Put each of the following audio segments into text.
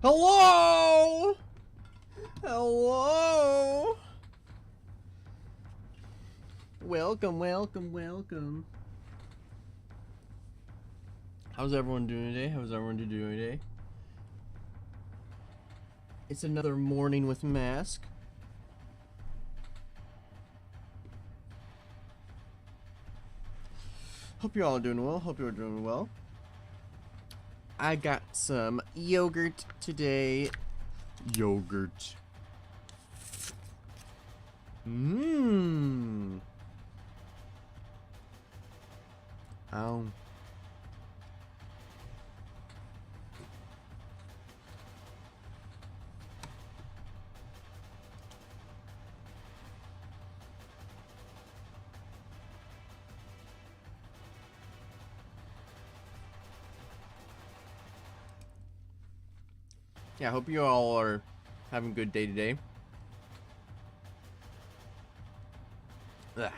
Hello! Hello! Welcome, welcome, welcome. How's everyone doing today? How's everyone doing today? It's another morning with Mask. Hope you're all doing well. Hope you're doing well. I got some yogurt today. Yogurt. Mmm. Ow. Yeah, I hope you all are having a good day today. Ugh.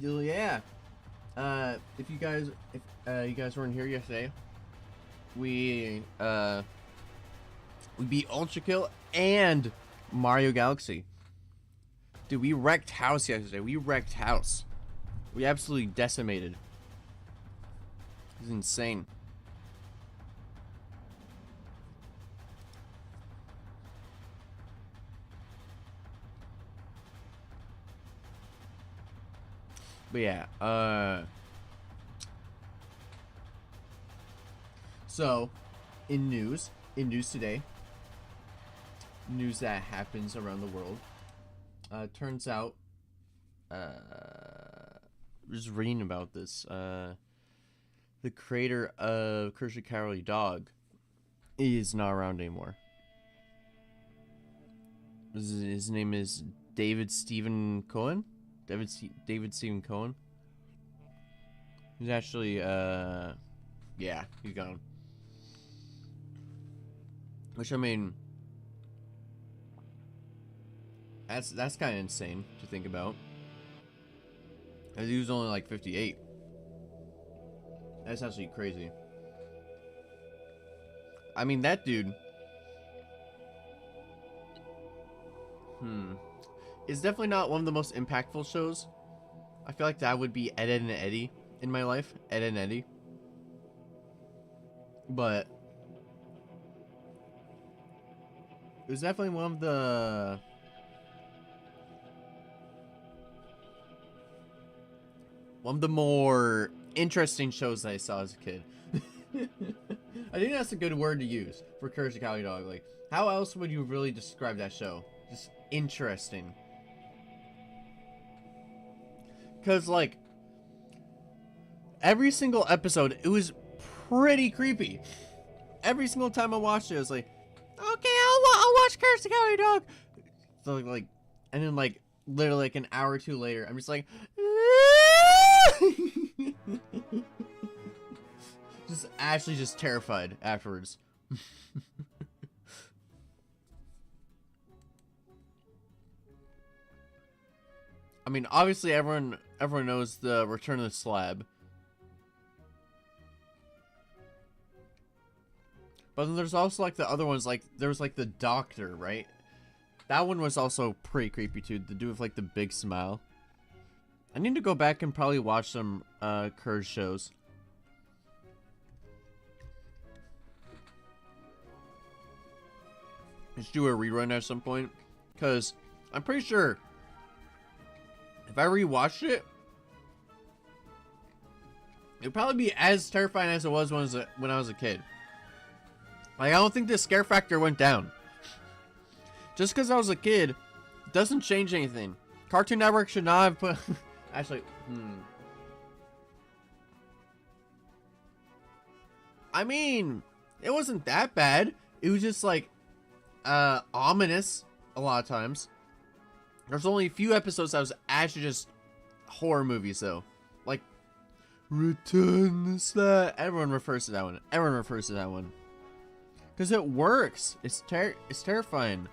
Yeah. If you guys weren't here yesterday, we beat Ultra Kill and Mario Galaxy. Dude, we wrecked house yesterday. We wrecked house. We absolutely decimated. It was insane. But yeah, so in news today, news that happens around the world. Turns out, just reading about this, the creator of Curse the Cowardly Dog is not around anymore. His name is David Stephen Cohen. David Stephen Cohen. He's actually, yeah, he's gone. Which, I mean, that's kind of insane to think about. As he was only like 58. That's actually crazy. I mean, that dude. It's definitely not one of the most impactful shows. I feel like that would be Ed, Edd and Eddy in my life. Ed and Eddy. But it was definitely one of the more interesting shows that I saw as a kid. I think that's a good word to use for Courage the Cowardly Dog. Like, how else would you really describe that show? Just interesting. Because, like, every single episode, it was pretty creepy. Every single time I watched it, I was like, okay, I'll watch Courage the Cowardly Dog. So, like, and then, like, literally, like, an hour or two later, I'm just like, just terrified afterwards. I mean, obviously everyone knows the Return of the Slab. But then there's also like the other ones, like there was like the Doctor, right? That one was also pretty creepy too, the dude with like the big smile. I need to go back and probably watch some Courage shows. Let's do a rerun at some point, because I'm pretty sure if I rewatched it, it'd probably be as terrifying as it was when I was a kid. Like, I don't think the scare factor went down. Just because I was a kid doesn't change anything. Cartoon Network should not have put... Actually, I mean, it wasn't that bad. It was just like ominous a lot of times. There's only a few episodes that was actually just horror movies though. Like Return the Slab. Everyone refers to that one. Everyone refers to that one. Cause it works. It's terrifying.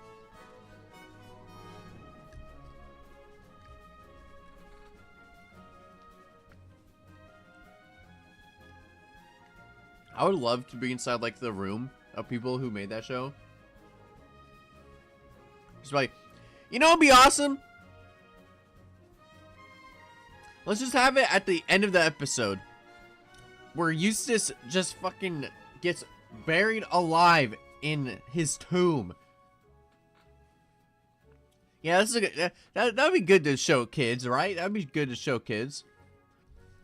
I would love to be inside like the room of people who made that show. Just like, you know, it'd be awesome. Let's just have it at the end of the episode where Eustace just fucking gets buried alive in his tomb. Yeah, this is a good, that'd be good to show kids, right? That'd be good to show kids.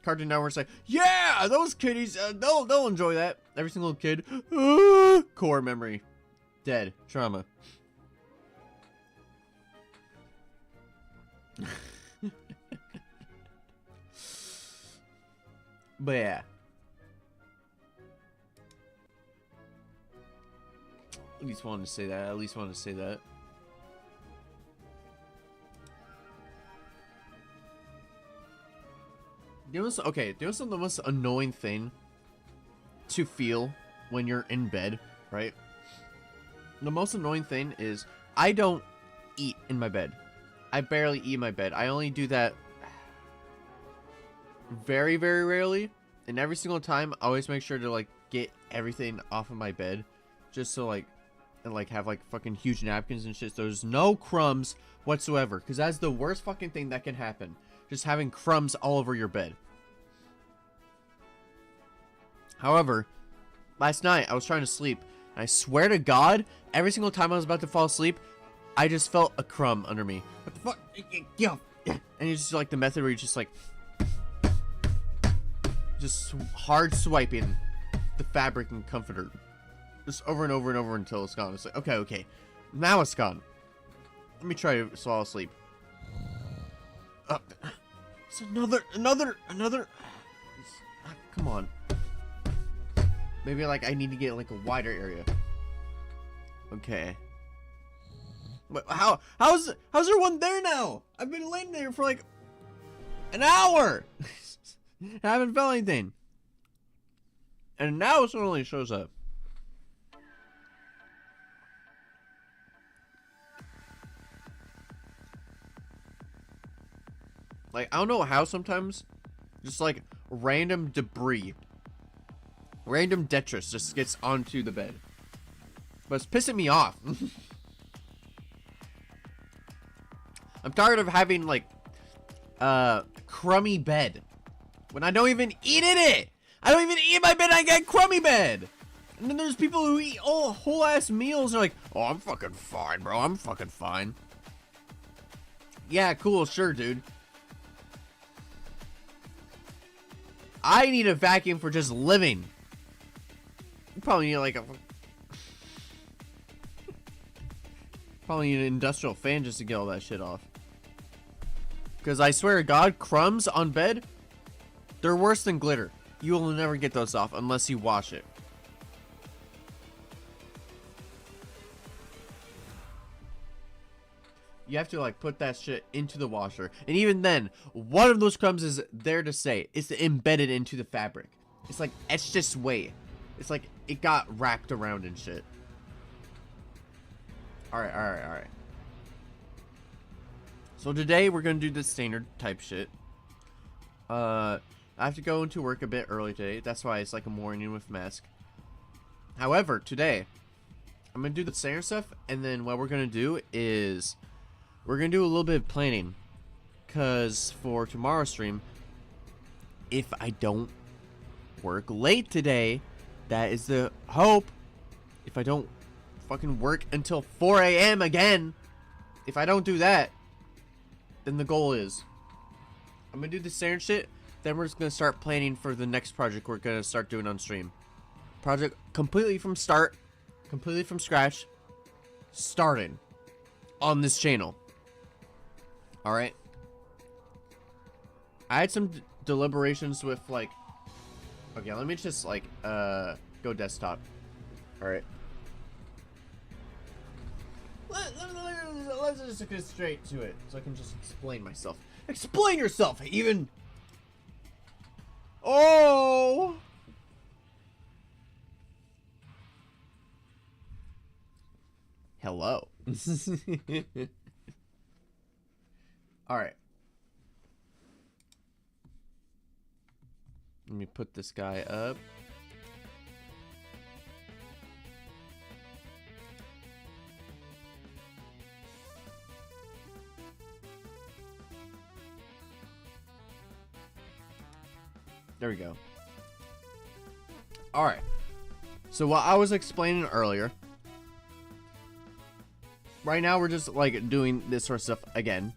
Cartoon Network's like, yeah, those kiddies, they'll enjoy that. Every single kid, core memory, dead, trauma. But yeah. At least wanted to say that. You know what's the most annoying thing to feel when you're in bed, right? The most annoying thing is I don't eat in my bed. I barely eat in my bed. I only do that very, very rarely. And every single time, I always make sure to, like, get everything off of my bed. Just so, like, and, like, have, like, fucking huge napkins and shit. So there's no crumbs whatsoever. Because that's the worst fucking thing that can happen. Just having crumbs all over your bed. However, last night, I was trying to sleep. And I swear to God, every single time I was about to fall asleep, I just felt a crumb under me. What the fuck? Yeah. And it's just like the method where you're just like... just hard swiping the fabric and comforter. Just over and over and over until it's gone. It's like, okay. Now it's gone. Let me try to fall asleep. It's another. Come on. Maybe like I need to get like a wider area. Okay. But how's there one there now? I've been laying there for like an hour. I haven't felt anything. And now it suddenly shows up. Like, I don't know how sometimes just like random debris, random detritus just gets onto the bed. But it's pissing me off. I'm tired of having like crummy bed. When I don't even eat in it. I don't even eat in my bed, I get crummy bed. And then there's people who eat whole ass meals and are like, oh, I'm fucking fine, bro. I'm fucking fine. Yeah, cool, sure, dude. I need a vacuum for just living. You probably need like a... probably need an industrial fan just to get all that shit off. Because I swear to God, crumbs on bed... they're worse than glitter. You will never get those off unless you wash it. You have to like put that shit into the washer. And even then, one of those crumbs is there to stay. It's embedded into the fabric. It's like etched this way. It's like it got wrapped around and shit. Alright. So today we're gonna do the standard type shit. I have to go into work a bit early today. That's why it's like a morning with mask. However, today, I'm going to do the standard stuff. And then what we're going to do is we're going to do a little bit of planning. Because for tomorrow's stream, if I don't work late today, that is the hope. If I don't fucking work until 4 a.m. again, if I don't do that, then the goal is I'm going to do the standard shit. Then we're just going to start planning for the next project we're going to start doing on stream. Project completely from start, completely from scratch, starting on this channel. Alright? I had some deliberations with, like... okay, let me just, like, go desktop. Alright. Let's just get straight to it, so I can just explain myself. Explain yourself, even... oh! Hello. Alright. Let me put this guy up. There we go. Alright. So what I was explaining earlier. Right now we're just like doing this sort of stuff again.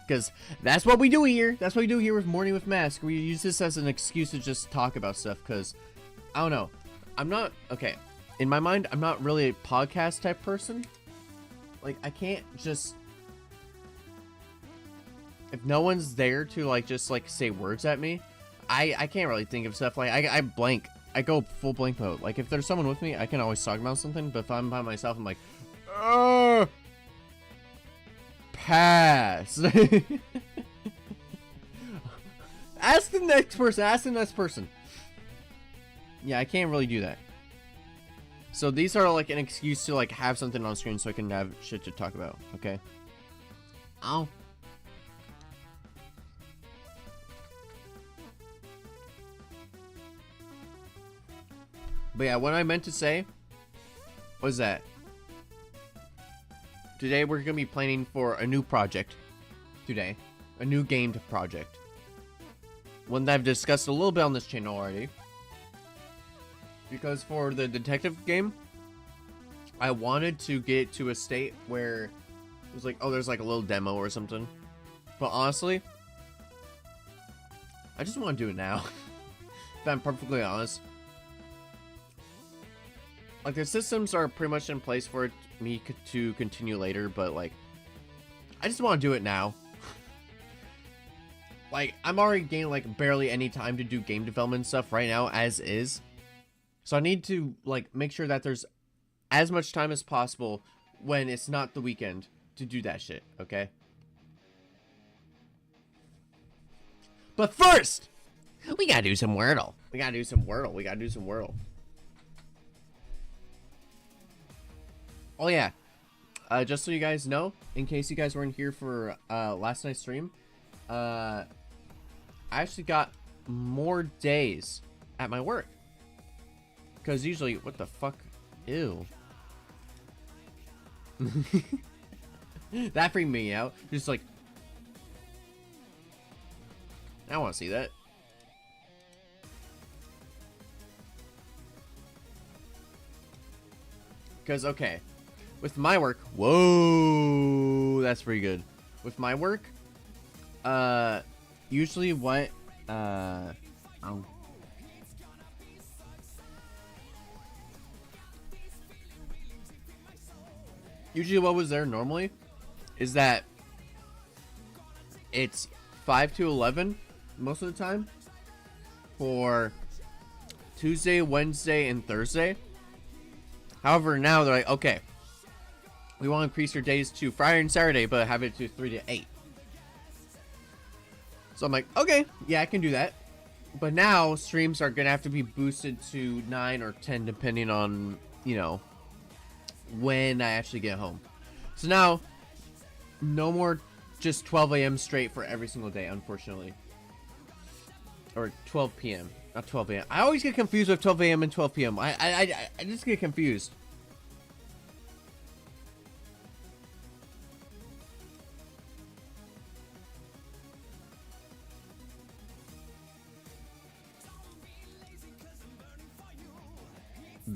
Because that's what we do here. That's what we do here with Morning with Mask. We use this as an excuse to just talk about stuff. Because, I don't know. I'm not, okay. In my mind, I'm not really a podcast type person. Like, I can't just... If no one's there to, like, just, like, say words at me, I can't really think of stuff. Like, I blank. I go full blank mode. Like, if there's someone with me, I can always talk about something. But if I'm by myself, I'm like... Pass. Ask the next person. Ask the next person. Yeah, I can't really do that. So these are like an excuse to like have something on screen so I can have shit to talk about. Okay. Ow. But yeah, what I meant to say was that today we're gonna be planning for a new project. Today, a new game project. One that I've discussed a little bit on this channel already. Because for the detective game, I wanted to get to a state where it was like, oh, there's like a little demo or something. But honestly, I just want to do it now. If I'm perfectly honest. Like, the systems are pretty much in place for me to continue later, but like, I just want to do it now. Like, I'm already getting like barely any time to do game development stuff right now as is. So I need to like make sure that there's as much time as possible when it's not the weekend to do that shit, okay? But first, we gotta do some Wordle. We gotta do some Wordle. Oh yeah, just so you guys know, in case you guys weren't here for last night's stream, I actually got more days at my work. Because usually, what the fuck? Ew. That freaked me out. Just like, I want to see that. Because, okay, with my work, whoa, that's pretty good. With my work, usually what, oh. Usually what was there normally is that it's 5 to 11 most of the time for Tuesday, Wednesday, and Thursday. However, now they're like, okay, we want to increase your days to Friday and Saturday, but have it to 3 to 8. So I'm like, okay, yeah, I can do that. But now streams are going to have to be boosted to 9 or 10 depending on, you know, when I actually get home. So now, no more just 12 a.m. straight for every single day, unfortunately. Or 12 p.m. Not 12 a.m. I always get confused with 12 a.m. and 12 p.m. I just get confused.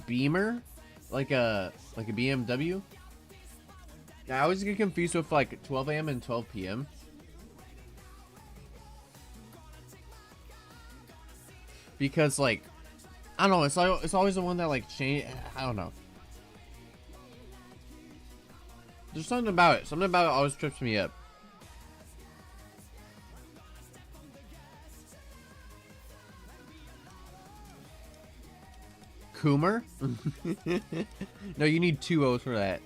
Beamer? Like a BMW? Yeah, I always get confused with like 12 a.m. and 12 p.m. Because like, I don't know, it's always the one that like change. I don't know. There's something about it. Something about it always trips me up. Coomer? No, you need 2 O's for that.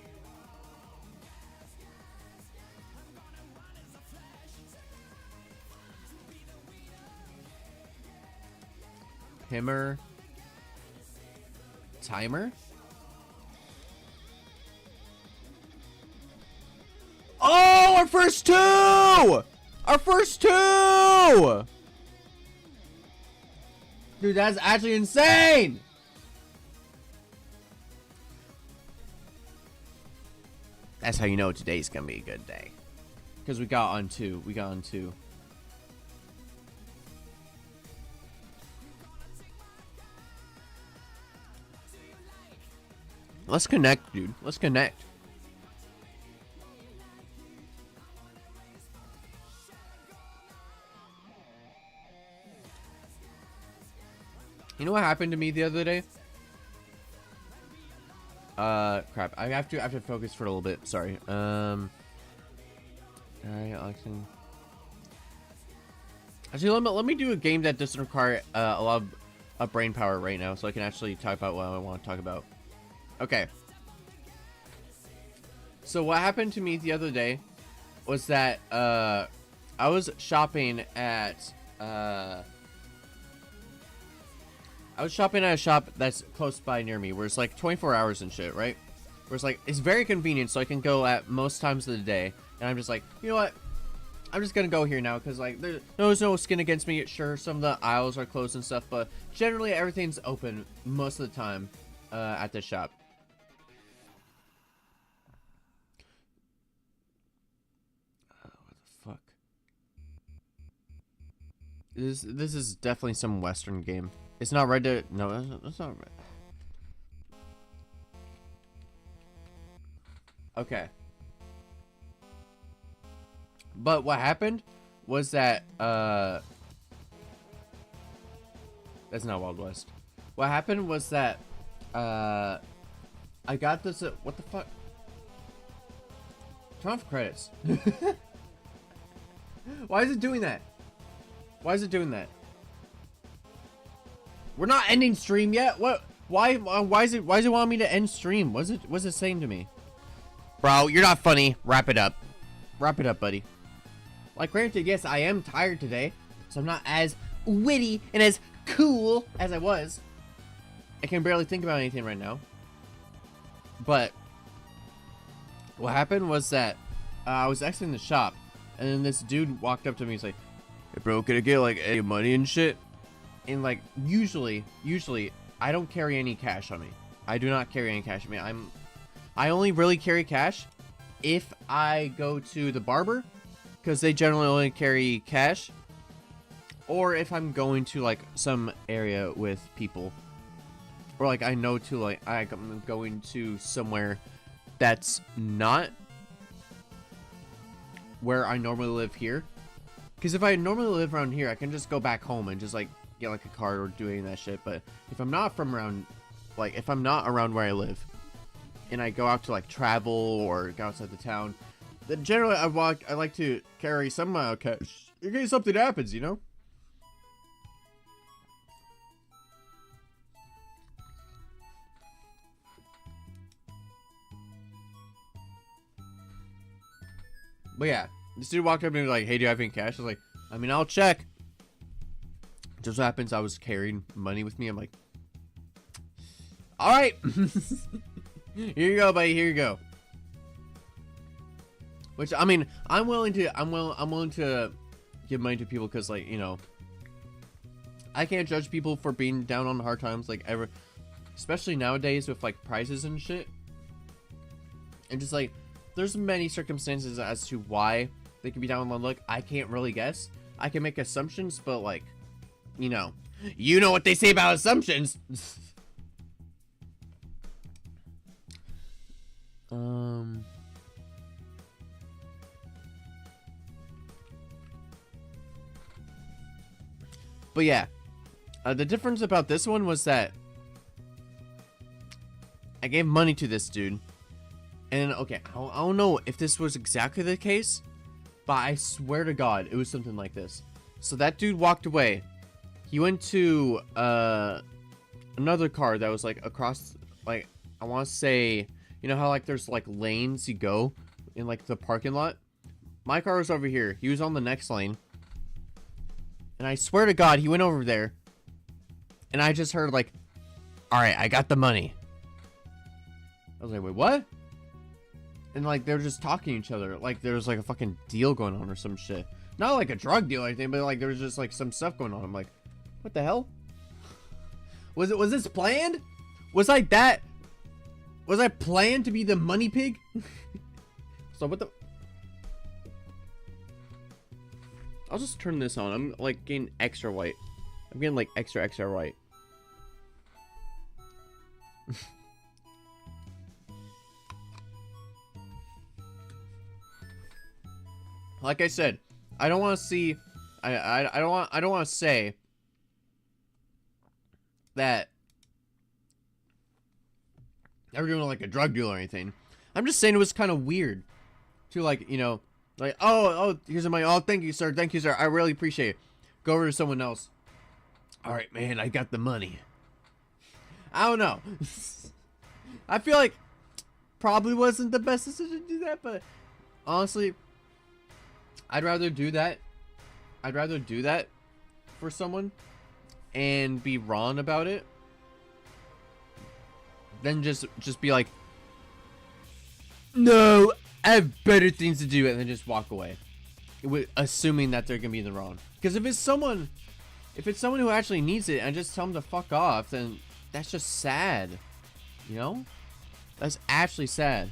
Himmer. Timer? Oh, our first 2! Our first 2! Dude, that's actually insane! That's how you know today's gonna be a good day. Because we got on 2. Let's connect, dude. Let's connect. You know what happened to me the other day? Crap. I have to focus for a little bit. Sorry. Alright, Alexin. Actually, let me do a game that doesn't require a lot of brain power right now, so I can actually talk about what I want to talk about. Okay. So what happened to me the other day was that I was shopping at a shop that's close by near me, where it's like 24 hours and shit, right? Where it's like, it's very convenient, so I can go at most times of the day. And I'm just like, you know what? I'm just gonna go here now, because like, there's no skin against me. Sure, some of the aisles are closed and stuff, but generally everything's open most of the time at this shop. What the fuck? This is definitely some Western game. It's not Red Dead. No, that's not Red. Okay. But what happened was that that's not Wild West. What happened was that I got this what the fuck? Turn off credits. Why is it doing that? Why is it doing that? We're not ending stream yet. What? Why is it wanting me to end stream? What's it saying to me? Bro, you're not funny. Wrap it up. Wrap it up, buddy. Like, granted, yes, I am tired today, so I'm not as witty and as cool as I was. I can barely think about anything right now. But what happened was that I was exiting the shop, and then this dude walked up to me. He's like, "Hey, bro, can I get like any money and shit?" And like, usually, I don't carry any cash on me. I do not carry any cash on me. I only really carry cash if I go to the barber, because they generally only carry cash, or if I'm going to like some area with people, or like I know to like I'm going to somewhere that's not where I normally live here. Because if I normally live around here, I can just go back home and just like get like a card or do any of that shit. But if I'm not from around, like if I'm not around where I live, and I go out to like travel or go outside the town, then generally I like to carry some amount of cash in case something happens, you know? But yeah, this dude walked up and was like, "Hey, do you have any cash?" I was like, "I mean, I'll check." Just so happens I was carrying money with me. I'm like, "All right." Here you go, buddy. Here you go. Which, I mean, I'm willing to give money to people because, like, you know, I can't judge people for being down on hard times, like, ever, especially nowadays with like prices and shit. And just like, there's many circumstances as to why they can be down on luck. I can't really guess. I can make assumptions, but like, you know what they say about assumptions. But yeah, the difference about this one was that I gave money to this dude. And okay, I don't know if this was exactly the case, but I swear to God, it was something like this. So that dude walked away. He went to another car that was like across, like, I want to say, you know how like there's like lanes you go in like the parking lot? My car was over here. He was on the next lane. And I swear to God, he went over there. And I just heard like, "All right, I got the money." I was like, "Wait, what?" And like they were just talking to each other, like there was like a fucking deal going on or some shit. Not like a drug deal or anything, but like there was just like some stuff going on. I'm like, what the hell? Was this planned? Was I planned to be the money pig? So what the? I'll just turn this on. I'm like getting extra white. I'm getting like extra white. Like I said, I don't want to see, I don't want to say that they were doing like a drug deal or anything. I'm just saying it was kind of weird to, like, you know, like, oh, here's the money. Oh, thank you, sir. Thank you, sir. I really appreciate it. Go over to someone else. All right, man, I got the money. I don't know. I feel like probably wasn't the best decision to do that, but honestly, I'd rather do that. I'd rather do that for someone and be wrong about it than just be like, no, I have better things to do, and then just walk away, assuming that they're gonna be in the wrong. Because if it's someone who actually needs it and just tell them to fuck off, then that's just sad, you know? That's actually sad.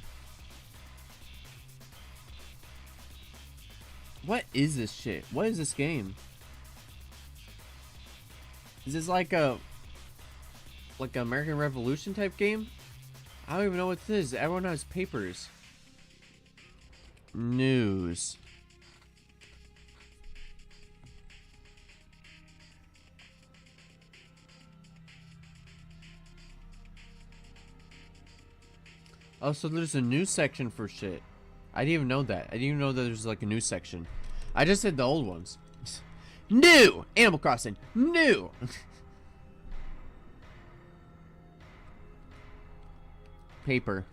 What is this shit? What is this game? Is this like an American Revolution type game? I don't even know what this is. Everyone has papers. News. Oh, so there's a news section for shit. I didn't even know that. I didn't even know that there's like a news section. I just said the old ones. New! Animal Crossing. New! Paper.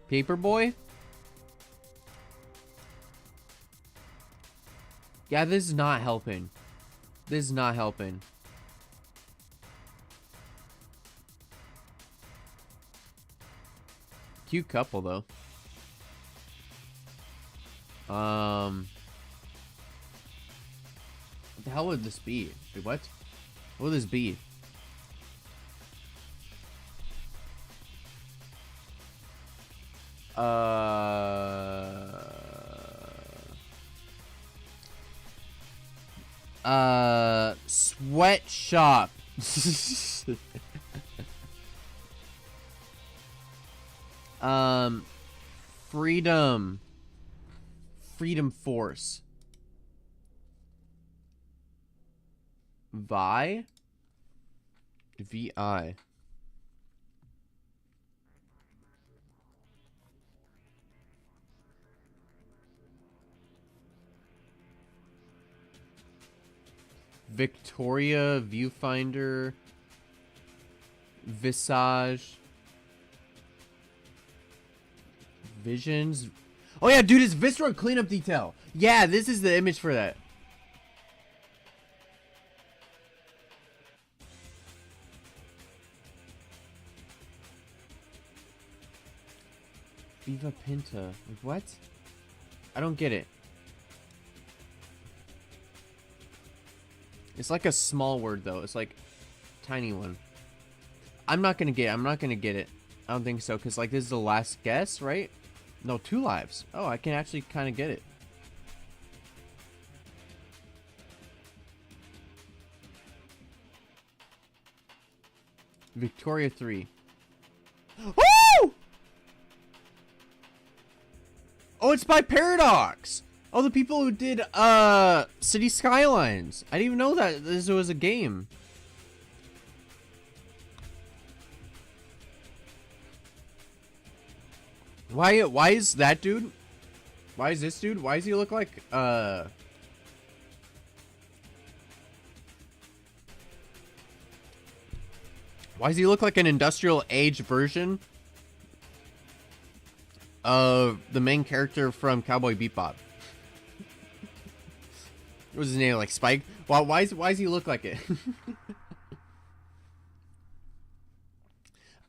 Paper boy? Yeah, this is not helping. This is not helping. Cute couple, though. What the hell would this be? Wait, what? What would this be? Sweatshop. Freedom Force. Vi? VI. Victoria Viewfinder. Visage. Visions. Oh yeah, dude, it's Viscera cleanup detail. Yeah, this is the image for that. Viva Pinta. What? I don't get it. It's like a small word though. It's like tiny one. I'm not gonna get it. I don't think so, because like this is the last guess, right? No, 2 lives. Oh, I can actually kind of get it. Victoria 3. Oh! Oh, it's by Paradox. Oh, the people who did City Skylines. I didn't even know that this was a game. Why is that dude? Why is this dude? Why does he look like why does he look like an industrial age version of the main character from Cowboy Bebop? What was his name? Like Spike? Why does he look like it?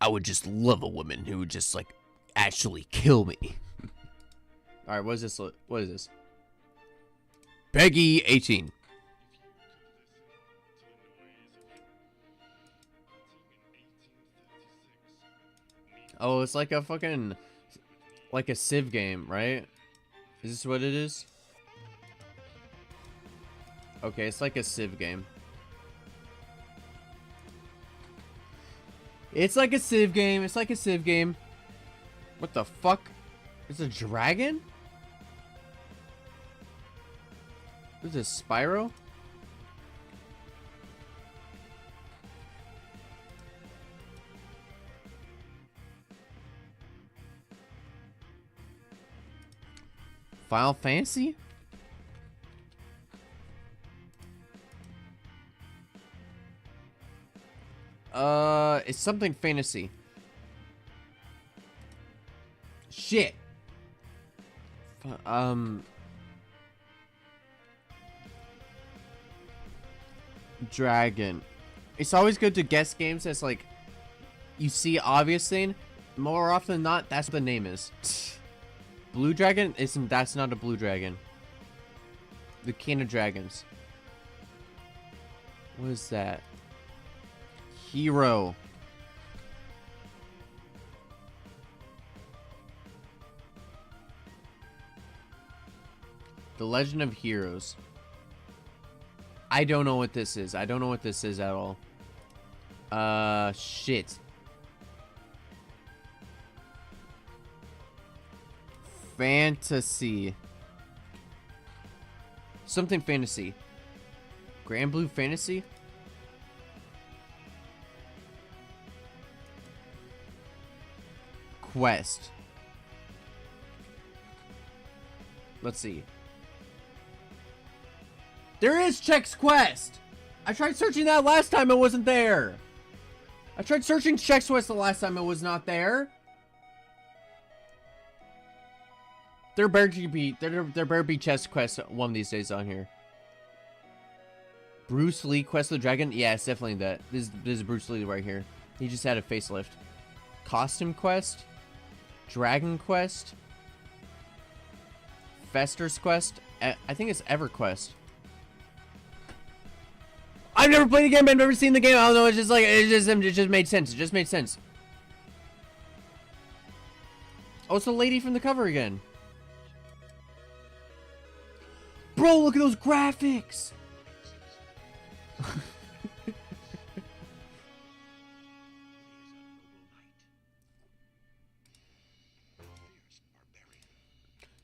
I would just love a woman who would just like actually kill me. All right, what is this? What is this? Peggy 18. Oh, it's like a fucking like a Civ game, right? Is this what it is? Okay, it's like a Civ game. It's like a Civ game. It's like a Civ game. What the fuck? It's a dragon? What is this, Spyro? Final Fantasy? It's something fantasy. Shit. Dragon. It's always good to guess games that's like you see obvious thing. More often than not, that's what the name is. Blue Dragon isn't. That's not a blue dragon. The King of Dragons. What is that? Hero. The Legend of Heroes. I don't know what this is. I don't know what this is at all. Shit. Fantasy. Something fantasy. Grand Blue Fantasy? Quest. Let's see. There is Chex Quest! I tried searching that last time, it wasn't there. I tried searching Chex Quest the last time, it was not there. There better be Chex Quest one of these days on here. Bruce Lee Quest of the Dragon? Yeah, it's definitely that. This is Bruce Lee right here. He just had a facelift. Costume Quest? Dragon Quest? Fester's Quest? I think it's EverQuest. I've never played the game, I've never seen the game. I don't know, it's just like, it just made sense. It just made sense. Oh, it's the lady from the cover again. Bro, look at those graphics.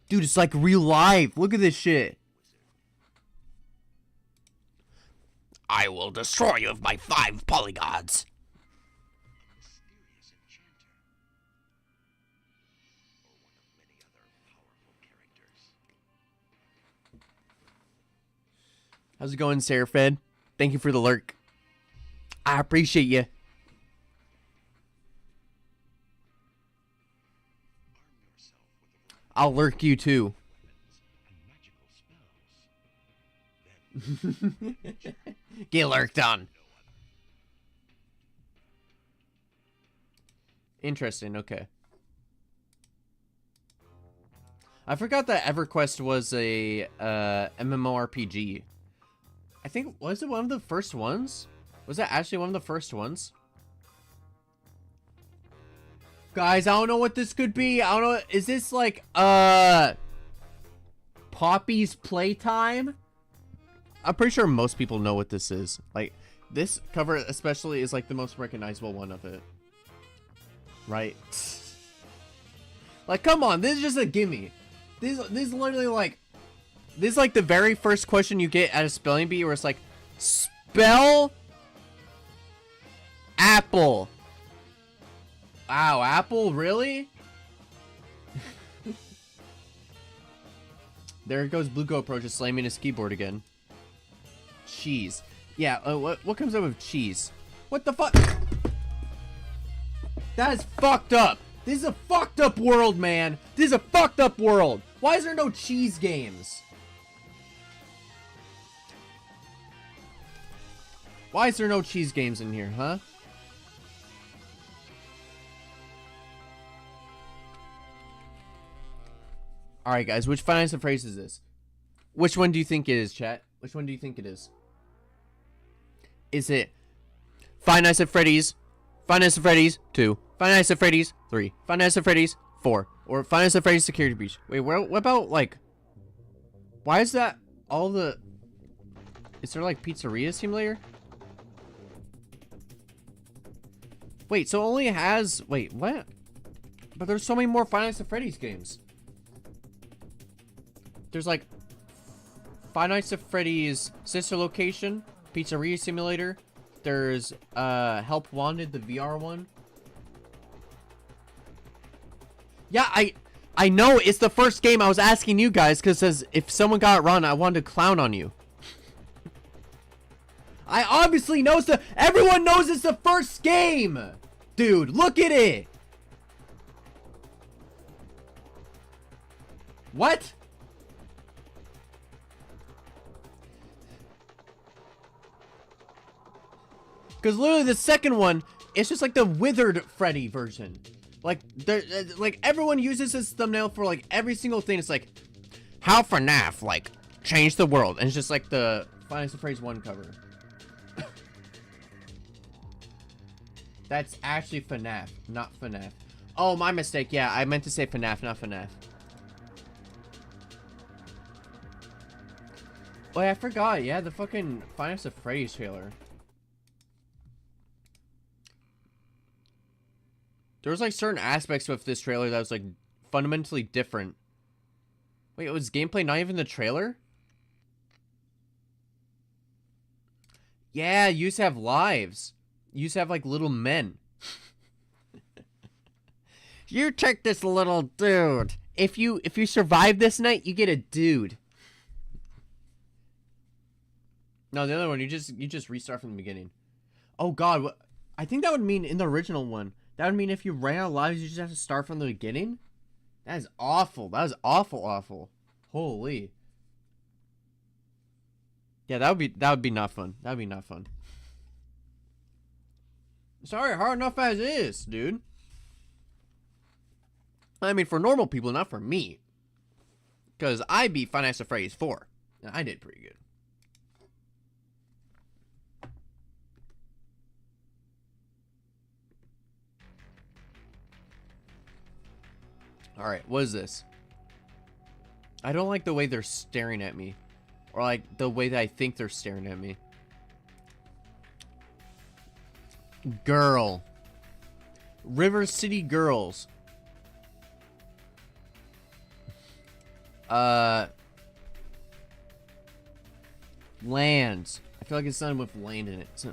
Dude, it's like real life. Look at this shit. I will destroy you with my 5 polygons. How's it going, Seraphid? Thank you for the lurk. I appreciate you. I'll lurk you too. Get lurked on. Interesting, okay. I forgot that EverQuest was a MMORPG. I think, was it one of the first ones? Was that actually one of the first ones? Guys, I don't know what this could be. I don't know. Is this like, Poppy's Playtime? I'm pretty sure most people know what this is. Like, this cover especially is like the most recognizable one of it. Right? Like, come on. This is just a gimme. This is literally like... This is like the very first question you get at a spelling bee where it's like, spell apple. Wow, apple? Really? There goes Blue GoPro just slamming his keyboard again. Cheese. Yeah, what comes up with cheese? What the fuck? That is fucked up. This is a fucked up world, man. This is a fucked up world. Why is there no cheese games? Why is there no cheese games in here, huh? Alright, guys, which Five Nights at Freddy's is this? Which one do you think it is, chat? Which one do you think it is? Is it Five Nights at Freddy's, Five Nights at Freddy's 2, Five Nights at Freddy's 3, Five Nights at Freddy's 4, or Five Nights at Freddy's Security Breach? Wait, what about, like... Why is that all the... Is there, like, Pizzeria Simulator? Wait, so it only has... Wait, what? But there's so many more Five Nights at Freddy's games. There's like Five Nights at Freddy's sister location, Pizzeria Simulator. There's Help Wanted, the VR one. Yeah, I know it's the first game. I was asking you guys because if someone got it wrong, I wanted to clown on you. I obviously know everyone knows it's the first game. Dude, look at it. What? Because literally the second one, it's just like the withered Freddy version. Like, like everyone uses this thumbnail for like every single thing. It's like, how FNAF like changed the world, and it's just like the Five Nights at Freddy's 1 cover. That's actually FNAF, not FNAF. Oh, my mistake. Yeah, I meant to say FNAF, not FNAF. Oh, yeah, I forgot. Yeah, the fucking Five Nights at Freddy's trailer. There was like certain aspects of this trailer that was like fundamentally different. Wait, was gameplay not even the trailer? Yeah, you used to have lives. You used to have like little men. You take this little dude. If you survive this night, you get a dude. No, the other one, you just restart from the beginning. Oh god, what? I think that would mean in the original one. That would mean if you ran out of lives, you just have to start from the beginning? That is awful. That is awful, awful. Holy. Yeah, that would be not fun. That would be not fun. Sorry, hard enough as is, dude. I mean, for normal people, not for me. Because I beat Five Nights at Freddy's 4. And I did pretty good. Alright, what is this? I don't like the way they're staring at me. Or like the way that I think they're staring at me. Girl. River City Girls. Lands. I feel like it's something with land in it.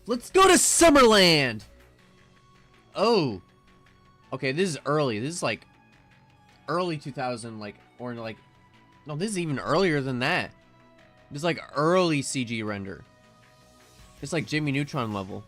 Let's go to Summerland! Oh. Okay, this is early. This is like early 2000, like, or like, no, this is even earlier than that. This is like early CG render. It's like Jimmy Neutron level.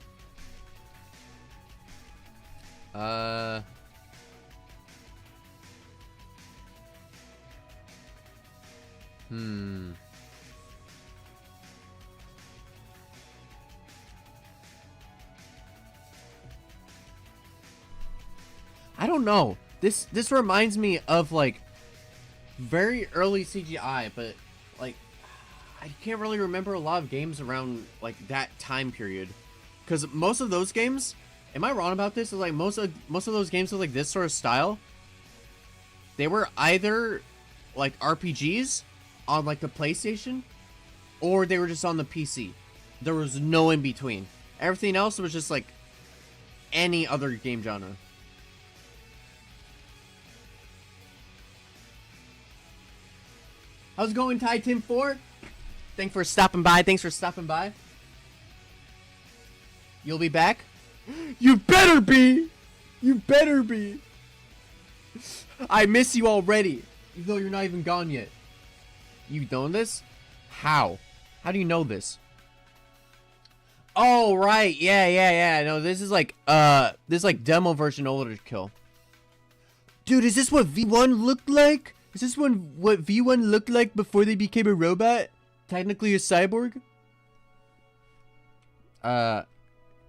I don't know. This reminds me of like very early CGI, but like I can't really remember a lot of games around like that time period. Because most of those games, am I wrong about this? Like most of those games with like this sort of style, they were either like RPGs on like the PlayStation, or they were just on the PC. There was no in between. Everything else was just like any other game genre. How's it going, Titan 4? Thanks for stopping by. You'll be back? You better be! You better be! I miss you already, even though you're not even gone yet. You know this? How? How do you know this? Oh, right. Yeah. No, this is like demo version Overkill. Dude, is this what V1 looked like? Is this what V1 looked like before they became a robot? Technically a cyborg?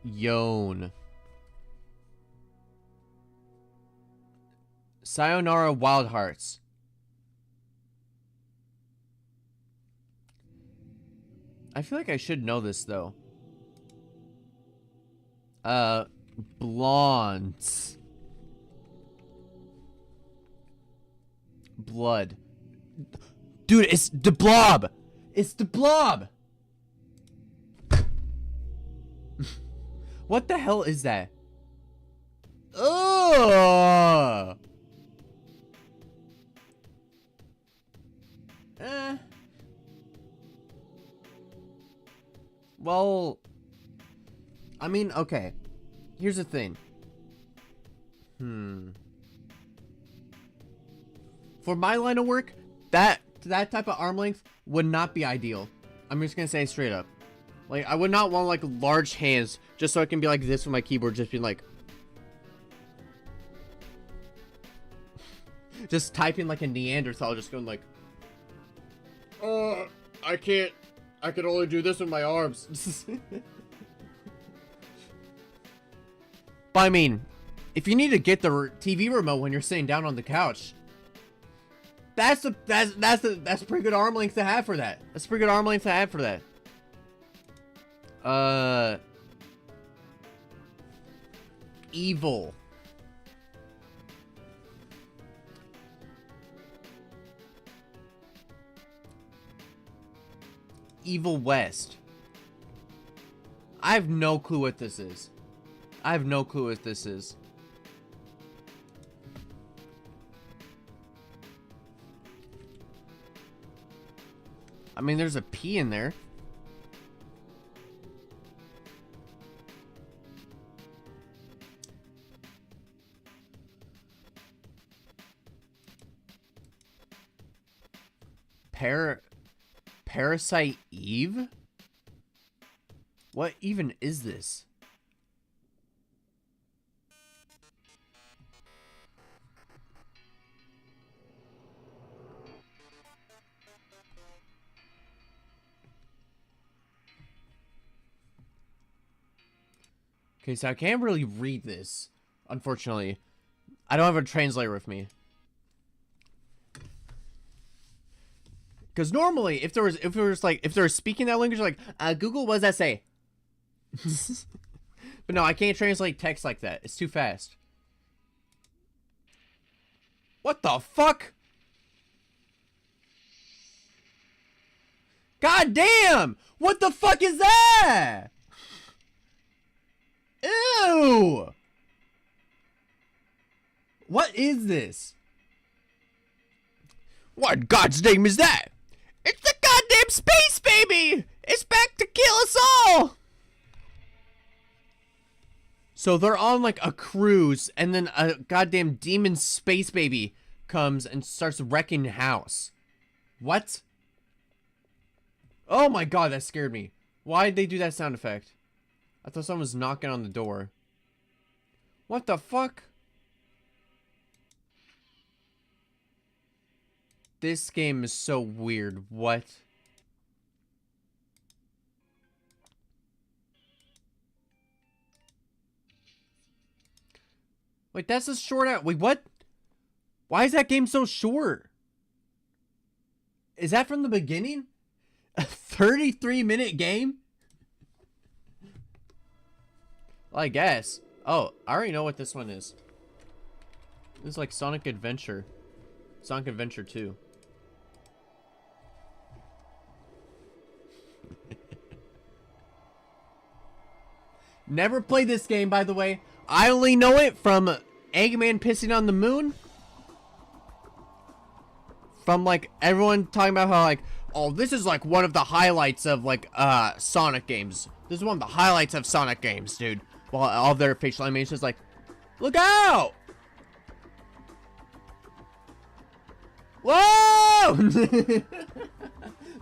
Yone. Sayonara Wild Hearts. I feel like I should know this, though. Blondes. Blood. Dude, it's the Blob! It's the Blob! What the hell is that? Ugh. Eh. Well, I mean, okay. Here's the thing. For my line of work, that type of arm length would not be ideal. I'm just gonna say straight up. Like, I would not want, like, large hands just so I can be like this with my keyboard, just being like... just typing like a Neanderthal, just going like... I can't... I can only do this with my arms. But I mean, if you need to get the TV remote when you're sitting down on the couch... That's a pretty good arm length to have for that. That's a pretty good arm length to have for that. Evil. Evil West. I have no clue what this is. I have no clue what this is. I mean, there's a P in there. Parasite Eve? What even is this? Okay, so I can't really read this, unfortunately. I don't have a translator with me. Because normally, if there was speaking that language, like, Google, what does that say? But no, I can't translate text like that. It's too fast. What the fuck? God damn! What the fuck is that? Ew! What is this? What in God's name is that? It's the goddamn space baby! It's back to kill us all! So they're on like a cruise, and then a goddamn demon space baby comes and starts wrecking the house. What? Oh my god, that scared me. Why did they do that sound effect? I thought someone was knocking on the door. What the fuck? This game is so weird. What? Wait, that's a short out. Wait, what? Why is that game so short? Is that from the beginning? A 33-minute game? Well, I guess. Oh, I already know what this one is. This is like Sonic Adventure. Sonic Adventure 2. Never played this game, by the way. I only know it from Eggman pissing on the moon. From, like, everyone talking about how, like, oh, this is, like, one of the highlights of, like, Sonic games. This is one of the highlights of Sonic games, dude. While all their facial animations, like, look out! Whoa!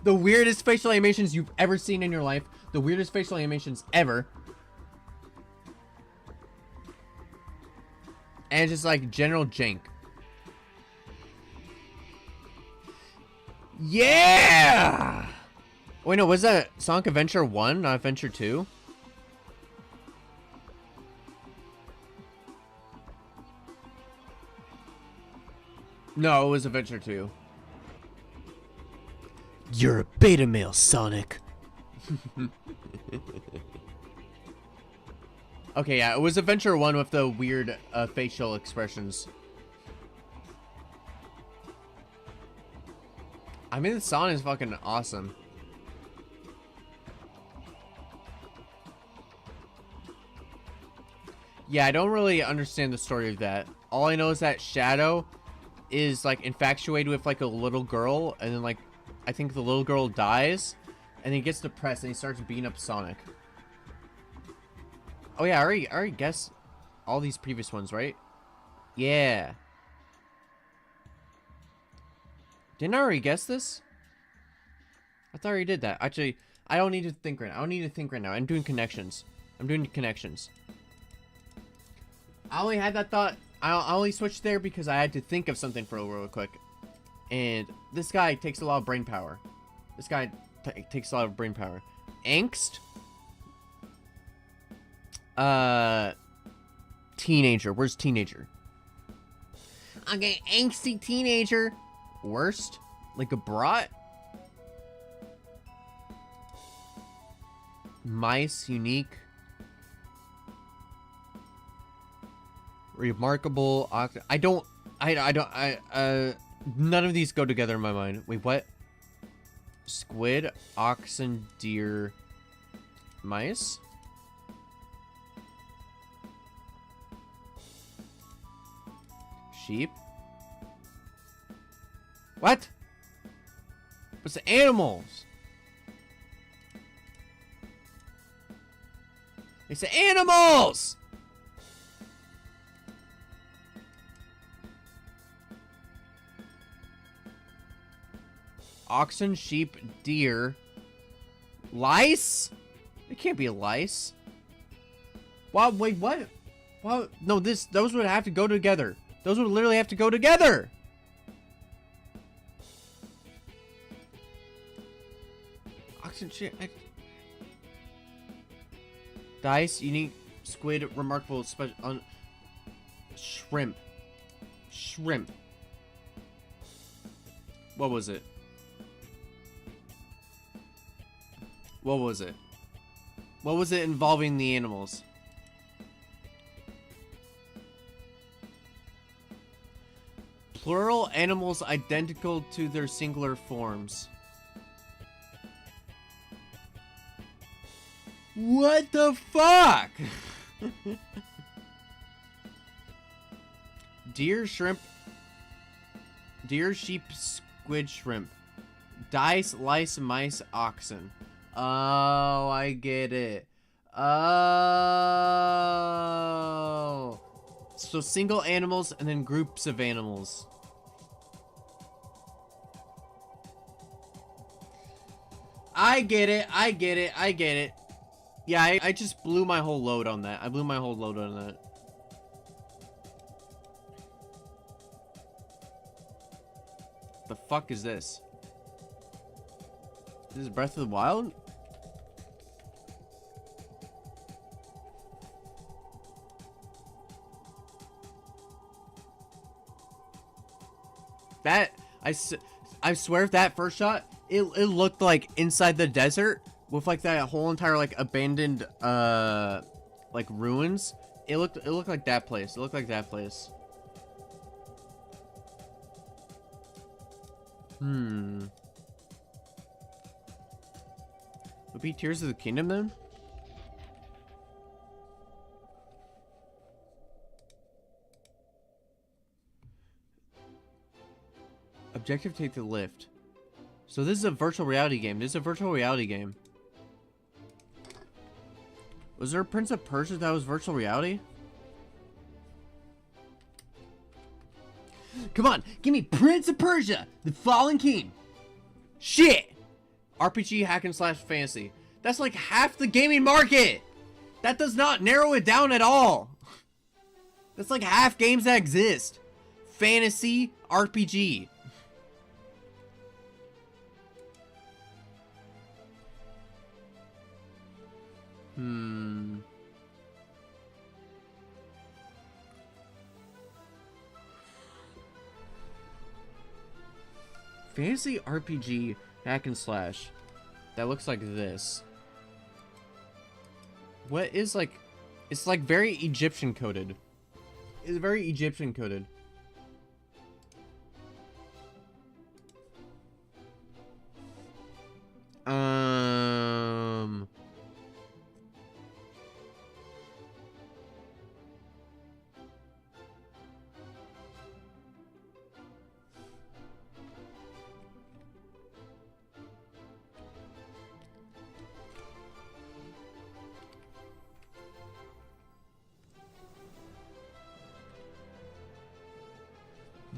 The weirdest facial animations you've ever seen in your life. The weirdest facial animations ever. And just like general jank. Yeah! Wait, no, was that Sonic Adventure 1, not Adventure 2? No, it was Adventure 2. You're a beta male, Sonic. Okay, yeah, it was Adventure 1 with the weird facial expressions. I mean, the song is fucking awesome. Yeah, I don't really understand the story of that. All I know is that Shadow is like infatuated with like a little girl, and then like I think the little girl dies, and he gets depressed and he starts beating up Sonic. Oh yeah, I already guessed all these previous ones, right? Yeah. Didn't I already guess this? I thought I already did that. Actually, I don't need to think right now. I don't need to think right now. I'm doing connections. I'm doing connections. I only had that thought. I only switched there because I had to think of something for real quick. And this guy takes a lot of brain power. This guy takes a lot of brain power. Angst. Teenager. Where's teenager? Okay, angsty teenager. Worst? Like a brat? Mice, unique. Remarkable. None of these go together in my mind. Wait, what? Squid, oxen, deer, mice? Sheep? What? What's the animals? It's the animals! Oxen, sheep, deer. Lice? It can't be a lice. Wow, wait, what? Wow, no, those would have to go together. Those would literally have to go together. Oxen, shit. Dice, unique, squid, remarkable, special, shrimp. Shrimp. What was it? What was it? What was it involving the animals? Plural animals identical to their singular forms. What the fuck? Deer, shrimp. Deer, sheep, squid, shrimp. Dice, lice, mice, oxen. Oh, I get it. Oh. So single animals and then groups of animals. I get it. I get it. I get it. Yeah, I just blew my whole load on that. I blew my whole load on that. The fuck is this? Is this Breath of the Wild? That, I swear if that first shot, it looked like inside the desert with like that whole entire like abandoned like ruins. It looked like that place. It looked like that place. Would it be Tears of the Kingdom then? Objective, take the lift. So this is a virtual reality game. This is a virtual reality game. Was there a Prince of Persia that was virtual reality? Come on, give me Prince of Persia, the Fallen King. Shit! RPG hack and slash fantasy. That's like half the gaming market. That does not narrow it down at all. That's like half games that exist. Fantasy, RPG. Fantasy RPG hack and slash that looks like this. What is like, it's like very Egyptian coded. It's very Egyptian coded.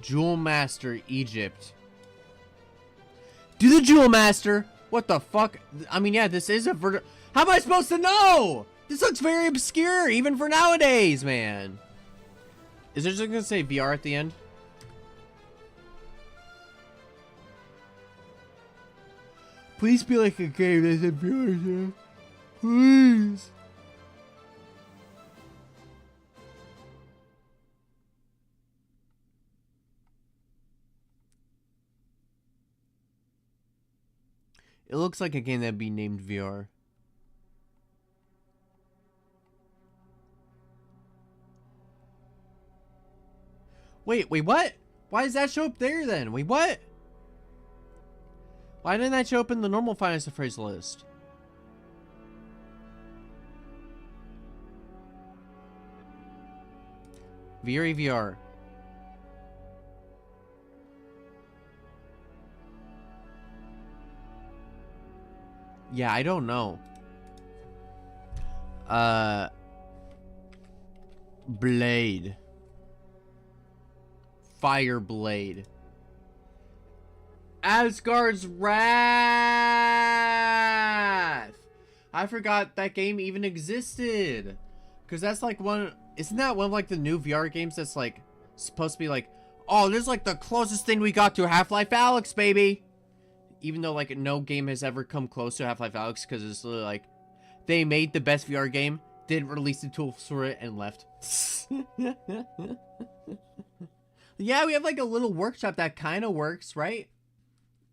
Jewel Master Egypt. Do the Jewel Master. What the fuck? I mean, yeah, this is a How am I supposed to know? This looks very obscure, even for nowadays, man. Is there just gonna say VR at the end? Please be like a game that's in VR, please. It looks like a game that'd be named VR. Wait, what? Why does that show up there then? Wait, what? Why didn't that show up in the normal Finest Phrase list? VR. Yeah, I don't know. Blade. Fire Blade. Asgard's Wrath. I forgot that game even existed. Cause that's like one. Isn't that one of like the new VR games that's like supposed to be like, oh, this is like the closest thing we got to Half-Life Alyx, baby. Even though like no game has ever come close to Half-Life Alyx, because it's literally like they made the best VR game, didn't release the tools for it, and left. Yeah, we have like a little workshop that kind of works, right?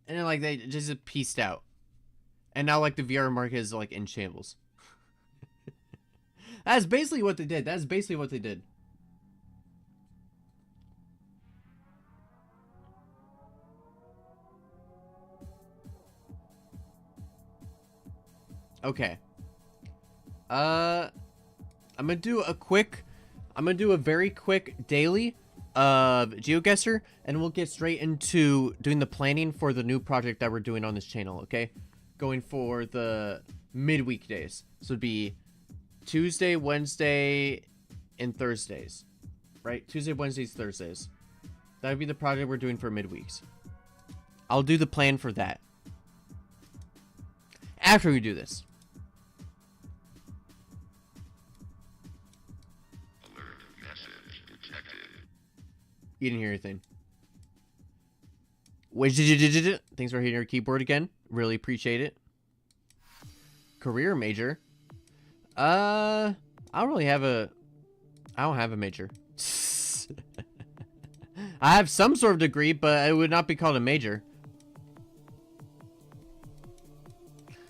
And then like they just pieced out, and now like the VR market is like in shambles. That's basically what they did. That's basically what they did. Okay. I'm gonna do a very quick daily of GeoGuessr, and we'll get straight into doing the planning for the new project that we're doing on this channel, okay? Going for the midweek days. So it'd be Tuesday, Wednesday, and Thursdays. Right? Tuesday, Wednesdays, Thursdays. That would be the project we're doing for midweeks. I'll do the plan for that after we do this. You didn't hear anything. Thanks for hitting your keyboard again. Really appreciate it. Career major. I don't have a major. I have some sort of degree, but it would not be called a major.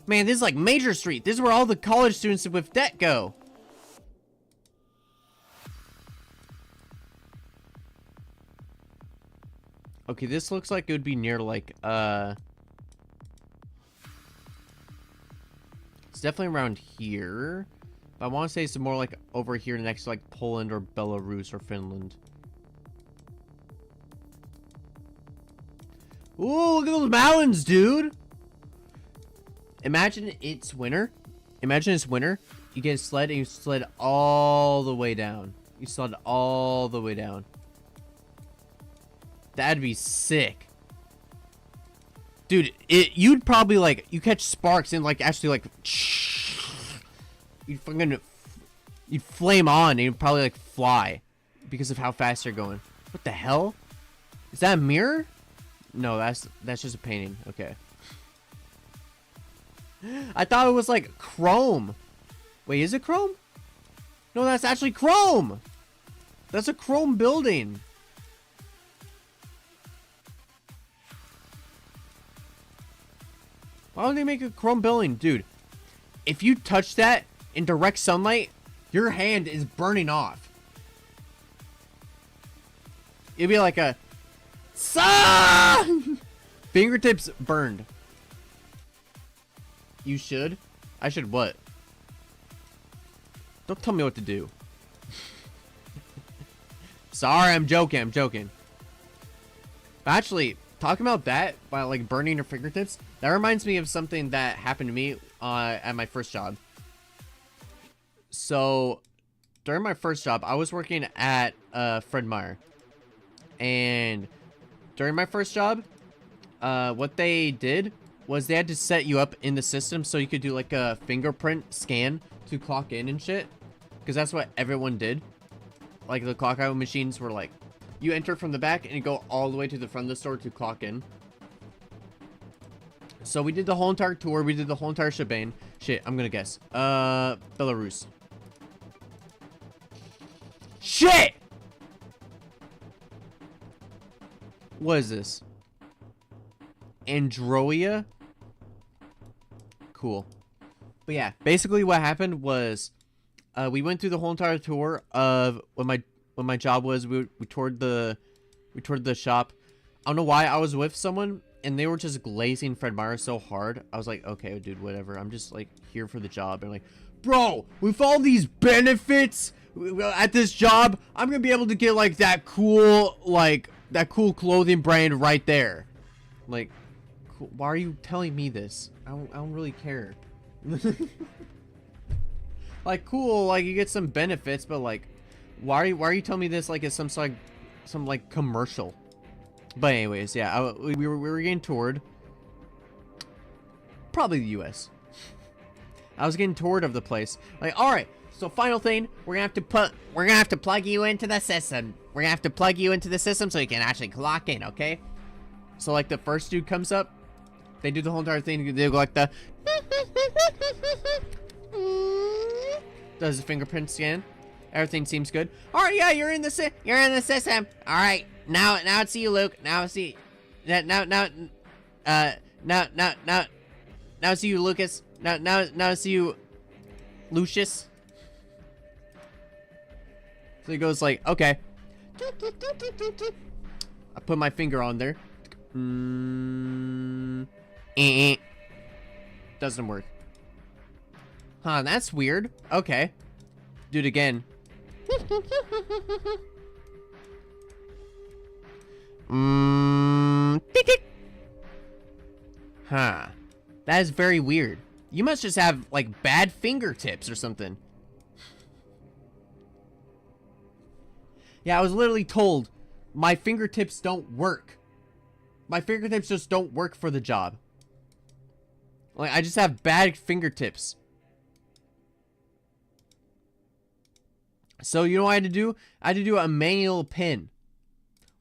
Man, this is like Major Street. This is where all the college students with debt go. Okay, this looks like it would be near like it's definitely around here. But I want to say it's more like over here next to like Poland or Belarus or Finland. Ooh, look at those mountains, dude. Imagine it's winter. Imagine it's winter. You get a sled and you sled all the way down. You sled all the way down. That'd be sick. Dude, you'd probably like, you catch sparks and like actually like, you'd flame on and you'd probably like fly because of how fast you're going. What the hell? Is that a mirror? No, that's just a painting. Okay. I thought it was like chrome. Wait, is it chrome? No, that's actually chrome. That's a chrome building. Why would they make a chrome building? Dude, if you touch that in direct sunlight, your hand is burning off. It'd be like a sun! Fingertips burned. You should? I should what? Don't tell me what to do. Sorry, I'm joking. Actually, talking about that, by like burning your fingertips, that reminds me of something that happened to me at my first job. So, during my first job, I was working at Fred Meyer. And during my first job, what they did was they had to set you up in the system so you could do like a fingerprint scan to clock in and shit. Because that's what everyone did. Like the clock out machines were like, you enter from the back and you go all the way to the front of the store to clock in. So we did the whole entire tour. We did the whole entire shebang. Shit, I'm gonna guess. Belarus. Shit! What is this? Androia? Cool. But yeah, basically what happened was we went through the whole entire tour of what my job was. We toured the shop. I don't know why I was with someone and they were just glazing Fred Meyer so hard. I was like, okay, dude, whatever. I'm just like here for the job. And like, bro, with all these benefits at this job, I'm gonna be able to get like that cool clothing brand right there. Like, cool. Why are you telling me this? I don't really care. Like, cool, like you get some benefits, but like, why are you telling me this like it's some like commercial? But anyways, yeah, we were getting toured. Probably the U.S. I was getting toured of the place. Like, all right, so final thing, we're gonna have to plug you into the system. We're gonna have to plug you into the system so you can actually clock in, okay? So like the first dude comes up, they do the whole entire thing. They go like the does the fingerprint scan. Everything seems good. All right, yeah, you're in the system. All right, now it's you, Luke. Now it's you. Now it's you, Lucas. Now it's you, Lucius. So he goes like, okay. I put my finger on there. Doesn't work. Huh, that's weird. Okay. Do it again. Huh. That is very weird. You must just have, like, bad fingertips or something. Yeah, I was literally told my fingertips don't work. My fingertips just don't work for the job. Like, I just have bad fingertips. So, you know what I had to do? I had to do a manual pin.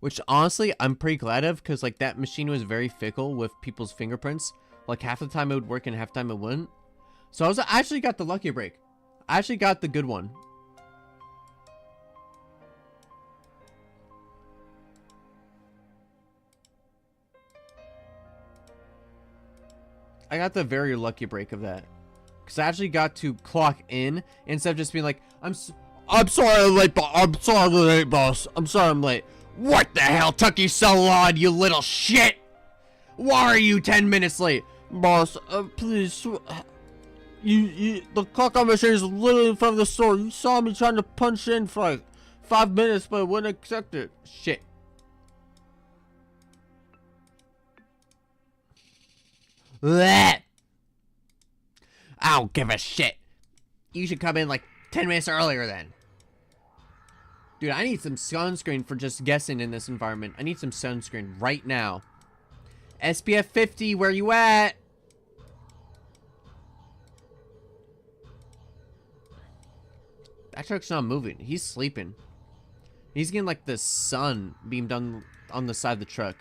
Which, honestly, I'm pretty glad of. Because, like, that machine was very fickle with people's fingerprints. Like, half the time it would work and half the time it wouldn't. So, I actually got the lucky break. I actually got the good one. I got the very lucky break of that. Because I actually got to clock in instead of just being like, I'm sorry I'm late, boss. I'm sorry I'm late, boss. I'm sorry I'm late. What the hell took you so long, you little shit? Why are you 10 minutes late? Boss, please. The clock on machine is literally in front of the store. You saw me trying to punch in for like 5 minutes, but it wouldn't accept it. Shit. Blech. I don't give a shit. You should come in like 10 minutes earlier then. Dude, I need some sunscreen for just guessing in this environment. I need some sunscreen right now. SPF 50, where you at? That truck's not moving. He's sleeping. He's getting like the sun beamed on the side of the truck.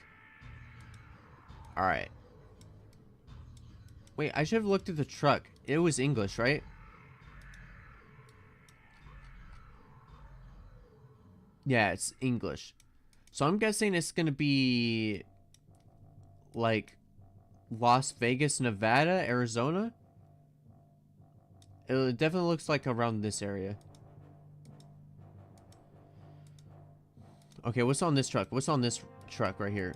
Alright. Wait, I should have looked at the truck. It was English, right? Yeah, it's English. So I'm guessing it's gonna be like Las Vegas, Nevada, Arizona. It definitely looks like around this area. Okay, what's on this truck? What's on this truck right here?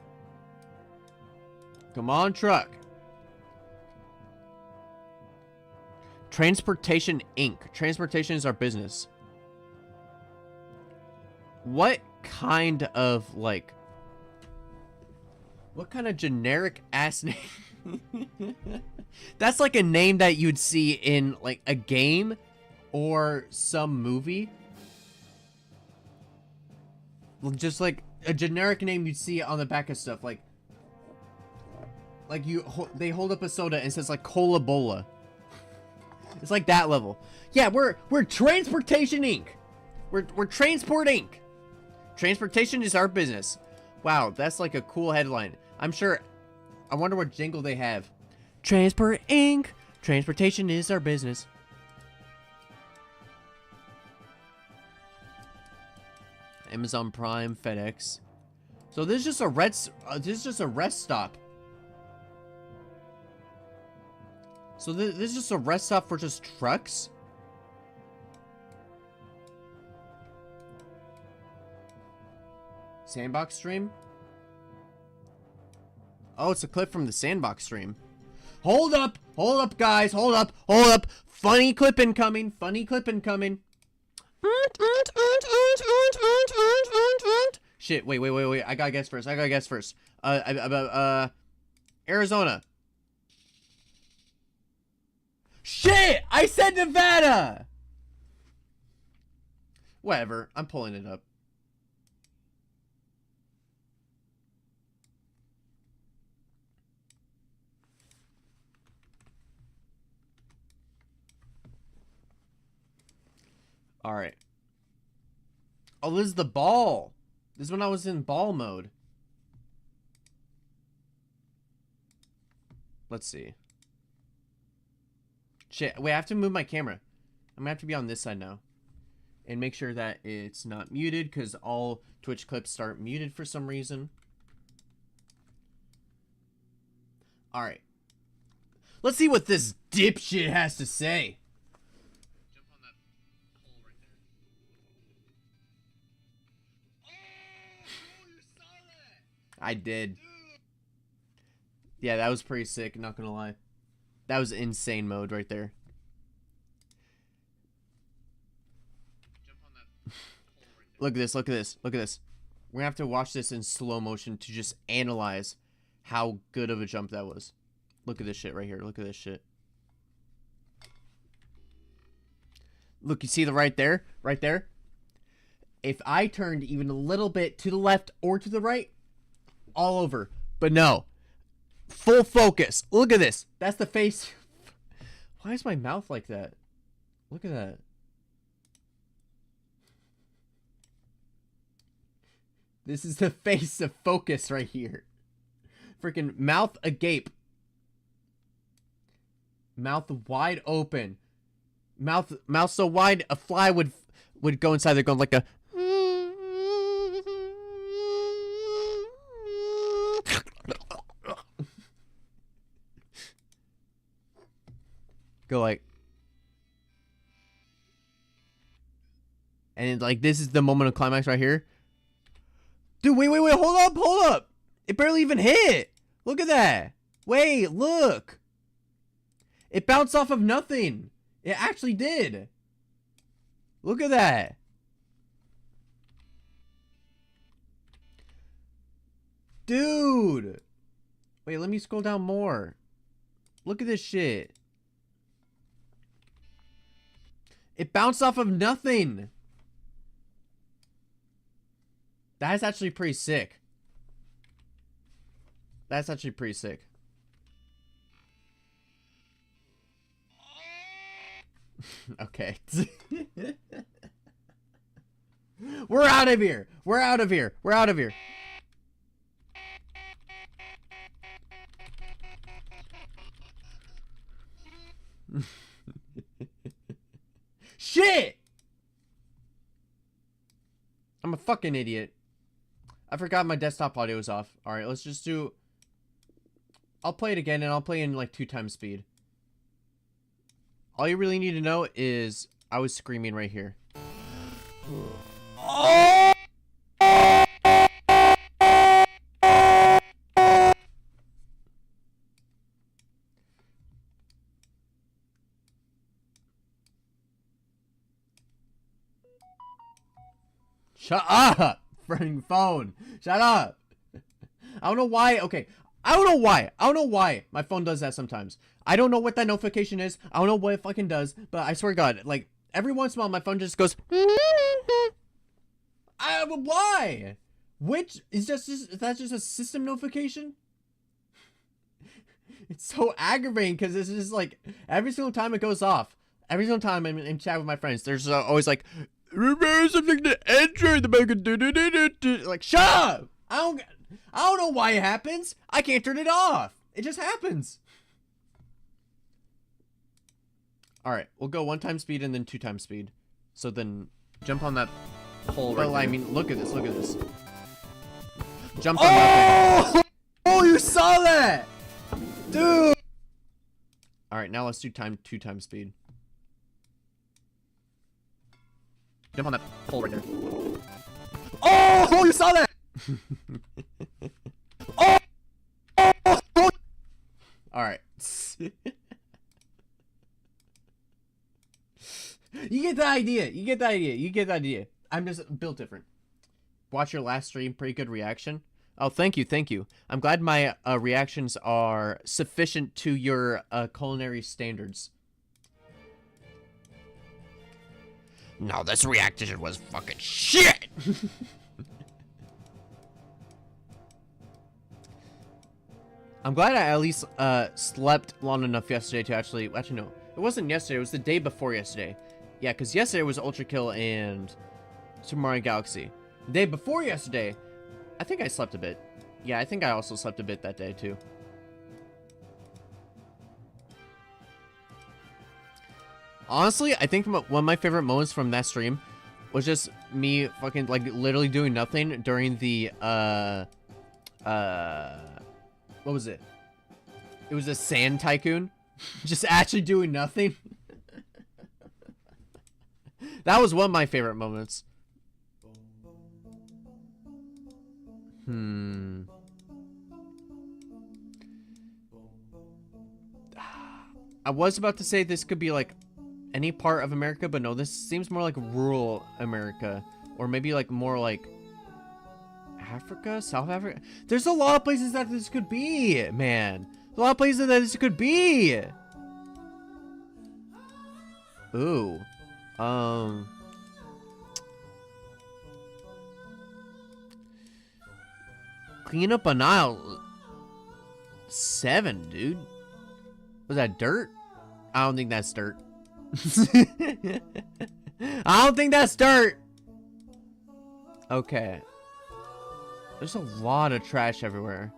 Come on, truck. Transportation Inc. Transportation is our business. What kind of, like... What kind of generic ass name? That's like a name that you'd see in, like, a game or some movie. Just like a generic name you'd see on the back of stuff, like they hold up a soda and it says like Cola Bola. It's like that level. Yeah, we're Transportation Inc. We're Transport Inc. Transportation is our business. Wow, that's like a cool headline. I'm sure. I wonder what jingle they have. Transport Inc. Transportation is our business. Amazon Prime, FedEx. So this is just a rest stop. So this is just a rest stop for just trucks? Sandbox stream? Oh, it's a clip from the Sandbox stream. Hold up guys, hold up. Funny clip incoming, Shit, wait. I gotta guess first. Arizona. Shit! I said Nevada! Whatever, I'm pulling it up. Alright. Oh, this is the ball. This is when I was in ball mode. Let's see. Shit, wait, I have to move my camera. I'm gonna have to be on this side now. And make sure that it's not muted, because all Twitch clips start muted for some reason. Alright. Let's see what this dipshit has to say. Jump on that hole right there. Oh, you saw that! I did. Yeah, that was pretty sick, not gonna lie. That was insane mode right there. Jump on that hole right there. Look at this. We're gonna have to watch this in slow motion to just analyze how good of a jump that was. Look at this shit right here. Look at this shit. Look, you see the right there? Right there? If I turned even a little bit to the left or to the right, all over. But no. Full focus. Look at this. That's the face. Why is my mouth like that? Look at that. This is the face of focus right here. Freaking mouth agape. Mouth wide open. Mouth so wide a fly would go inside there going like a go like, and like this is the moment of climax right here. Dude, wait, hold up. It barely even hit. Look at that. Wait, look. It bounced off of nothing. It actually did. Look at that. Dude. Wait, let me scroll down more. Look at this shit. It bounced off of nothing. That's actually pretty sick. That's actually pretty sick. Okay. We're out of here. We're out of here. We're out of here. Shit! I'm a fucking idiot. I forgot my desktop audio was off. Alright, let's just do... I'll play it again, and I'll play in like 2 times speed. All you really need to know is I was screaming right here. Oh! Shut up! Friggin' phone. Shut up. I don't know why. Okay. I don't know why my phone does that sometimes. I don't know what that notification is. I don't know what it fucking does. But I swear to God, like, every once in a while my phone just goes... Why? Which is is that just a system notification? It's so aggravating because it's just like every single time it goes off. Every single time I'm in chat with my friends, there's always like, remember something to enter the bag. Like, shut up! I don't know why it happens. I can't turn it off. It just happens. All right, we'll go 1 time speed and then 2 time speed. So then jump on that hole. Well, I mean, look at this. Look at this. Jump on nothing. Oh, you saw that, dude. All right, now let's do 2 time speed. Jump on that hole right there. Oh, you saw that. Oh. All right. You get the idea. You get the idea. You get the idea. I'm just built different. Watch your last stream. Pretty good reaction. Oh, thank you. Thank you. I'm glad my reactions are sufficient to your culinary standards. No, this reaction was fucking shit. I'm glad I at least slept long enough yesterday to actually no, it wasn't yesterday, it was the day before yesterday. Yeah, because yesterday was Ultra Kill and Super Mario Galaxy. The day before yesterday, I think I slept a bit. Yeah, I think I also slept a bit that day too. Honestly, I think one of my favorite moments from that stream was just me fucking like literally doing nothing during the what was it? It was a sand tycoon. Just actually doing nothing. That was one of my favorite moments. I was about to say this could be like any part of America, but no, this seems more like rural America. Or maybe like more like Africa? South Africa? There's a lot of places that this could be, man. A lot of places that this could be. Ooh. Clean up an aisle 7, dude. Was that dirt? I don't think that's dirt. I don't think that's dirt. Okay. There's a lot of trash everywhere.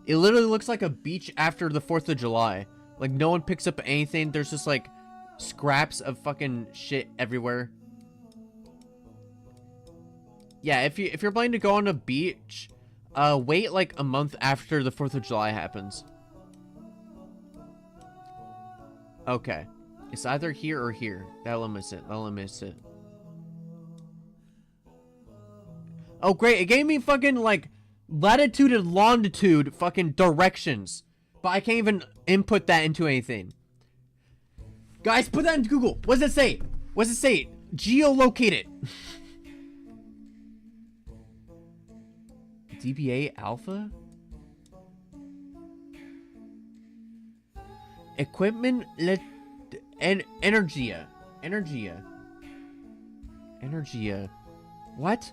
It literally looks like a beach after the 4th of July. Like, no one picks up anything. There's just, like, scraps of fucking shit everywhere. Yeah, if you're planning to go on a beach, wait, like, a month after the 4th of July happens. Okay. It's either here or here. That'll miss it. That'll miss it. Oh, great. It gave me fucking, like, latitude and longitude fucking directions. But I can't even input that into anything. Guys, put that into Google. What does it say? What does it say? Geolocate it. DBA Alpha? Equipment Energia. What?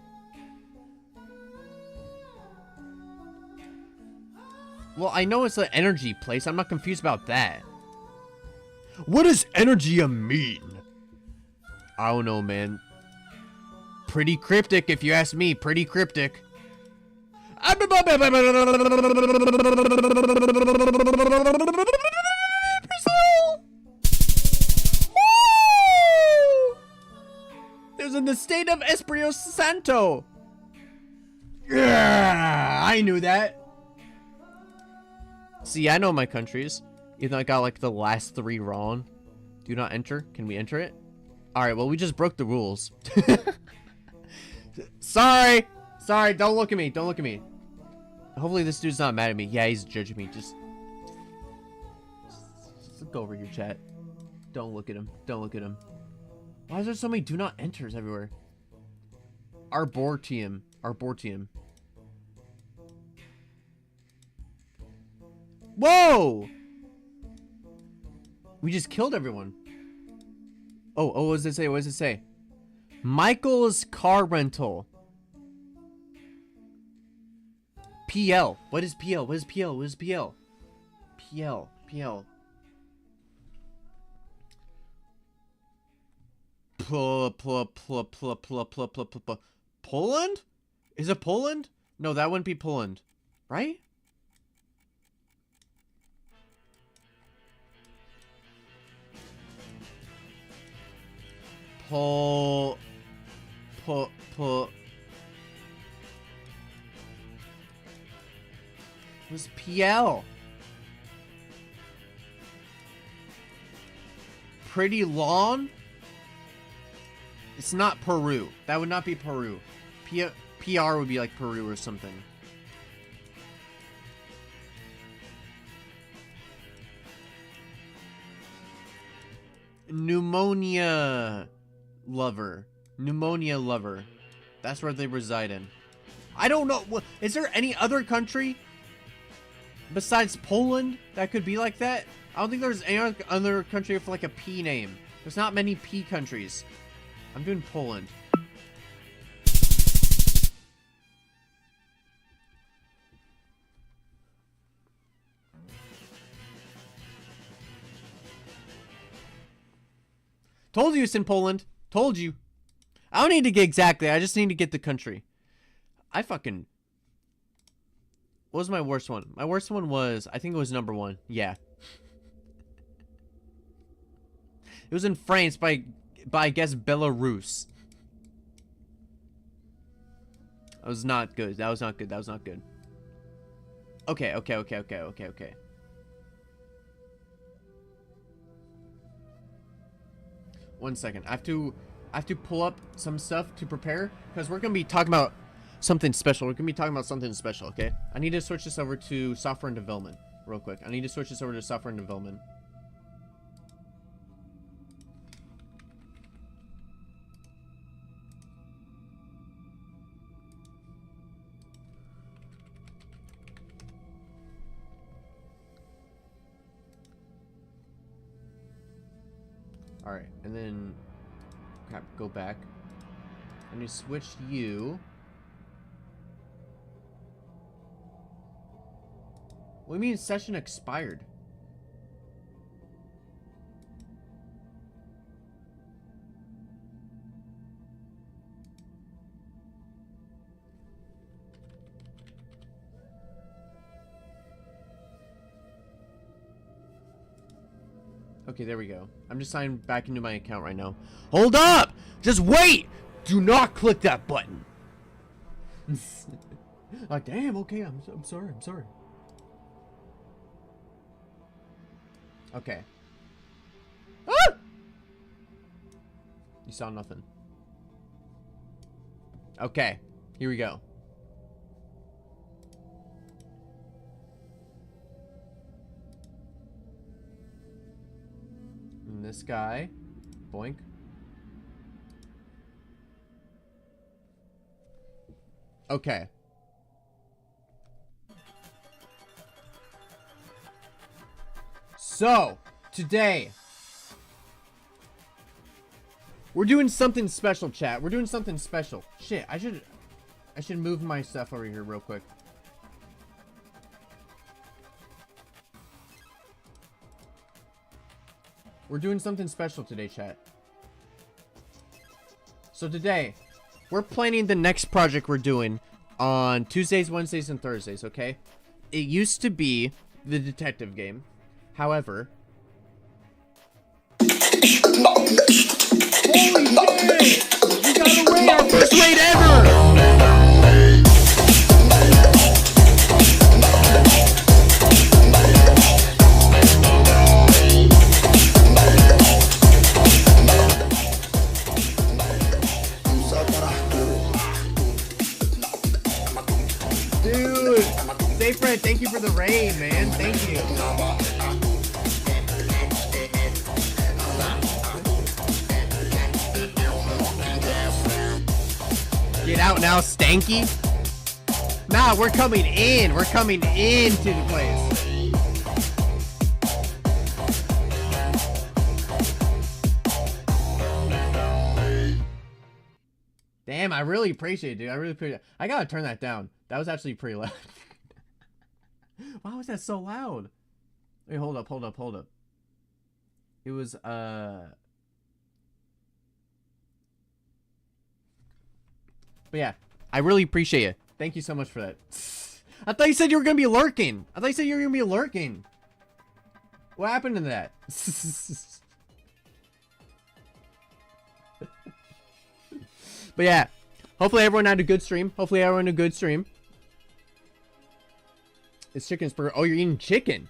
Well, I know it's an energy place. I'm not confused about that. What does Energia mean? I don't know, man. Pretty cryptic, if you ask me. Pretty cryptic. It was in the state of Espírito Santo. Yeah, I knew that. See, I know my countries. Even though I got like the last 3 wrong. Do not enter. Can we enter it? Alright, well, we just broke the rules. Sorry. Sorry, don't look at me. Don't look at me. Hopefully this dude's not mad at me. Yeah, he's judging me. Just go over your chat. Don't look at him. Don't look at him. Why is there so many do not enters everywhere? Arboretum. Arboretum. Whoa! We just killed everyone. Oh, what does it say? What does it say? Michael's car rental. PL. What is PL? What is PL? What is PL? PL. PL. Poland? Is it Poland? No, that wouldn't be Poland. Right? Was PL. Pretty long? It's not Peru. That would not be Peru. PR would be like Peru or something. Pneumonia lover. Pneumonia lover. That's where they reside in. I don't know. Is there any other country besides Poland that could be like that? I don't think there's any other country with like a P name. There's not many P countries. I'm doing Poland. Told you it's in Poland. Told you. I don't need to get exactly. I just need to get the country. I fucking... What was my worst one? My worst one was... I think it was number 1. Yeah. It was in France by I guess, Belarus. That was not good. That was not good. That was not good. Okay. One second. I have to pull up some stuff to prepare because we're gonna be talking about something special. We're gonna be talking about something special. Okay. I need to switch this over to software and development real quick. I need to switch this over to software and development. Alright, and then... Crap, go back. And you switch you... What do you mean session expired? Okay, there we go. I'm just signing back into my account right now. Hold up! Just wait! Do not click that button. Like, damn, okay, I'm sorry, I'm sorry. Okay. Ah! You saw nothing. Okay, here we go. And this guy, boink. Okay. So, today, we're doing something special, chat. We're doing something special. Shit, I should move my stuff over here real quick. We're doing something special today, chat. So today, we're planning the next project we're doing on Tuesdays, Wednesdays, and Thursdays, okay? It used to be the detective game. However... Holy shit! We got a raid! Our first raid ever! Dude! Say Fred, thank you for the raid, man. Thank you. Get out now, Stanky. Nah, we're coming in. We're coming into the place. Damn, I really appreciate it, dude. I really appreciate it. I gotta turn that down. That was actually pretty loud. Why was that so loud? Wait, hold up. It was, But yeah, I really appreciate it. Thank you so much for that. I thought you said you were gonna be lurking. What happened to that? But yeah, hopefully everyone had a good stream. It's chicken burger. Oh, you're eating chicken.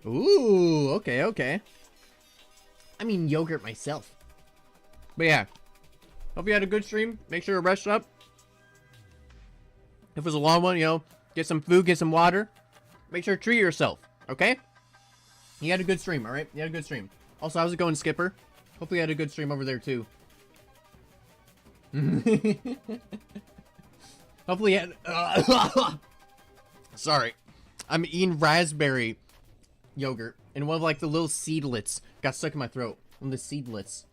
Ooh, okay. I mean yogurt myself. But yeah, hope you had a good stream. Make sure to rest up. If it was a long one, you know, get some food, get some water. Make sure to treat yourself, okay? You had a good stream, alright? Also, how's it going, Skipper? Hopefully you had a good stream over there, too. Hopefully you had... Sorry. I'm eating raspberry yogurt, and one of, like, the little seedlets got stuck in my throat. One of the seedlets.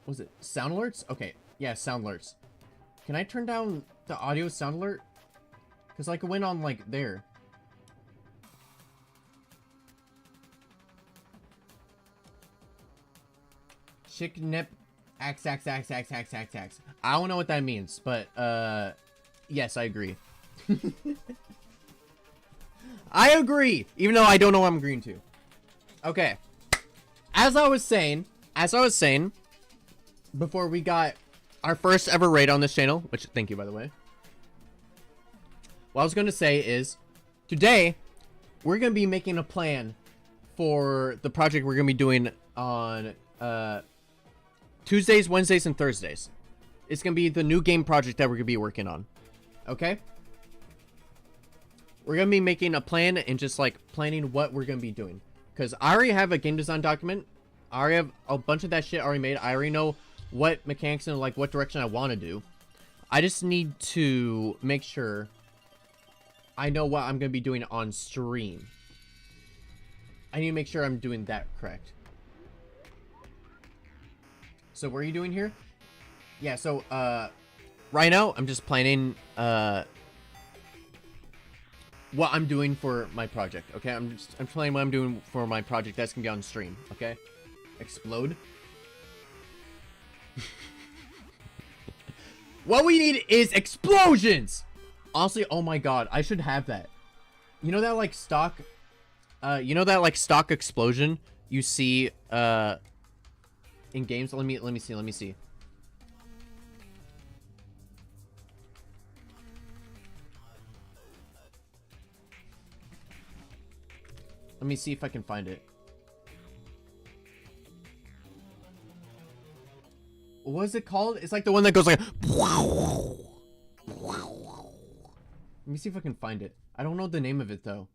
What was it? Sound alerts? Okay. Yeah, sound alerts. Can I turn down the audio sound alert? Because, like, it went on, like, there. Chick nip ax. I don't know what that means, but, yes, I agree. I agree! Even though I don't know what I'm agreeing to. Okay. As I was saying, before we got our first ever raid on this channel, which, thank you, by the way. What I was going to say is, today, we're going to be making a plan for the project we're going to be doing on, Tuesdays, Wednesdays, and Thursdays. It's going to be the new game project that we're going to be working on. Okay? We're going to be making a plan and just, like, planning what we're going to be doing. Because I already have a game design document. I already have a bunch of that shit already made. I already know what mechanics and, like, what direction I want to do. I just need to make sure I know what I'm going to be doing on stream. I need to make sure I'm doing that correct. So, what are you doing here? Yeah, so, right now, I'm just planning, what I'm doing for my project, okay? I'm planning what I'm doing for my project that's gonna be on stream, okay? Explode. What we need is explosions! Honestly, oh my god, I should have that. You know that, like, stock explosion you see, in games? Let me see. Let me see if I can find it. What is it called? It's like the one that goes like... Let me see if I can find it. I don't know the name of it, though.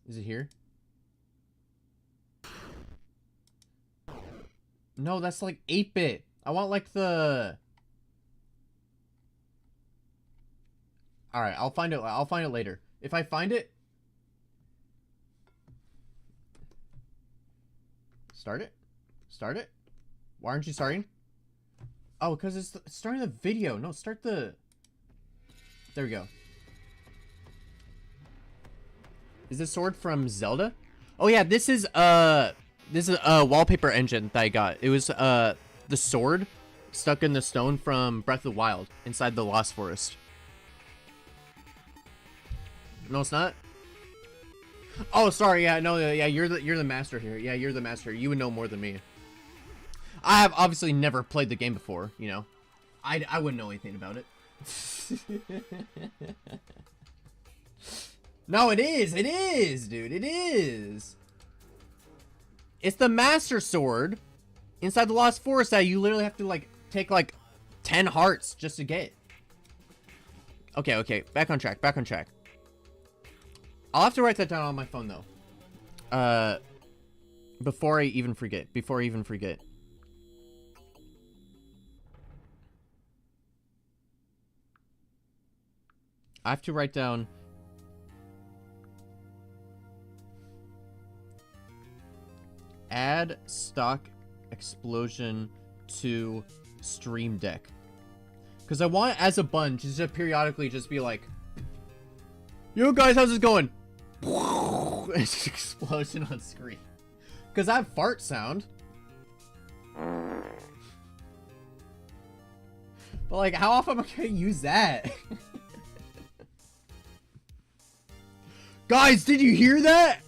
Is it here? No, that's like 8-bit. I want like the... Alright, I'll find it later. If I find it... Start it? Why aren't you starting? Oh, because it's starting the video. No, start the... There we go. Is this sword from Zelda? Oh yeah, this is a wallpaper engine that I got. It was the sword stuck in the stone from Breath of the Wild inside the Lost Forest. No, it's not. Oh, sorry. Yeah, no, yeah, you're the master here. Yeah, you're the master. You would know more than me. I have obviously never played the game before, you know. I wouldn't know anything about it. No, it is, dude. It is. It's the Master Sword inside the Lost Forest that you literally have to, like, take, like, 10 hearts just to get. Okay. Back on track. I'll have to write that down on my phone, though. Before I even forget. I have to write down. Add stock explosion to Stream Deck. Because I want as a bunch to just periodically just be like, yo guys, how's this going? It's just explosion on screen. Because I have fart sound. But like, how often am I gonna use that? Guys, did you hear that?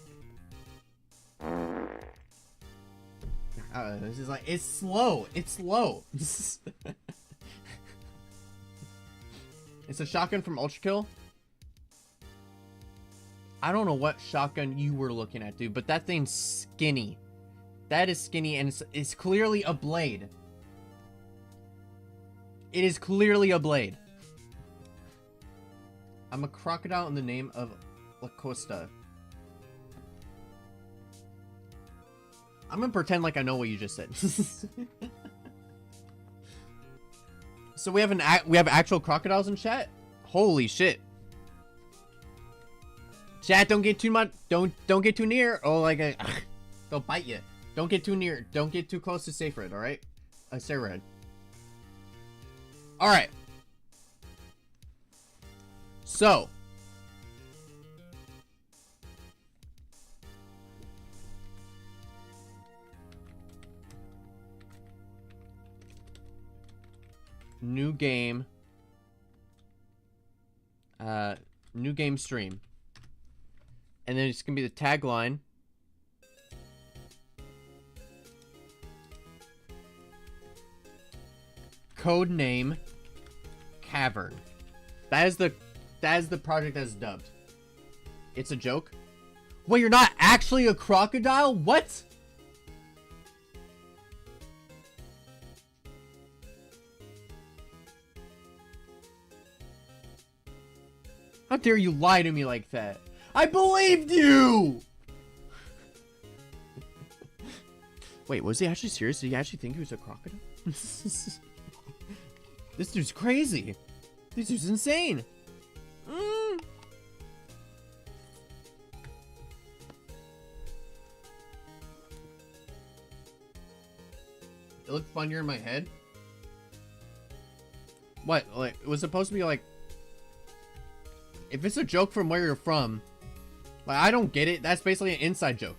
This is like, it's slow. It's slow. It's a shotgun from Ultra Kill. I don't know what shotgun you were looking at, dude, but that thing's skinny. That is skinny, and it's clearly a blade. It is clearly a blade. I'm a crocodile in the name of La Costa. I'm gonna pretend like I know what you just said. So we have actual crocodiles in chat? Holy shit. Chat, don't get too much, don't get too near. Oh, like they'll bite you. Don't get too near. Don't get too close to Safe Red, alright? Safe Red. Alright. So. New game. New game stream. And then it's gonna be the tagline. Code name Cavern. That is the project that's dubbed. It's a joke. Wait, you're not actually a crocodile? What? How dare you lie to me like that? I believed you! Wait, was he actually serious? Did he actually think he was a crocodile? This dude's crazy. This dude's insane. It looked funnier in my head. What? Like, it was supposed to be like, if it's a joke from where you're from, like, I don't get it. That's basically an inside joke.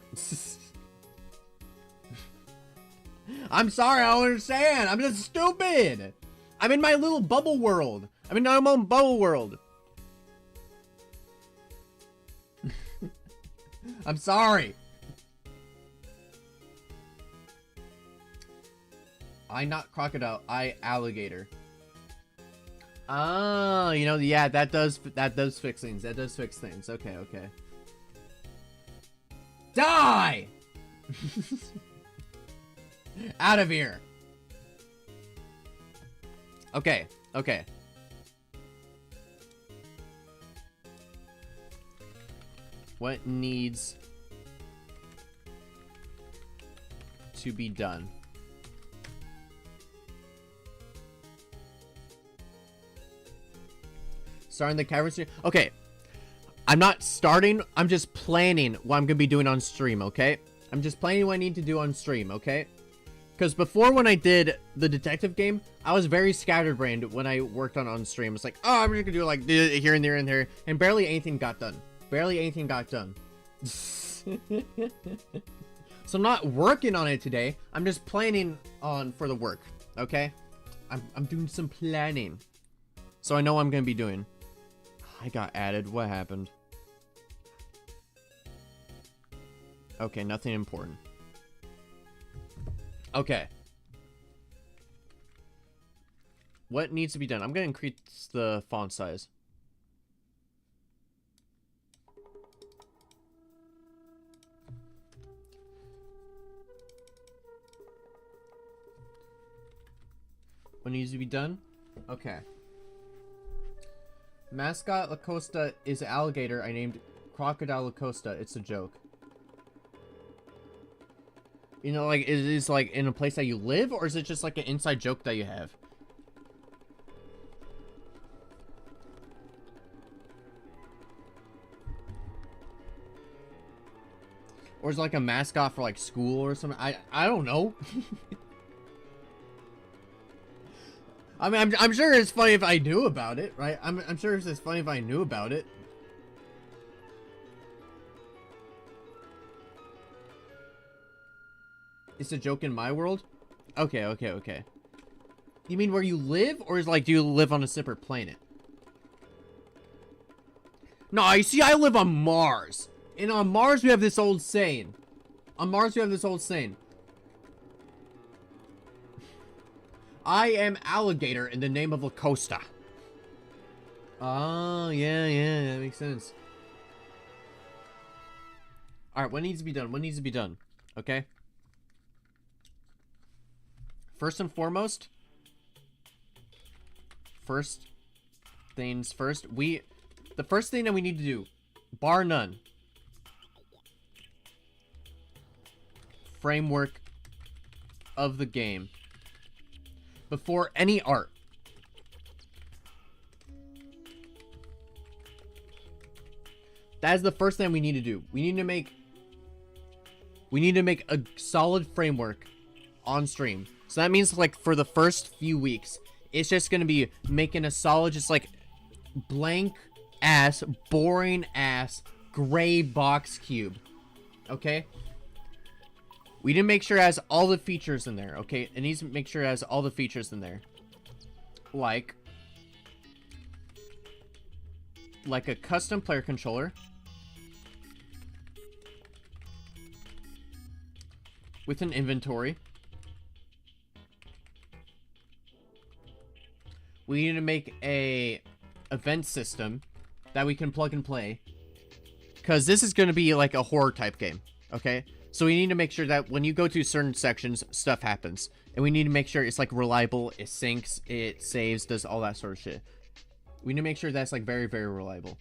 I'm sorry, I don't understand. I'm just stupid. I'm in my little bubble world. I'm in my own bubble world. I'm sorry. I not crocodile, I alligator. Oh, you know, yeah, that does fix things. That does fix things. Okay, okay. Die! Out of here. Okay, okay. What needs to be done? Starting the cavern stream. Okay. I'm not starting. I'm just planning what I'm going to be doing on stream, okay? I'm just planning what I need to do on stream, okay? Because before, when I did the detective game, I was very scatterbrained when I worked on stream. It's like, oh, I'm just going to do like here and there and there. And barely anything got done. Barely anything got done. So I'm not working on it today. I'm just planning for the work, okay? I'm doing some planning. So I know what I'm going to be doing. I got added. What happened? Okay, nothing important. Okay. What needs to be done? I'm going to increase the font size. What needs to be done? Okay. Mascot La Costa is an alligator I named Crocodile La Costa. It's a joke. You know, like, is it like in a place that you live, or is it just like an inside joke that you have? Or is it like a mascot for like school or something? I don't know. I mean, I'm sure it's funny if I knew about it, right? I'm sure it's funny if I knew about it. It's a joke in my world? Okay, okay, okay. You mean where you live? Or is like, do you live on a separate planet? No, you see, I live on Mars. And on Mars, we have this old saying. On Mars, we have this old saying. I am alligator in the name of La Costa. Oh, yeah, that makes sense. Alright, what needs to be done? What needs to be done? Okay? First and foremost. First things first. The first thing that we need to do, bar none. Framework of the game. Before any art. That is the first thing we need to do. We need to make a solid framework on stream. So that means like for the first few weeks, it's just gonna be making a solid, just like blank ass, boring ass, gray box cube. Okay? We need to make sure it has all the features in there, okay? It needs to make sure it has all the features in there. Like a custom player controller. With an inventory. We need to make a event system that we can plug and play. Because this is going to be like a horror type game, okay? So we need to make sure that when you go to certain sections, stuff happens. And we need to make sure it's like reliable, it syncs, it saves, does all that sort of shit. We need to make sure that's like very, very reliable.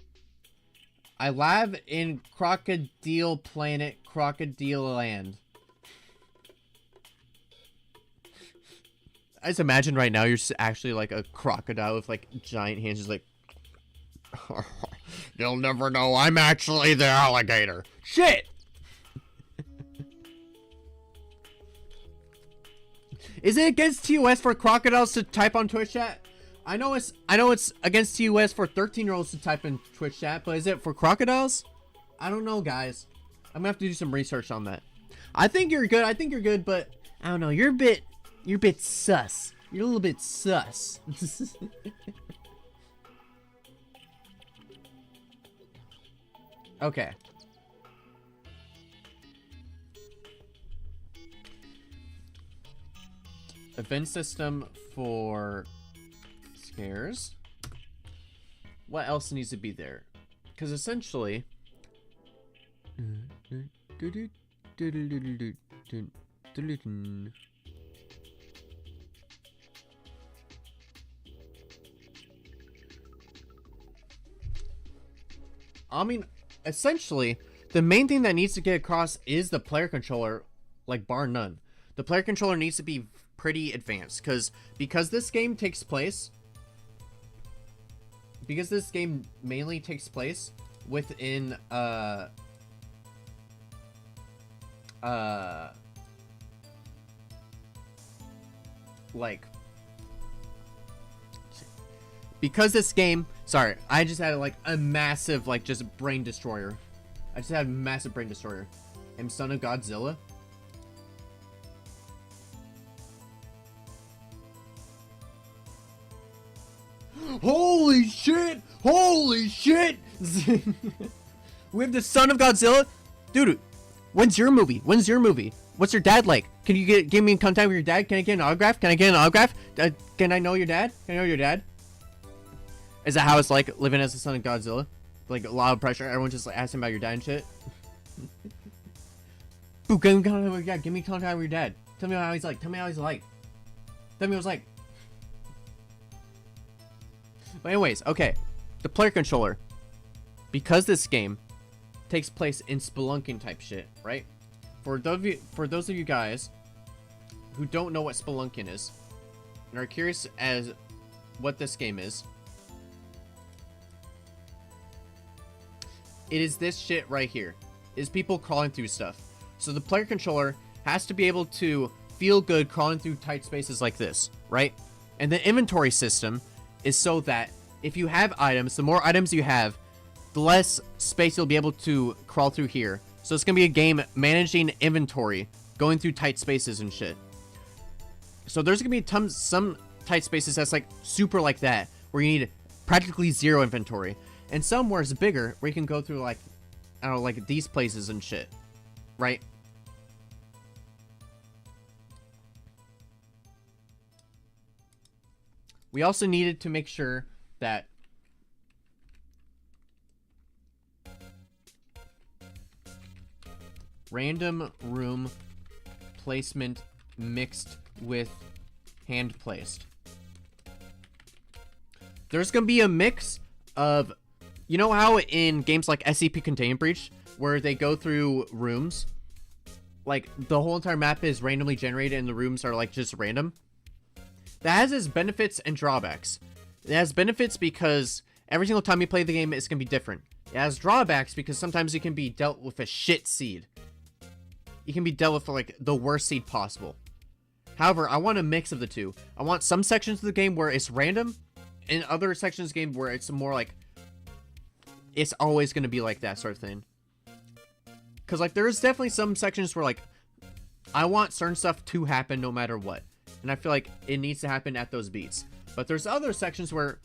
I live in Crocodile Planet, Crocodile Land. I just imagine right now you're just actually like a crocodile with like giant hands, just like... You'll never know, I'm actually the alligator. Shit! Is it against TOS for crocodiles to type on Twitch chat? I know it's against TOS for 13-year-olds to type in Twitch chat, but is it for crocodiles? I don't know, guys. I'm gonna have to do some research on that. I think you're good, but I don't know. You're a bit sus. You're a little bit sus. Okay. Event system for scares. What else needs to be there? Because essentially... I mean, essentially, the main thing that needs to get across is the player controller, like bar none. The player controller needs to be pretty advanced, because this game takes place... Because this game mainly takes place within, like... Because this game... Sorry, I just had like a massive, like, just brain destroyer. I just had a massive brain destroyer. I'm son of Godzilla. Holy shit! Holy shit! We have the son of Godzilla? Dude, when's your movie? When's your movie? What's your dad like? Can you give me in contact with your dad? Can I get an autograph? Can I get an autograph? Can I know your dad? Can I know your dad? Is that how it's like living as the son of Godzilla? Like a lot of pressure. Everyone just like asking about your dad and shit. Boo, give me contact with your dad. Give me contact with your dad. Tell me how he's like. Tell me how he's like. Tell me what it's like. But anyways, okay. The player controller. Because this game takes place in spelunking type shit, right? For those of you guys who don't know what spelunking is and are curious as what this game is, it is this shit right here. It is people crawling through stuff. So the player controller has to be able to feel good crawling through tight spaces like this, right? And the inventory system is so that if you have items, the more items you have, the less space you'll be able to crawl through here. So it's going to be a game managing inventory, going through tight spaces and shit. So there's going to be some tight spaces that's like super like that, where you need practically zero inventory. And some where it's bigger, where you can go through like, I don't know, like these places and shit, right? We also needed to make sure that random room placement mixed with hand placed. There's gonna be a mix of, you know how in games like SCP Containment Breach, where they go through rooms, like the whole entire map is randomly generated and the rooms are like just random? That has its benefits and drawbacks. It has benefits because every single time you play the game, it's going to be different. It has drawbacks because sometimes you can be dealt with a shit seed. You can be dealt with like the worst seed possible. However, I want a mix of the two. I want some sections of the game where it's random, and other sections of the game where it's more like, it's always going to be like that sort of thing. Because like there's definitely some sections where like, I want certain stuff to happen no matter what. And I feel like it needs to happen at those beats. But there's other sections where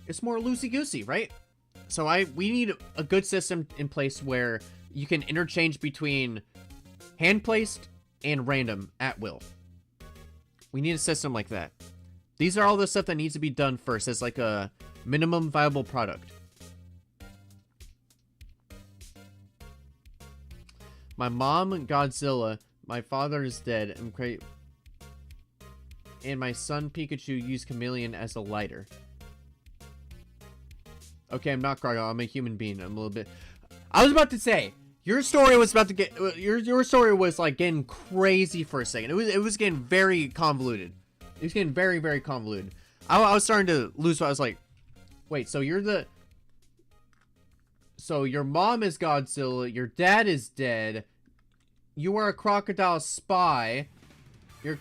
it's more loosey-goosey, right? So we need a good system in place where you can interchange between hand-placed and random at will. We need a system like that. These are all the stuff that needs to be done first as like a minimum viable product. My mom, Godzilla. My father is dead. I'm crazy. And my son Pikachu used Chameleon as a lighter. Okay, I'm not Gargoyle. I'm a human being. I'm a little bit. I was about to say your story was about to get your story was like getting crazy for a second. It was getting very convoluted. It was getting very, very convoluted. I was starting to lose. I was like, wait. So your mom is Godzilla. Your dad is dead. You are a crocodile spy.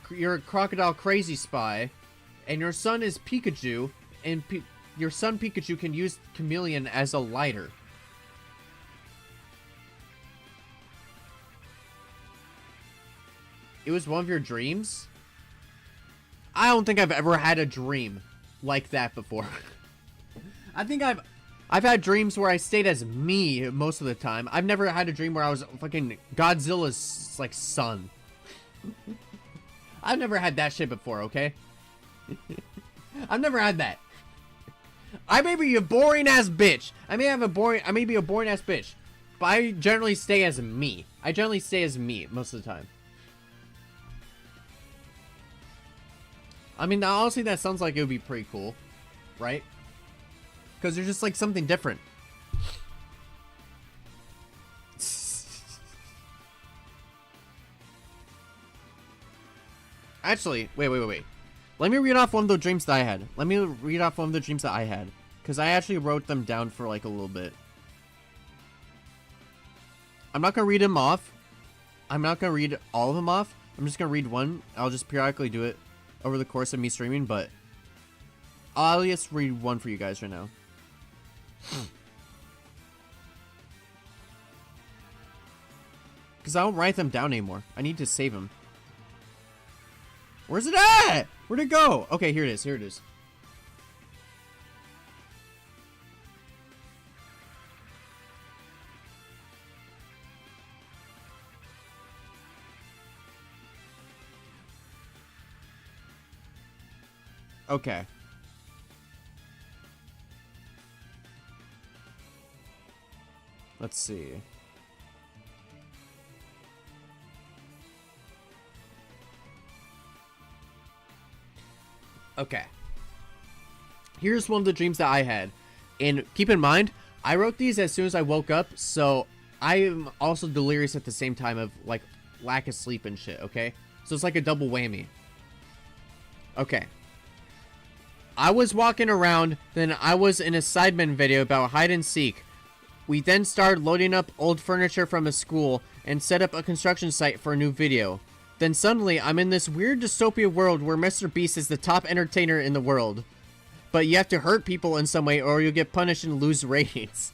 You're a crocodile crazy spy, and your son is Pikachu, and your son Pikachu can use Chameleon as a lighter. It was one of your dreams? I don't think I've ever had a dream like that before. I think I've had dreams where I stayed as me most of the time. I've never had a dream where I was fucking Godzilla's like son. I've never had that shit before, okay? I've never had that. I may be a boring ass bitch. I may be a boring ass bitch. But I generally stay as me. I generally stay as me most of the time. I mean, honestly, that sounds like it would be pretty cool. Right? Because there's just like something different. Actually, wait. Let me read off one of the dreams that I had. Because I actually wrote them down for like a little bit. I'm not going to read them off. I'm not going to read all of them off. I'm just going to read one. I'll just periodically do it over the course of me streaming. But I'll just read one for you guys right now. Because I don't write them down anymore. I need to save them. Where's it at? Where'd it go? Okay, here it is. Okay. Let's see. Okay. Here's one of the dreams that I had. And keep in mind, I wrote these as soon as I woke up, so I am also delirious at the same time of, like, lack of sleep and shit, okay? So it's like a double whammy. Okay. I was walking around, then I was in a Sidemen video about hide and seek. We then started loading up old furniture from a school, and set up a construction site for a new video. Then suddenly, I'm in this weird dystopia world where Mr. Beast is the top entertainer in the world. But you have to hurt people in some way or you'll get punished and lose ratings.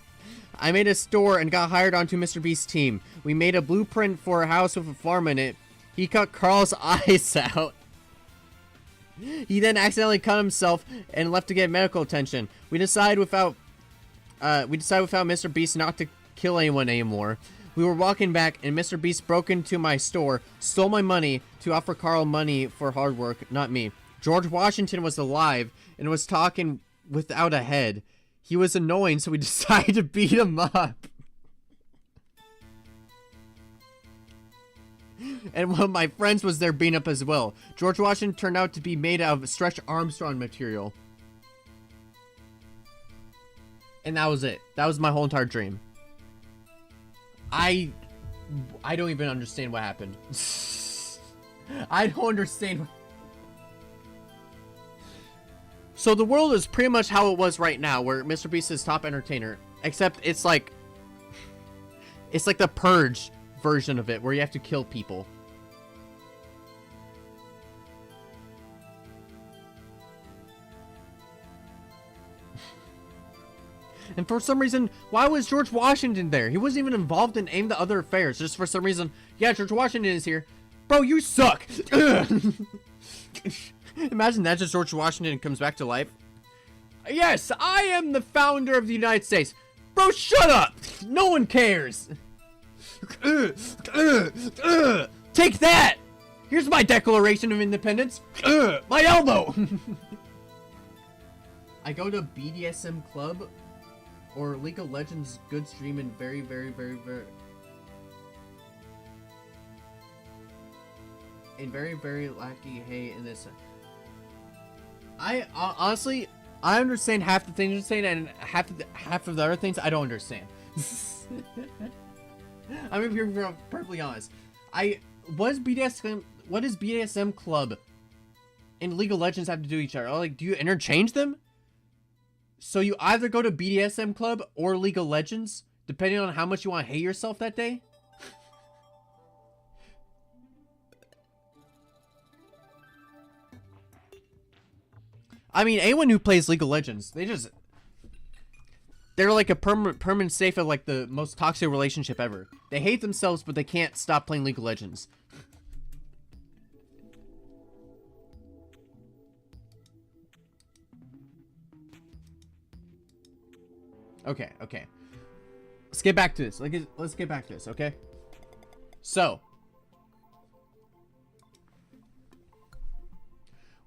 I made a store and got hired onto Mr. Beast's team. We made a blueprint for a house with a farm in it. He cut Carl's eyes out. He then accidentally cut himself and left to get medical attention. We decided without Mr. Beast not to kill anyone anymore. We were walking back and Mr. Beast broke into my store, stole my money to offer Carl money for hard work, not me. George Washington was alive and was talking without a head. He was annoying, so we decided to beat him up. And one of my friends was there beating up as well. George Washington turned out to be made out of Stretch Armstrong material. And that was it. That was my whole entire dream. I don't even understand what happened. I don't understand. So the world is pretty much how it was right now, where Mr. Beast is top entertainer. Except it's like the Purge version of it, where you have to kill people. And for some reason, why was George Washington there? He wasn't even involved in any of the other affairs. Just for some reason, yeah, George Washington is here. Bro, you suck! Imagine that, just George Washington comes back to life. Yes, I am the founder of the United States. Bro, shut up! No one cares! Take that! Here's my Declaration of Independence. My elbow! I go to BDSM Club or League of Legends good stream and very lackey hay in this. I honestly, I understand half the things you're saying, and half of the other things I don't understand. I'm gonna be perfectly honest. What does BDSM Club and League of Legends have to do with each other? Like, do you interchange them? So you either go to BDSM Club or League of Legends, depending on how much you want to hate yourself that day? I mean, anyone who plays League of Legends, they're like a permanent safe of like the most toxic relationship ever. They hate themselves, but they can't stop playing League of Legends. Okay. Let's get back to this. Let's get back to this, okay? So,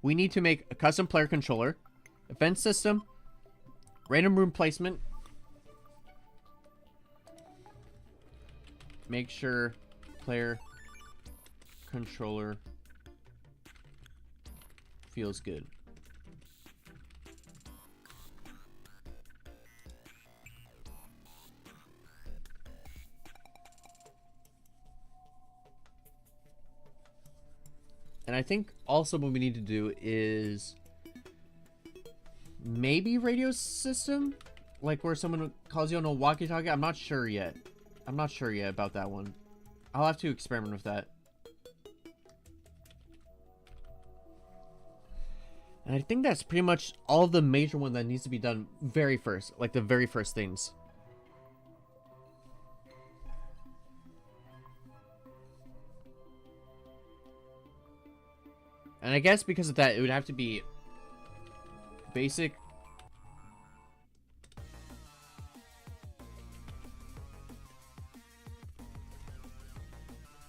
we need to make a custom player controller, event system, random room placement. Make sure player controller feels good. And I think also what we need to do is maybe radio system, like where someone calls you on a walkie-talkie. I'm not sure yet about that one. I'll have to experiment with that. And I think that's pretty much all of the major one that needs to be done very first, like the very first things. And I guess because of that, it would have to be basic.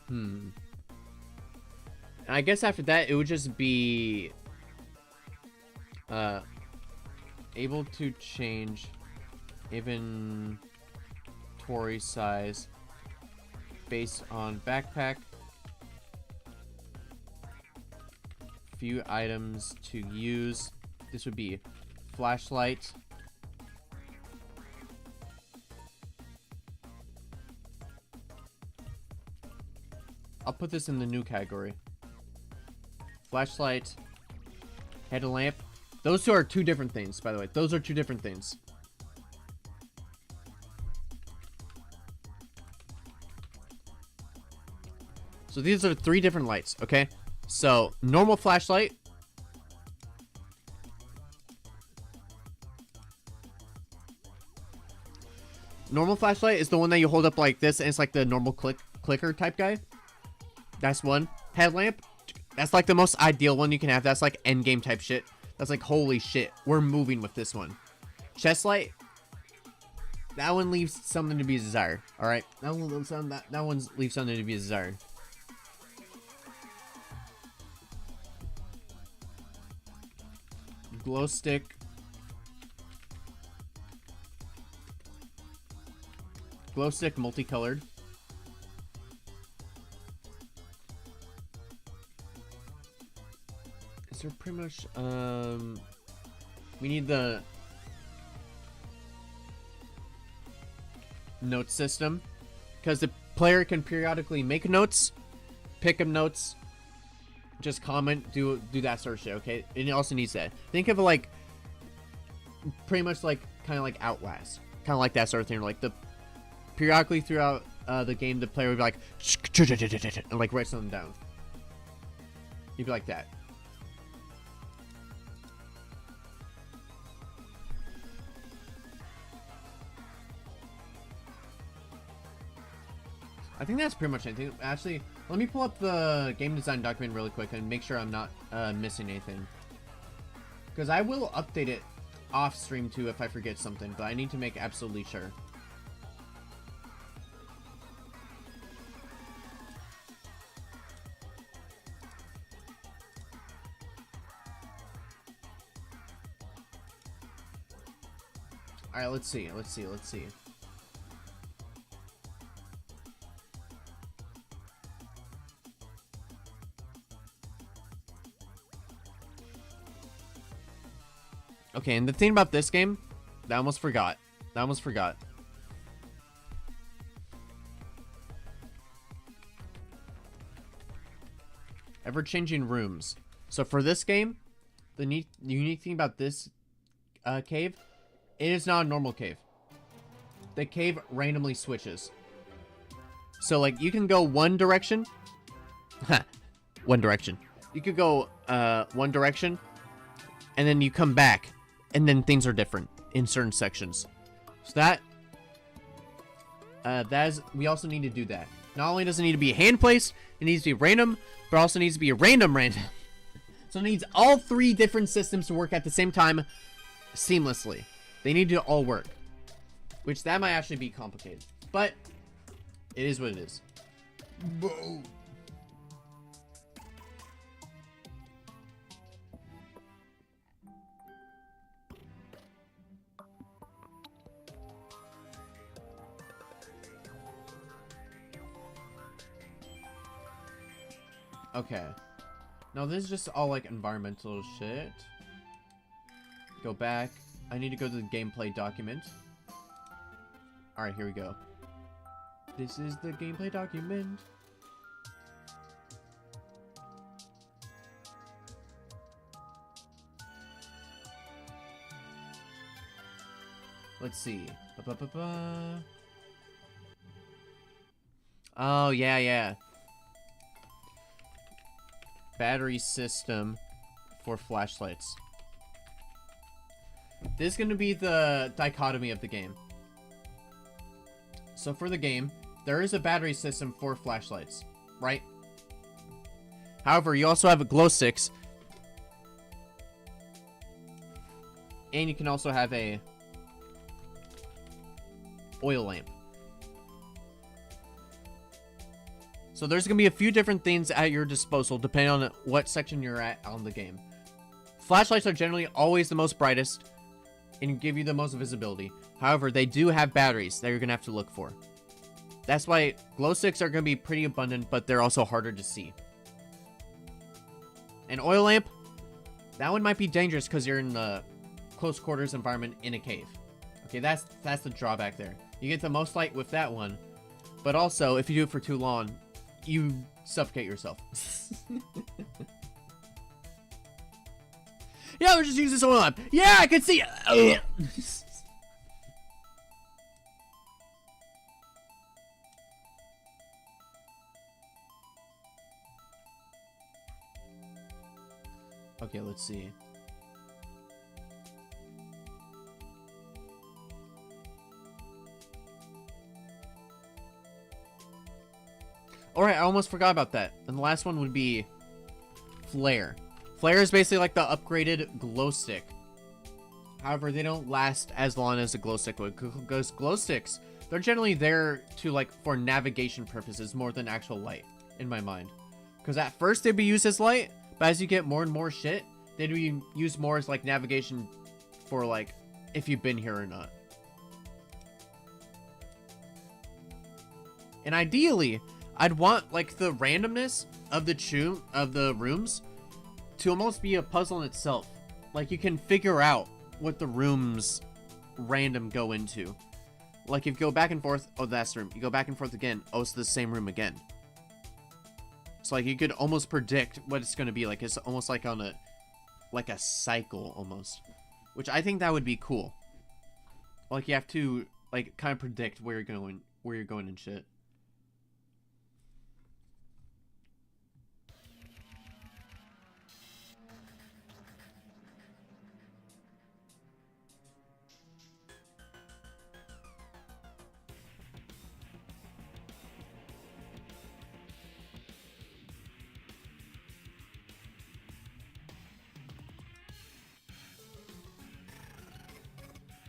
And I guess after that, it would just be able to change inventory size based on backpack. Few items to use. This would be flashlight, I'll put this in the new category. Flashlight, headlamp. Those two are two different things, by the way. Those are two different things. So these are 3 different lights, okay? So normal flashlight. Normal flashlight is the one that you hold up like this, and it's like the normal clicker type guy. That's one. Headlamp. That's like the most ideal one you can have. That's like end game type shit. That's like, holy shit, we're moving with this one. Chest light. That one leaves something to be desired. All right, that one leaves something to be desired. Glow stick. Glow stick multicolored. Is there pretty much we need the note system, because the player can periodically make notes, pick up notes, just comment, do that sort of shit, okay? And it also needs that. Think of it like pretty much like kind of like Outlast, kind of like that sort of thing. Like the periodically throughout the game, the player would be like and like write something down. You'd be like that. I think that's pretty much anything. Actually, let me pull up the game design document really quick and make sure I'm not missing anything. Because I will update it off stream too if I forget something, but I need to make absolutely sure. Alright, let's see. Okay, and the thing about this game, I almost forgot. Ever-changing rooms. So for this game, the unique thing about this cave, it is not a normal cave. The cave randomly switches. So like you can go one direction. One direction. You could go one direction, and then you come back, and then things are different in certain sections. So we also need to do that. Not only does it need to be hand placed, it needs to be random, but also needs to be a random. So it needs all 3 different systems to work at the same time seamlessly. They need to all work, which that might actually be complicated, but it is what it is. Whoa. Okay. Now this is just all like environmental shit. Go back. I need to go to the gameplay document. Alright, here we go. This is the gameplay document. Let's see. Oh, yeah. Battery system for flashlights. This is going to be the dichotomy of the game. So for the game, there is a battery system for flashlights, right? However, you also have a glow sticks. And you can also have a oil lamp. So there's going to be a few different things at your disposal depending on what section you're at on the game. Flashlights are generally always the most brightest and give you the most visibility. However, they do have batteries that you're going to have to look for. That's why glow sticks are going to be pretty abundant, but they're also harder to see. An oil lamp, that one might be dangerous because you're in a close quarters environment in a cave. Okay, that's the drawback there. You get the most light with that one, but also if you do it for too long, you suffocate yourself. Yeah, let's just use this oil lamp. Yeah, I can see it. Okay, let's see. Alright, I almost forgot about that. And the last one would be Flare. Flare is basically like the upgraded glow stick. However, they don't last as long as a glow stick would, because glow sticks, they're generally there to, like, for navigation purposes more than actual light, in my mind. Because at first they'd be used as light, but as you get more and more shit, they'd be used more as, like, navigation for, like, if you've been here or not. And ideally, I'd want, like, the randomness of the rooms to almost be a puzzle in itself. Like, you can figure out what the rooms random go into. Like, if you go back and forth, oh, that's the room. You go back and forth again, oh, it's the same room again. So, like, you could almost predict what it's going to be. Like, it's almost like on a, like a cycle, almost. Which I think that would be cool. Like, you have to, like, kind of predict where you're going and shit.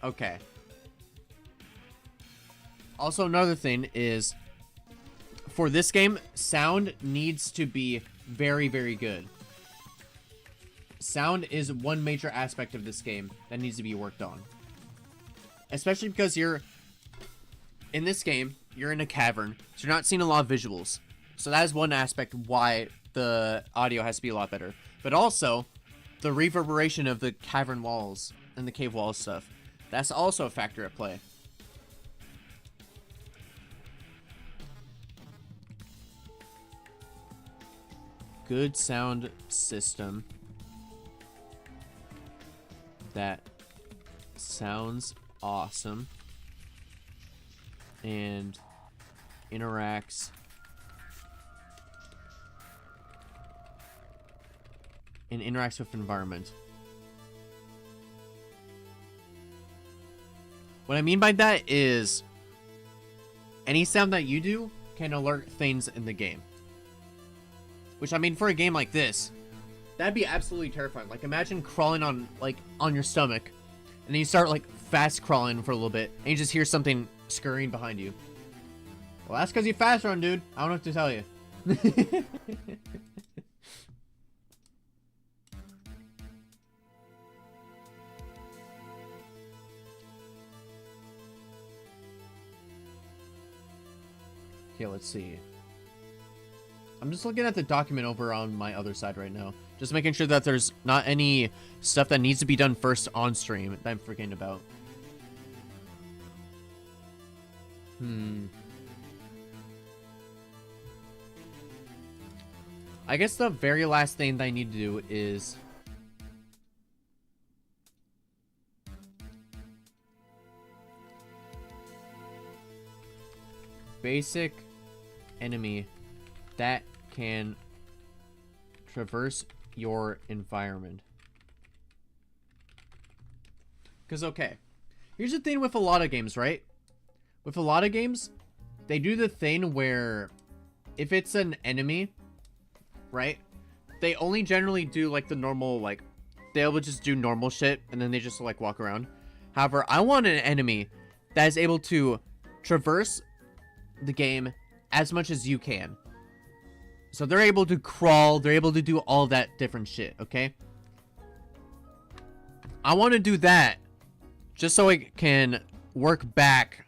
Okay. Also, another thing is, for this game, sound needs to be very, very good. Sound is one major aspect of this game that needs to be worked on. Especially because in this game, you're in a cavern, so you're not seeing a lot of visuals. So that is one aspect why the audio has to be a lot better. But also, the reverberation of the cavern walls and the cave walls stuff. That's also a factor at play. Good sound system that sounds awesome and interacts with environment. What I mean by that is any sound that you do can alert things in the game. Which, I mean, for a game like this, that'd be absolutely terrifying. Like, imagine crawling on your stomach, and then you start, like, fast crawling for a little bit, and you just hear something scurrying behind you. Well, that's because you fast run, dude. I don't know what to tell you. Okay, let's see. I'm just looking at the document over on my other side right now. Just making sure that there's not any stuff that needs to be done first on stream that I'm forgetting about. I guess the very last thing that I need to do is... basic enemy that can traverse your environment. Because, okay, here's the thing with a lot of games, right? With a lot of games, they do the thing where if it's an enemy, right, they only generally do, like, the normal, like, they'll just do normal shit, and then they just, like, walk around. However, I want an enemy that is able to traverse the game as much as you can. So they're able to crawl, they're able to do all that different shit, okay? I want to do that just so it can work back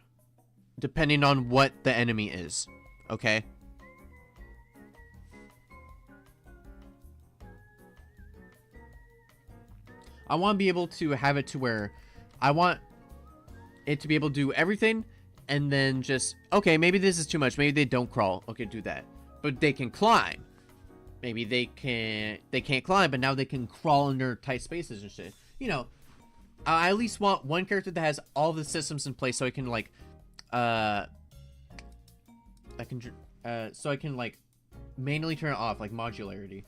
depending on what the enemy is, okay? I want to be able to have it to where I want it to be able to do everything and then just, okay, maybe this is too much. Maybe they don't crawl. Okay, do that. But they can climb. Maybe they can't climb, but now they can crawl under tight spaces and shit. You know, I at least want one character that has all the systems in place so I can, like, so I can, like, manually turn it off, like modularity.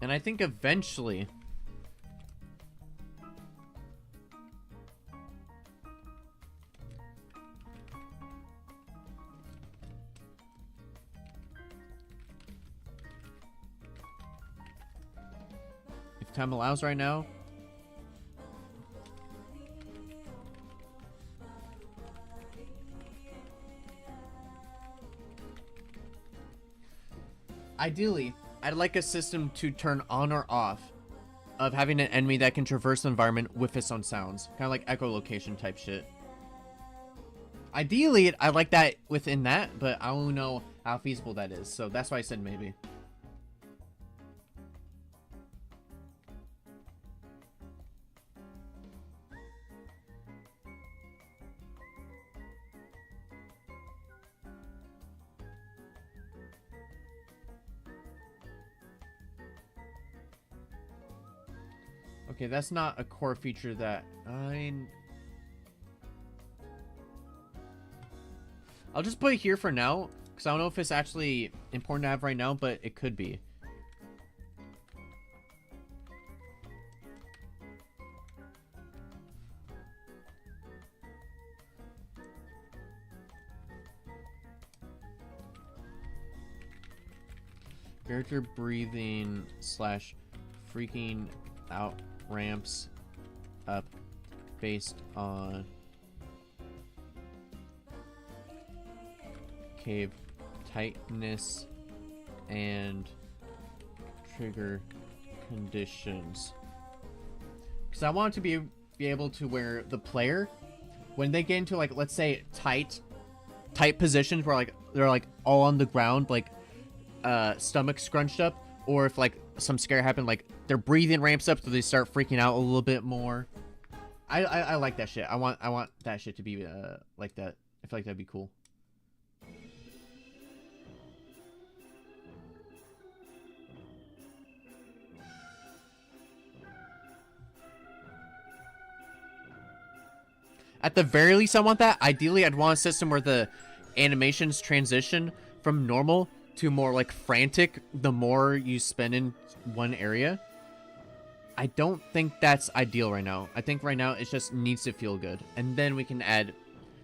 And I think eventually... if time allows right now... ideally, I'd like a system to turn on or off of having an enemy that can traverse the environment with its own sounds. Kind of like echolocation type shit. Ideally, I like that within that, but I don't know how feasible that is. So that's why I said maybe. Okay, that's not a core feature that I'll just put it here for now, because I don't know if it's actually important to have right now, but it could be. Character breathing / freaking out ramps up based on cave tightness and trigger conditions. Because I want it to be able to where the player, when they get into like, let's say tight positions where like they're like all on the ground, like stomach scrunched up, or if like some scare happened, like their breathing ramps up so they start freaking out a little bit more. I like that shit. I want that shit to be like that. I feel like that'd be cool. At the very least, I want that. Ideally, I'd want a system where the animations transition from normal to more like frantic the more you spend in one area. I don't think that's ideal right now. I think right now it just needs to feel good. And then we can add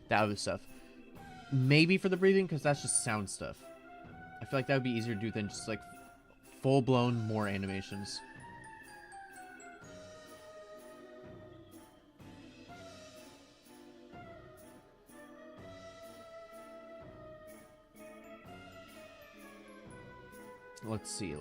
the other stuff. Maybe for the breathing, because that's just sound stuff. I feel like that would be easier to do than just like full-blown more animations. Let's see.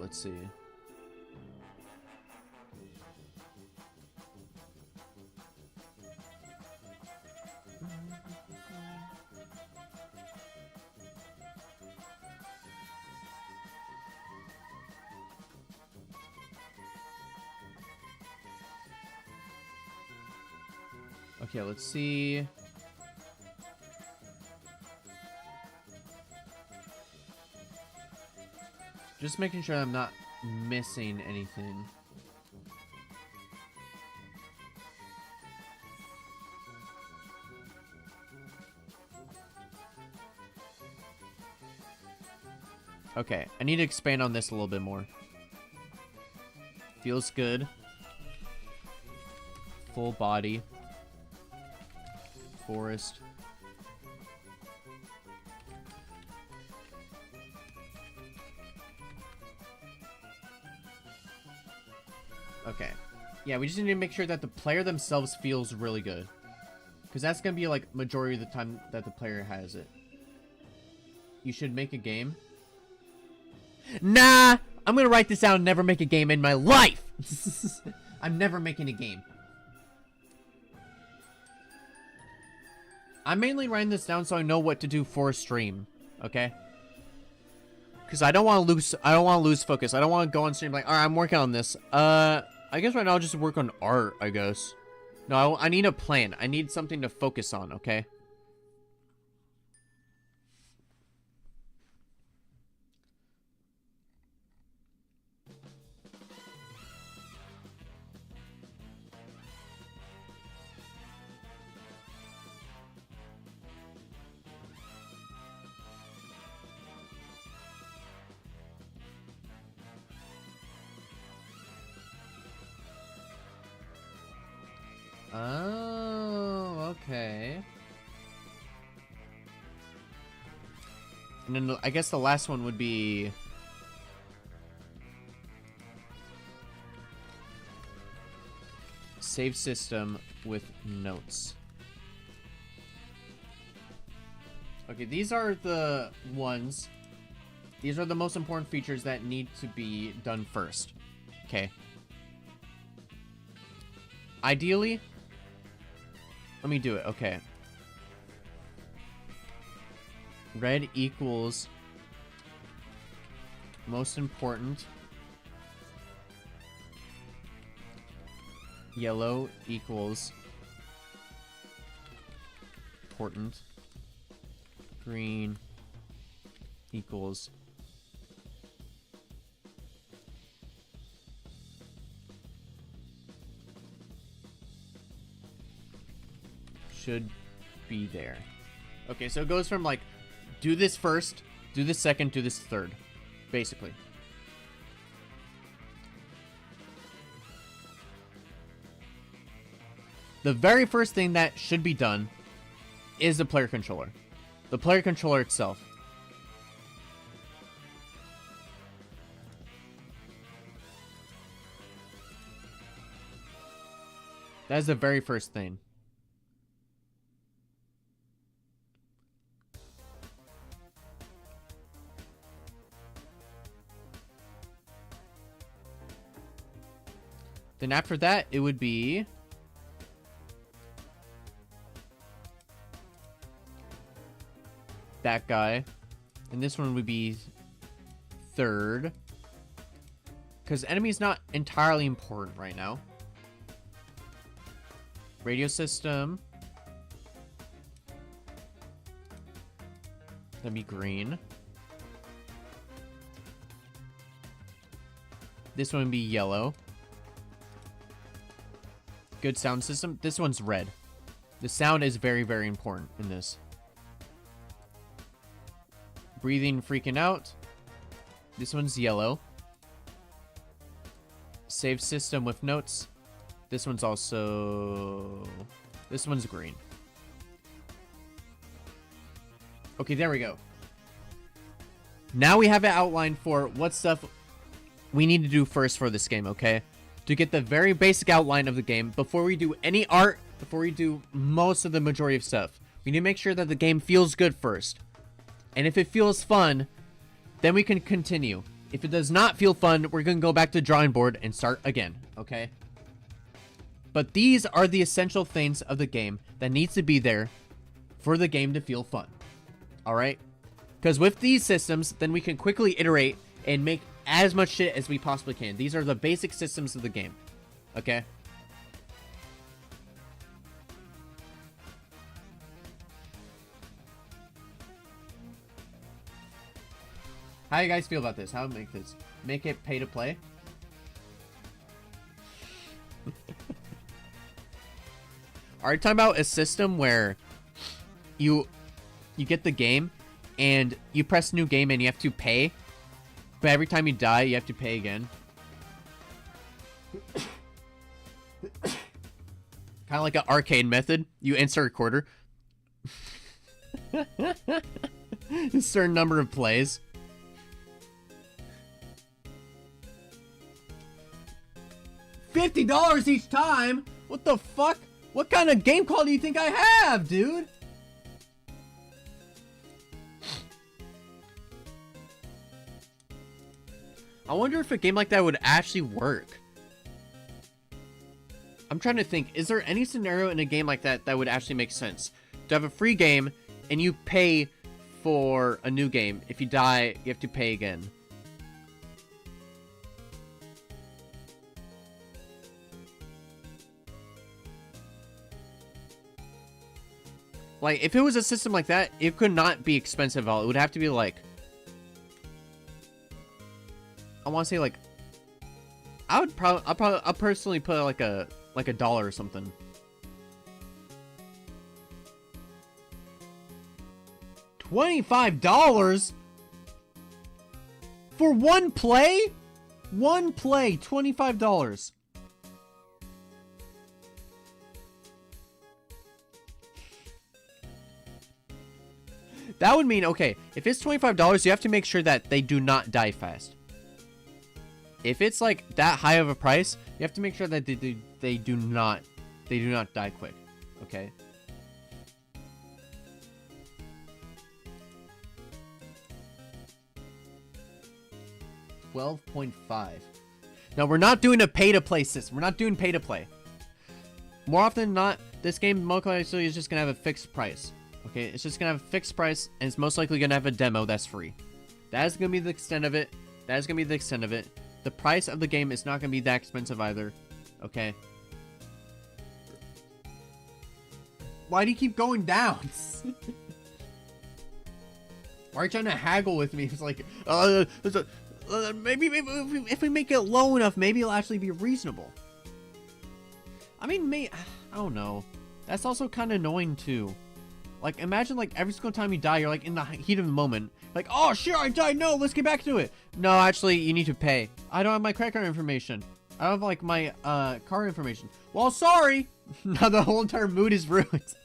Okay, let's see. Just making sure I'm not missing anything. Okay, I need to expand on this a little bit more. Feels good. Full body. Forest. Okay. Yeah, we just need to make sure that the player themselves feels really good. Because that's going to be like majority of the time that the player has it. You should make a game. Nah! I'm going to write this down and never make a game in my life! I'm never making a game. I'm mainly writing this down so I know what to do for a stream, okay? Because I don't want to lose focus. I don't want to go on stream like, all right, I'm working on this. I guess right now I'll just work on art, I guess. No, I need a plan. I need something to focus on, okay? Oh, okay. And then I guess the last one would be... Save system with notes. Okay, these are the ones. These are the most important features that need to be done first. Okay. Ideally... Let me do it. Okay. Red equals most important. Yellow equals important. Green equals should be there. Okay, so it goes from like, do this first, do this second, do this third, basically. The very first thing that should be done is the player controller. The player controller itself. That is the very first thing. Then after that, it would be... that guy. And this one would be third. Because enemy's not entirely important right now. Radio system. That'd be green. This one would be yellow. Good sound system. This one's red. The sound is very, very important in this. Breathing, freaking out. This one's yellow. Save system with notes. This one's also... This one's green. Okay, there we go. Now we have it outlined for what stuff we need to do first for this game, okay? To get the very basic outline of the game before we do any art, before we do most of the majority of stuff. We need to make sure that the game feels good first. And if it feels fun, then we can continue. If it does not feel fun, we're going to go back to the drawing board and start again, okay? But these are the essential things of the game that needs to be there for the game to feel fun. Alright? Because with these systems, then we can quickly iterate and make as much shit as we possibly can. These are the basic systems of the game. Okay? How do you guys feel about this? How to make this? Make it pay to play? Are you talking about a system where you get the game and you press new game and you have to pay, but every time you die you have to pay again? Kind of like an arcade method. You insert a quarter. A certain number of plays. $50 each time? What the fuck? What kind of game call do you think I have, dude? I wonder if a game like that would actually work. I'm trying to think, is there any scenario in a game like that that would actually make sense? To have a free game and you pay for a new game. If you die, you have to pay again. Like, if it was a system like that, it could not be expensive at all. It would have to be like... I want to say like... I'll personally put like a $1 or something. $25? For one play? One play, $25. That would mean, okay, if it's $25, you have to make sure that they do not die fast. If it's like that high of a price, you have to make sure that they do not die quick. Okay. $12.5. Now we're not doing a pay-to-play system. We're not doing pay-to-play. More often than not, this game most likely is just gonna have a fixed price. Okay, it's just gonna have a fixed price, and it's most likely gonna have a demo that's free. That is gonna be the extent of it. That is gonna be the extent of it. The price of the game is not gonna be that expensive either. Okay. Why do you keep going down? Why are you trying to haggle with me? It's like, maybe if we make it low enough, maybe it'll actually be reasonable. I mean, I don't know. That's also kind of annoying too. Like, imagine like every single time you die, you're like in the heat of the moment. Like, oh shit, I died. No, let's get back to it. No, actually, you need to pay. I don't have my credit card information. I don't have like my card information. Well, sorry. Now the whole entire mood is ruined.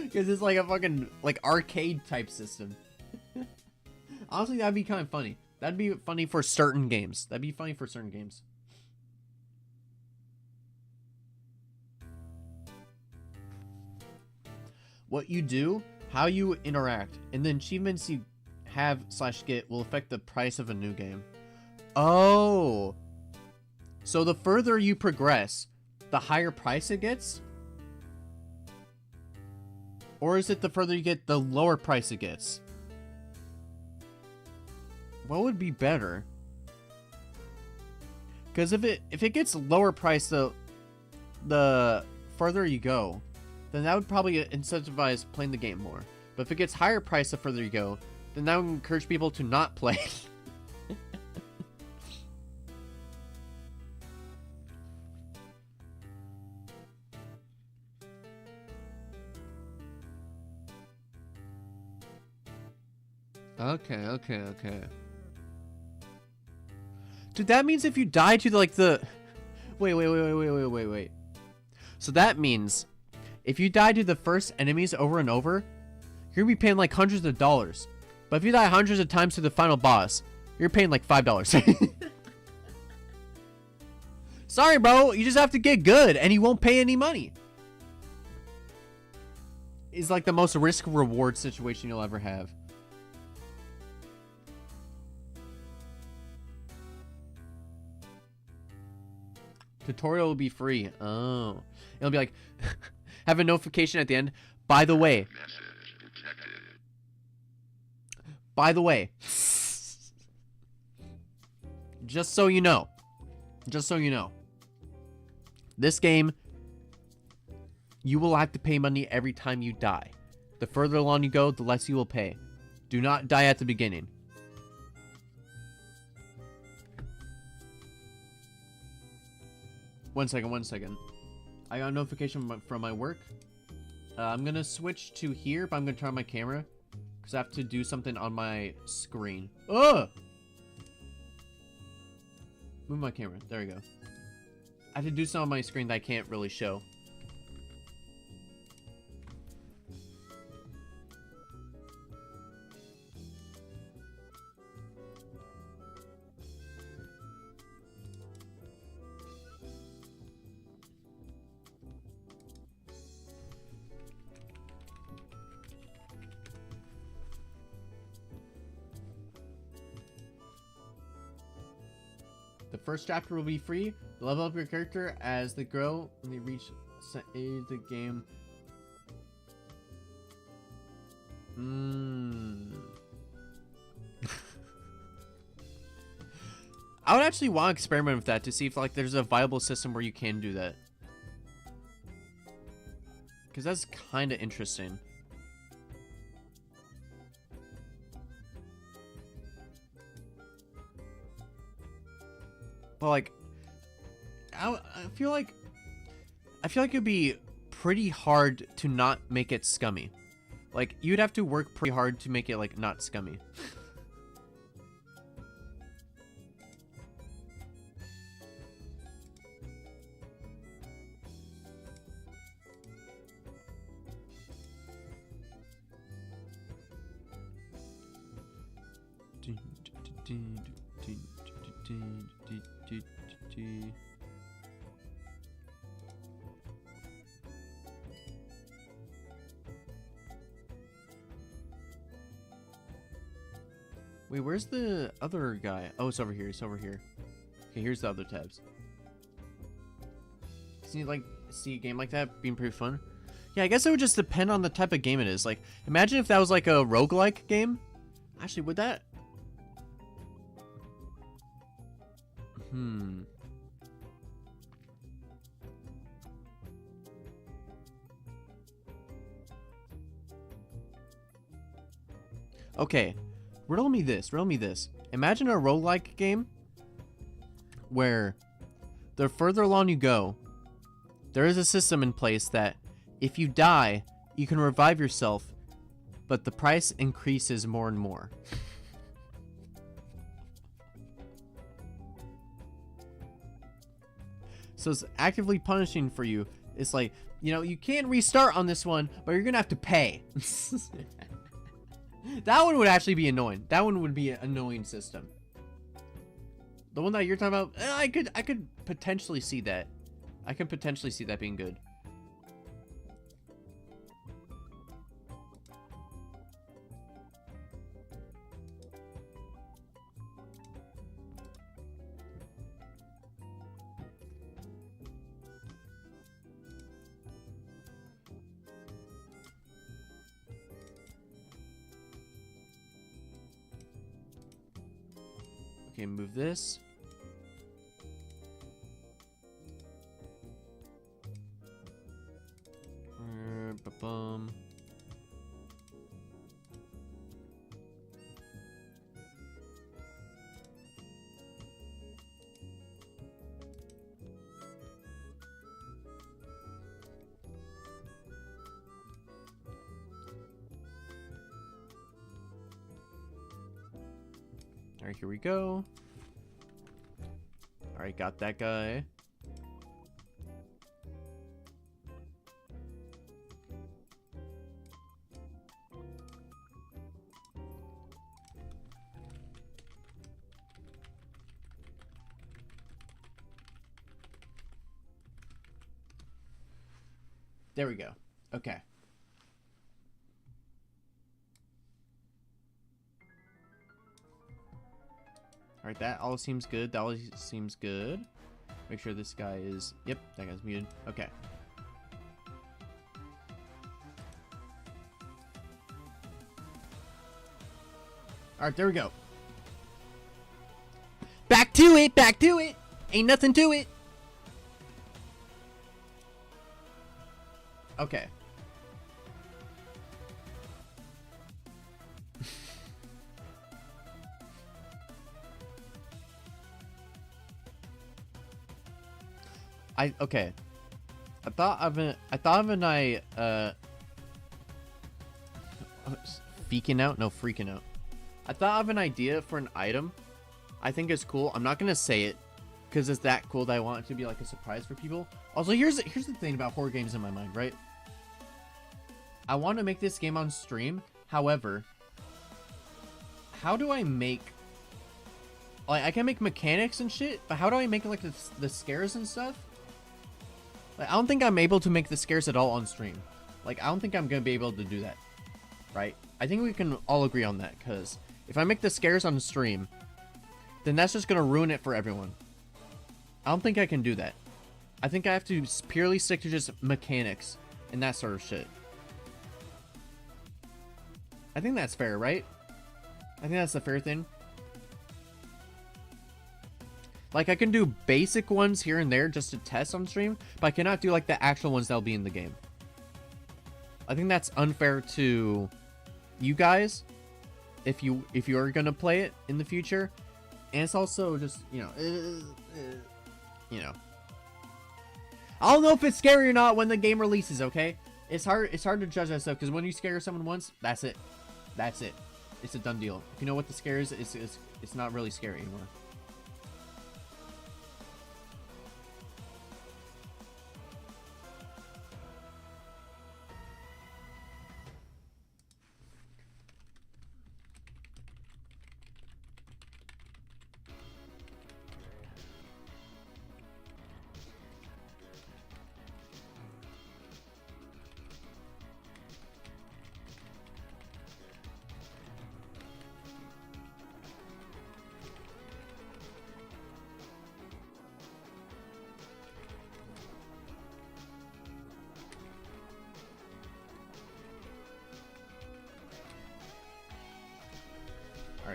Because it's like a fucking like arcade type system. Honestly, that'd be kind of funny. That'd be funny for certain games. That'd be funny for certain games. What you do, how you interact, and the achievements you have / get will affect the price of a new game. Oh. So the further you progress, the higher price it gets? Or is it the further you get, the lower price it gets? What would be better? Because if it gets lower price, the further you go, then that would probably incentivize playing the game more. But if it gets higher price the further you go, then that would encourage people to not play. Okay. Dude, that means if you die to like the... Wait. So that means if you die to the first enemies over and over, you're gonna be paying like hundreds of dollars. But if you die hundreds of times to the final boss, you're paying like $5. Sorry, bro. You just have to get good and you won't pay any money. It's like the most risk-reward situation you'll ever have. Tutorial will be free. Oh. It'll be like, have a notification at the end. By the way. Just so you know. This game, you will have to pay money every time you die. The further along you go, the less you will pay. Do not die at the beginning. One second. I got a notification from my work. I'm gonna switch to here, but I'm gonna turn on my camera because I have to do something on my screen. Ugh! Move my camera. There we go. I have to do something on my screen that I can't really show. The first chapter will be free. Level up your character as they grow and they reach the game. I would actually want to experiment with that to see if like there's a viable system where you can do that. Because that's kind of interesting. But like, I feel like it'd be pretty hard to not make it scummy. Like, you'd have to work pretty hard to make it like not scummy. Wait, where's the other guy? Oh, it's over here. It's over here. Okay, here's the other tabs. See, like, see a game like that being pretty fun? Yeah, I guess it would just depend on the type of game it is. Like, imagine if that was like a roguelike game. Actually, would that? Okay. Riddle me this. Riddle me this. Imagine a roguelike game where the further along you go, there is a system in place that if you die, you can revive yourself, but the price increases more and more. So it's actively punishing for you. It's like, you know, you can't restart on this one, but you're gonna have to pay. That one would actually be annoying. That one would be an annoying system. The one that you're talking about, I could potentially see that. I could potentially see that being good. Okay, move this. Ba-bum. All right, here we go. All right, got that guy. There we go. Okay. Alright, that all seems good. That all seems good. Make sure this guy is... Yep, that guy's muted. Okay. Alright, there we go. Back to it! Back to it! Ain't nothing to it! Okay. Okay. I thought of an freaking out? No, freaking out. I thought of an idea for an item. I think it's cool. I'm not gonna say it because it's that cool that I want it to be like a surprise for people. Also, here's the thing about horror games in my mind, right? I want to make this game on stream. However, how do I make... Like, I can make mechanics and shit, but how do I make like the scares and stuff? Like, I don't think I'm able to make the scares at all on stream. Like, I don't think I'm gonna be able to do that, right? I think we can all agree on that, because if I make the scares on stream, then that's just gonna ruin it for everyone. I don't think I can do that. I think I have to purely stick to just mechanics and that sort of shit. I think that's fair, right? I think that's the fair thing. Like, I can do basic ones here and there just to test on stream, but I cannot do, like, the actual ones that'll be in the game. I think that's unfair to you guys if you are gonna play it in the future. And it's also just, you know, I don't know if it's scary or not when the game releases, okay? It's hard to judge that stuff, because when you scare someone once, that's it. That's it. It's a done deal. If you know what the scare is, it's not really scary anymore.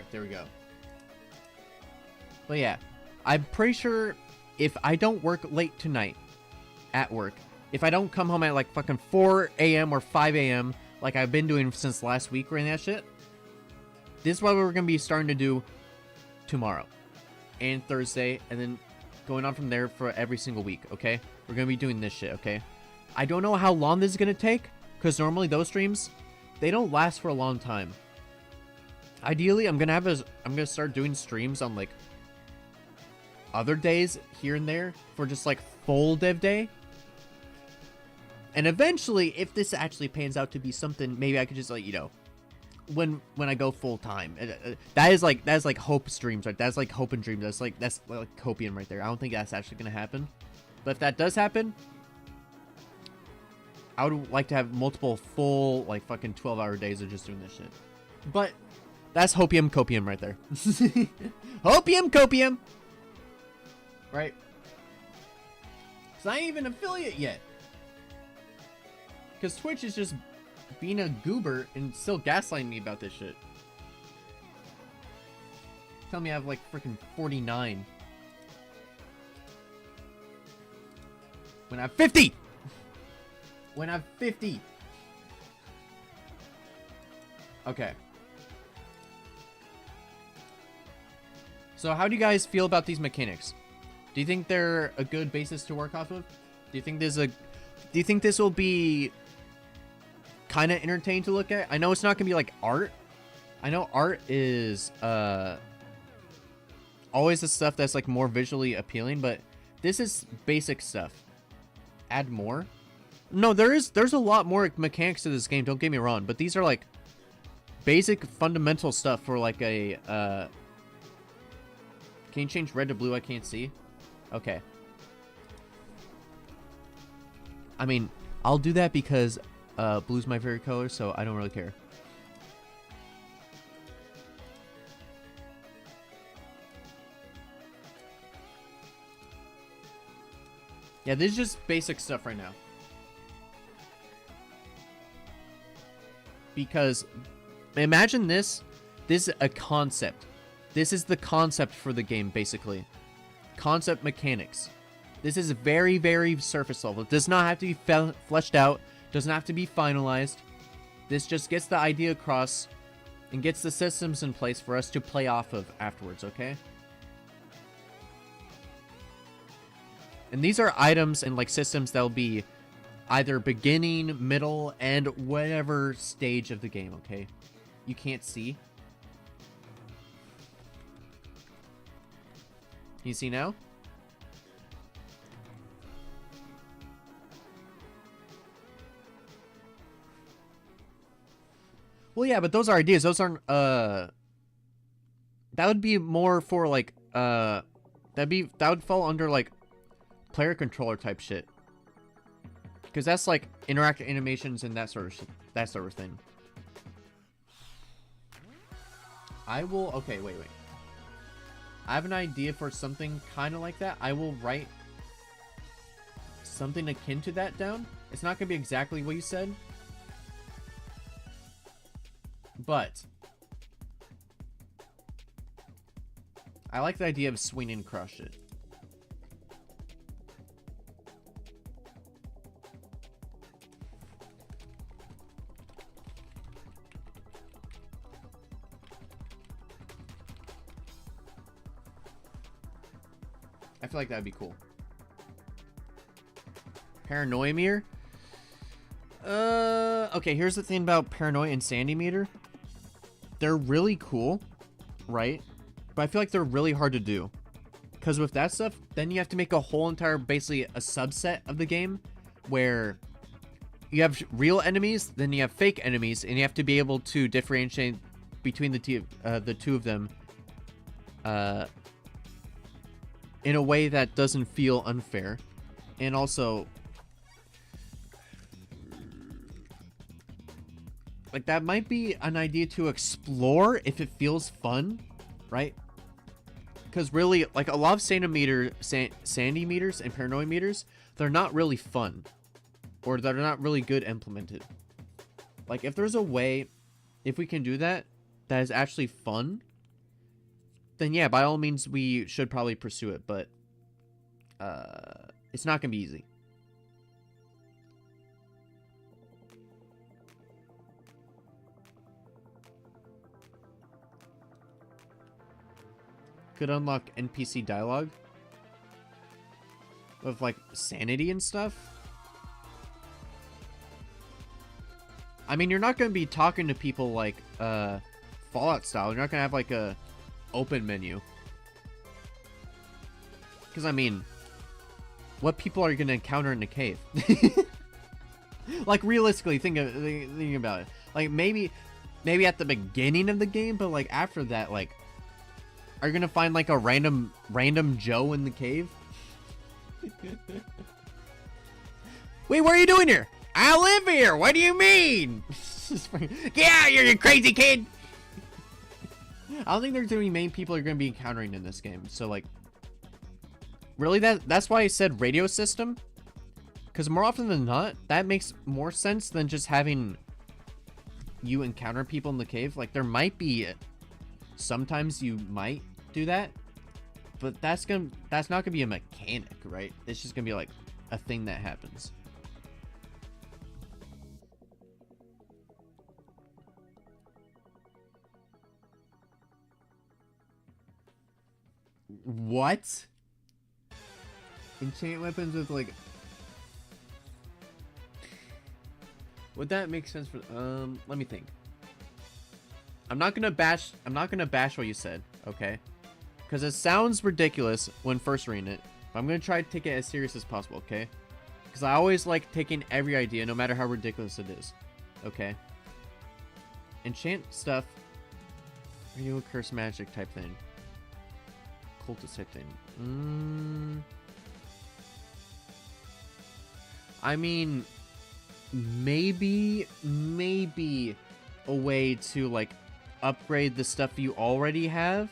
Alright, there we go. But yeah, I'm pretty sure if I don't work late tonight at work, if I don't come home at like fucking 4 a.m. or 5 a.m. like I've been doing since last week or any of that shit, this is what we're going to be starting to do tomorrow and Thursday, and then going on from there for every single week, okay? We're going to be doing this shit, okay? I don't know how long this is going to take, because normally those streams, they don't last for a long time. Ideally, I'm going to start doing streams on like other days here and there for just like full dev day. And eventually, if this actually pans out to be something, maybe I could just like, you know, when I go full time, that is like hope streams, right? That's like hope and dreams. That's like copium right there. I don't think that's actually gonna happen, but if that does happen, I would like to have multiple full like fucking 12-hour days of just doing this shit. But that's hopium copium right there. Hopium copium, right? Cause I ain't even an affiliate yet. Cause Twitch is just being a goober and still gaslighting me about this shit. Tell me I have like freaking 49. When I have 50! When I have 50! Okay. So how do you guys feel about these mechanics? Do you think they're a good basis to work off of? Do you think this will be kind of entertaining to look at? I know it's not gonna be like art. I know art is always the stuff that's like more visually appealing, but this is basic stuff. Add more? No, there's a lot more mechanics to this game, don't get me wrong, but these are like basic fundamental stuff for like a can you change red to blue? I can't see. Okay. I mean, I'll do that because blue's my favorite color, so I don't really care. Yeah, this is just basic stuff right now. Because imagine this. This is a concept. This is the concept for the game, basically. Concept mechanics. This is very, very surface level. It does not have to be fleshed out. Doesn't have to be finalized. This just gets the idea across and gets the systems in place for us to play off of afterwards, okay? And these are items and like systems that'll be either beginning, middle, and whatever stage of the game, okay? You can't see. You see now? Well, yeah, but those are ideas. Those aren't, that would be more for, like, that would fall under, like, player controller type shit. Because that's, like, interactive animations and that sort of thing. Okay, wait. I have an idea for something kind of like that. I will write something akin to that down. It's not going to be exactly what you said. But I like the idea of swing and crush it. I feel like that'd be cool. Paranoia meter? Okay, here's the thing about Paranoia and Sandy meter. They're really cool, right? But I feel like they're really hard to do. Because with that stuff, then you have to make a whole entire, basically a subset of the game where you have real enemies, then you have fake enemies, and you have to be able to differentiate between the two of them in a way that doesn't feel unfair. And also, like, that might be an idea to explore if it feels fun, right? Because really, like, a lot of sandy meters and paranoia meters, they're not really fun. Or they're not really good implemented. Like, if there's a way, if we can do that, that is actually fun, then yeah, by all means, we should probably pursue it, but it's not gonna be easy. Could unlock NPC dialogue with like sanity and stuff. I mean, you're not gonna be talking to people like Fallout style. You're not gonna have like a open menu. Because I mean, what people are you gonna encounter in the cave? Like realistically, think about it. Like maybe at the beginning of the game, but like after that, like, are you gonna find like a random Joe in the cave? Wait, what are you doing here? I live here. What do you mean? Yeah, you're a crazy kid. I don't think there's any main people you're gonna be encountering in this game. So like, really, that's why I said radio system. Because more often than not, that makes more sense than just having you encounter people in the cave. Like, there might be, sometimes you might do that, but that's not gonna be a mechanic, right? It's just gonna be like a thing that happens. What? Enchant weapons with like... Would that make sense for... let me think. I'm not gonna bash what you said, okay? Because it sounds ridiculous when first reading it. But I'm gonna try to take it as serious as possible, okay? Because I always like taking every idea, no matter how ridiculous it is. Okay? Enchant stuff. Are you a curse magic type thing? Cultist type thing. I mean, maybe a way to like upgrade the stuff you already have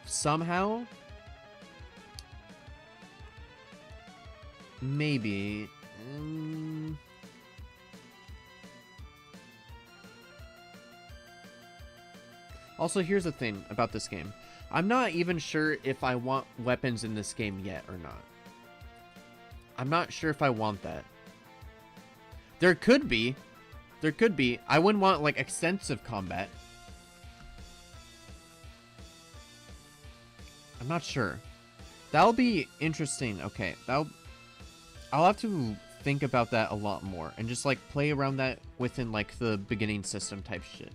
somehow. Maybe. Also, here's the thing about this game. I'm not even sure if I want weapons in this game yet or not. I'm not sure if I want that. There could be. I wouldn't want, like, extensive combat. I'm not sure. That'll be interesting. Okay, I'll have to think about that a lot more. And just, like, play around that within, like, the beginning system type shit.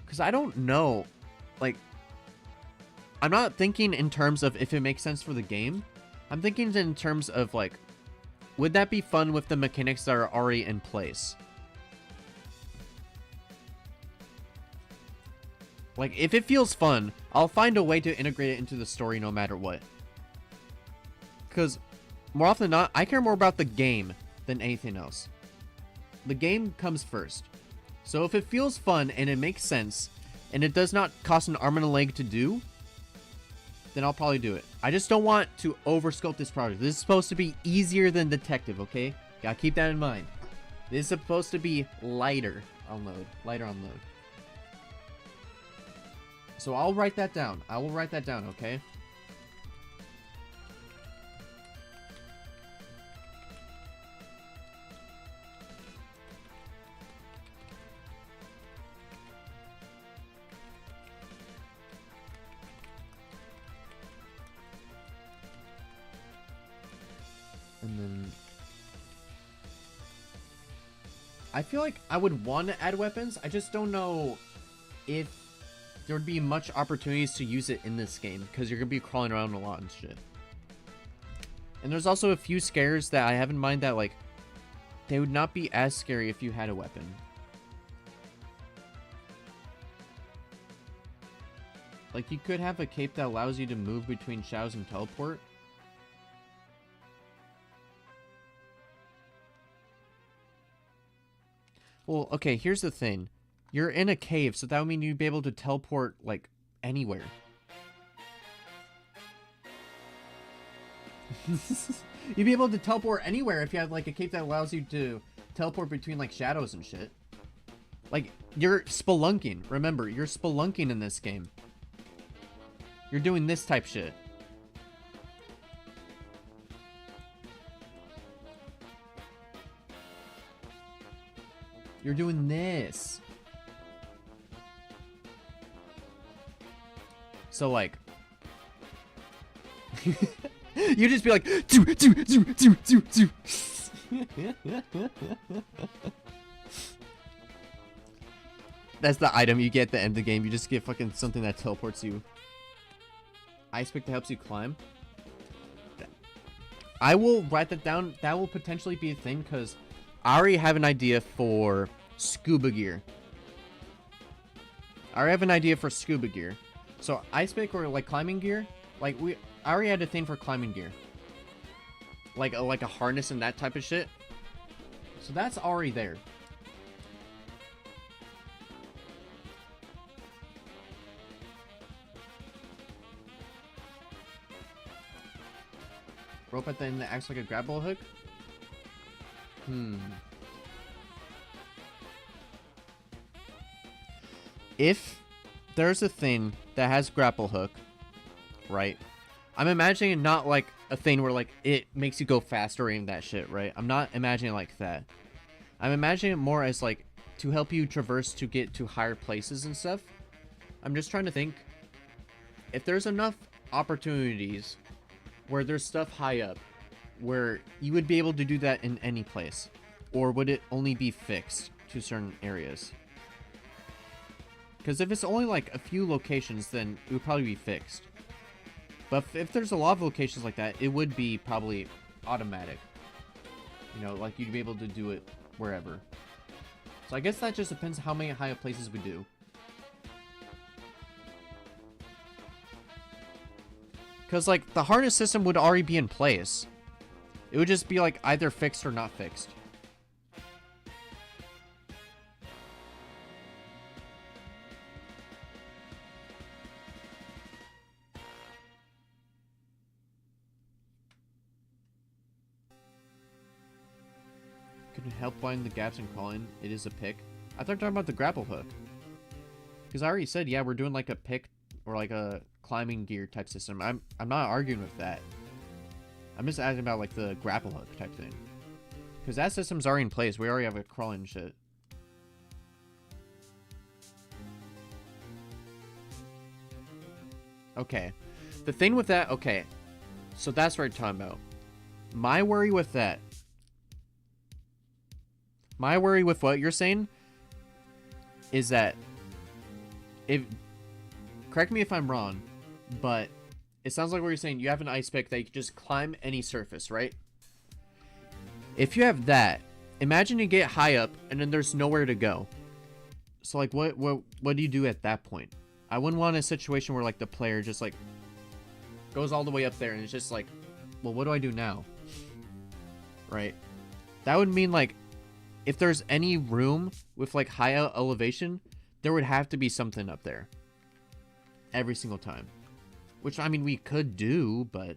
Because I don't know. Like, I'm not thinking in terms of if it makes sense for the game. I'm thinking in terms of, like, would that be fun with the mechanics that are already in place? Like, if it feels fun, I'll find a way to integrate it into the story no matter what. Because, more often than not, I care more about the game than anything else. The game comes first. So if it feels fun and it makes sense, and it does not cost an arm and a leg to do, then I'll probably do it. I just don't want to overscope this project. This is supposed to be easier than Detective, okay? Gotta keep that in mind. This is supposed to be lighter on load. So I'll write that down. I will write that down, okay? And then I feel like I would want to add weapons. I just don't know if there would be much opportunities to use it in this game, because you're going to be crawling around a lot and shit. And there's also a few scares that I have in mind that, like, they would not be as scary if you had a weapon. Like, you could have a cape that allows you to move between shadows and teleport. Well, okay, here's the thing. You're in a cave, so that would mean you'd be able to teleport, like, anywhere. You'd be able to teleport anywhere if you had, like, a cape that allows you to teleport between, like, shadows and shit. Like, you're spelunking. Remember, you're spelunking in this game. You're doing this type shit. You're doing this. So like you just be like do. That's the item you get at the end of the game. You just get fucking something that teleports you. Ice pick that helps you climb. I will write that down. That will potentially be a thing because I already have an idea for scuba gear. I already have an idea for scuba gear. So ice pick or like climbing gear, like I already had a thing for climbing gear. Like a harness and that type of shit. So that's already there. Rope at the end that acts like a grapple hook? If there's a thing that has grapple hook, right? I'm imagining not like a thing where like it makes you go faster or any of that shit, right? I'm not imagining it like that. I'm imagining it more as like to help you traverse to get to higher places and stuff. I'm just trying to think if there's enough opportunities where there's stuff high up where you would be able to do that in any place, or would it only be fixed to certain areas? Because if it's only like a few locations, then it would probably be fixed. But if there's a lot of locations like that, it would be probably automatic. You know, like you'd be able to do it wherever. So I guess that just depends how many high up places we do. Because, like, the harness system would already be in place. It would just be, like, either fixed or not fixed. Could it help find the gaps in crawling? It is a pick. I thought you were talking about the grapple hook. Because I already said, yeah, we're doing, like, a pick or, like, a climbing gear type system. I'm not arguing with that. I'm just asking about like the grapple hook type thing. Because that system's already in place. We already have a crawling shit. Okay. The thing with that, okay. So that's what I'm talking about. My worry with that. My worry with what you're saying is that if, correct me if I'm wrong, but it sounds like what you're saying, you have an ice pick that you can just climb any surface, right? If you have that, imagine you get high up and then there's nowhere to go. So like what do you do at that point? I wouldn't want a situation where like the player just like goes all the way up there and it's just like, well, what do I do now? Right? That would mean like if there's any room with like high elevation, there would have to be something up there. Every single time. Which, I mean, we could do, but...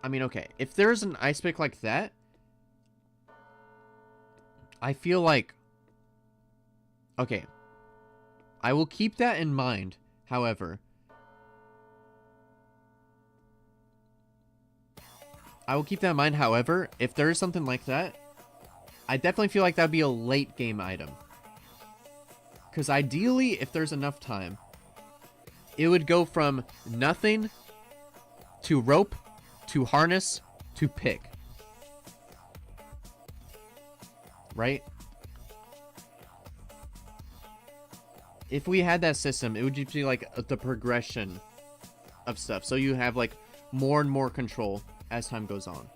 I mean, okay. If there's an ice pick like that, I feel like... Okay. I will keep that in mind, however. If there is something like that, I definitely feel like that would be a late game item. Because ideally, if there's enough time, it would go from nothing to rope to harness to pick. Right? If we had that system, it would just be like the progression of stuff. So you have like more and more control as time goes on.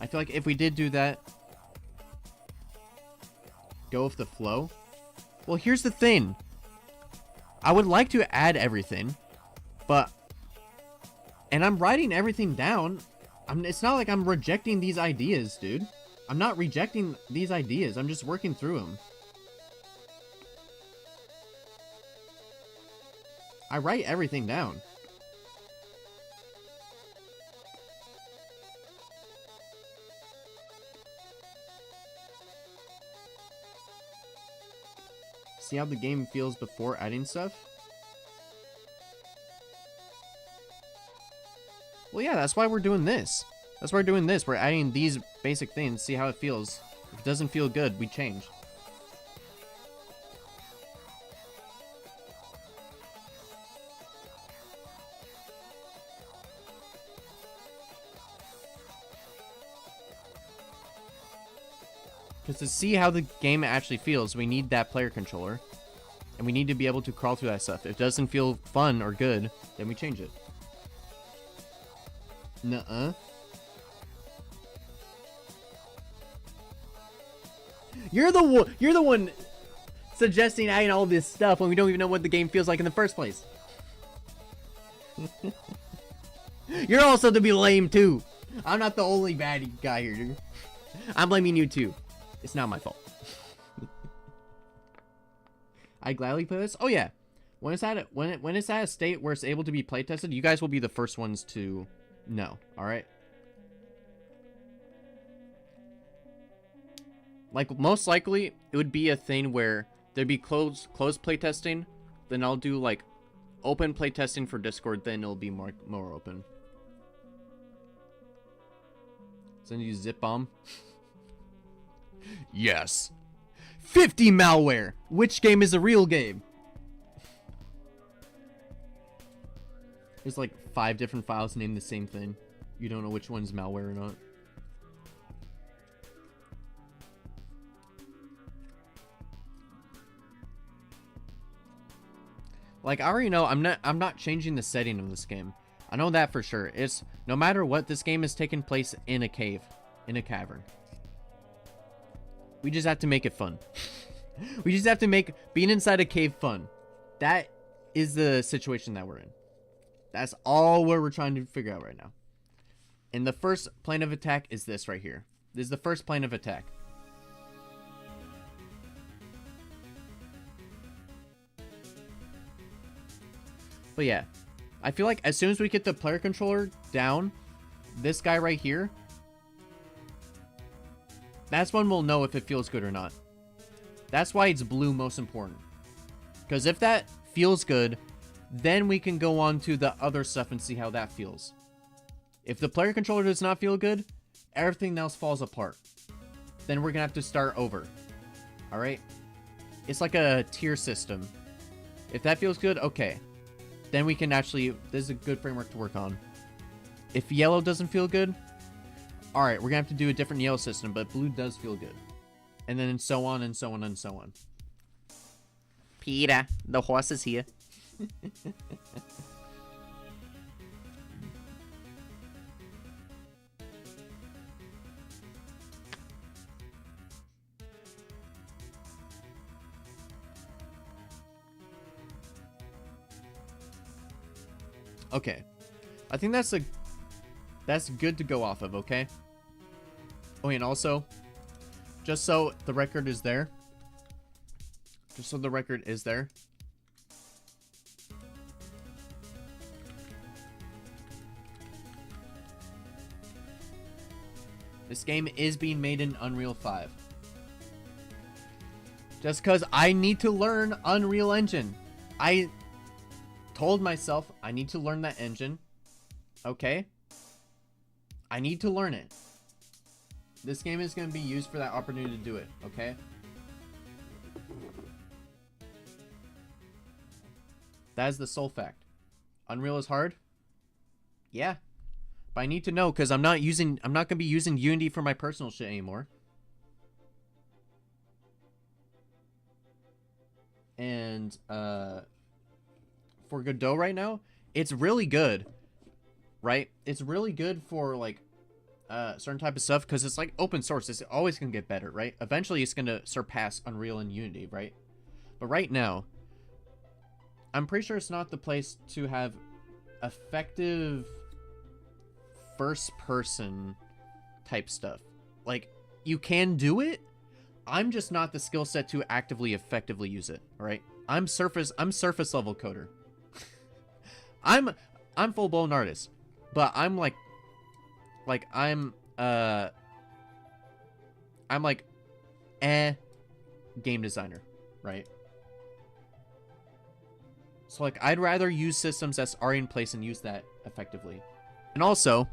I feel like if we did do that, go with the flow. Well, here's the thing. I would like to add everything, but... And I'm writing everything down. It's not like I'm rejecting these ideas, dude. I'm not rejecting these ideas. I'm just working through them. I write everything down. See how the game feels before adding stuff? Well, yeah, that's why we're doing this. That's why we're doing this. We're adding these basic things, see how it feels. If it doesn't feel good, we change. Because to see how the game actually feels, we need that player controller. And we need to be able to crawl through that stuff. If it doesn't feel fun or good, then we change it. Nuh-uh. You're the one suggesting adding all this stuff when we don't even know what the game feels like in the first place. You're also to be lame too. I'm not the only bad guy here, dude. I'm blaming you too. It's not my fault. I gladly play this. Oh yeah, when it's at a state where it's able to be playtested, you guys will be the first ones to know. All right. Like most likely, it would be a thing where there'd be closed playtesting. Then I'll do like open playtesting for Discord. Then it'll be more open. Send you zip bomb. Yes. 50 malware. Which game is a real game? There's like 5 different files named the same thing. You don't know which one's malware or not. Like I already know I'm not changing the setting of this game. I know that for sure. It's no matter what, this game is taking place in a cave, in a cavern. We just have to make it fun. We just have to make being inside a cave fun. That is the situation that we're in. That's all we're trying to figure out right now. And the first plane of attack is this right here. This is the first plane of attack. But yeah, I feel like as soon as we get the player controller down, this guy right here, that's when we'll know if it feels good or not. That's why it's blue most important. Because if that feels good, then we can go on to the other stuff and see how that feels. If the player controller does not feel good, everything else falls apart. Then we're going to have to start over. Alright? It's like a tier system. If that feels good, okay. Then we can actually... This is a good framework to work on. If yellow doesn't feel good, alright, we're going to have to do a different yellow system, but blue does feel good. And then so on and so on and so on. Peter, the horse is here. Okay. I think that's good to go off of, okay? Oh, and also, just so the record is there. Just so the record is there. This game is being made in Unreal 5. Just because I need to learn Unreal Engine. I told myself I need to learn that engine. Okay? I need to learn it. This game is going to be used for that opportunity to do it. Okay? That is the sole fact. Unreal is hard? Yeah. But I need to know because I'm not going to be using Unity for my personal shit anymore. And for Godot right now, it's really good. Right? It's really good for like certain type of stuff because it's like open source. It's always going to get better, right? Eventually it's going to surpass Unreal and Unity, right? But right now, I'm pretty sure it's not the place to have effective first-person type stuff. Like, you can do it. I'm just not the skill set to actively, effectively use it. All right, I'm surface level coder. I'm full-blown artist, but I'm like game designer, right? So, like, I'd rather use systems that's already in place and use that effectively. And also,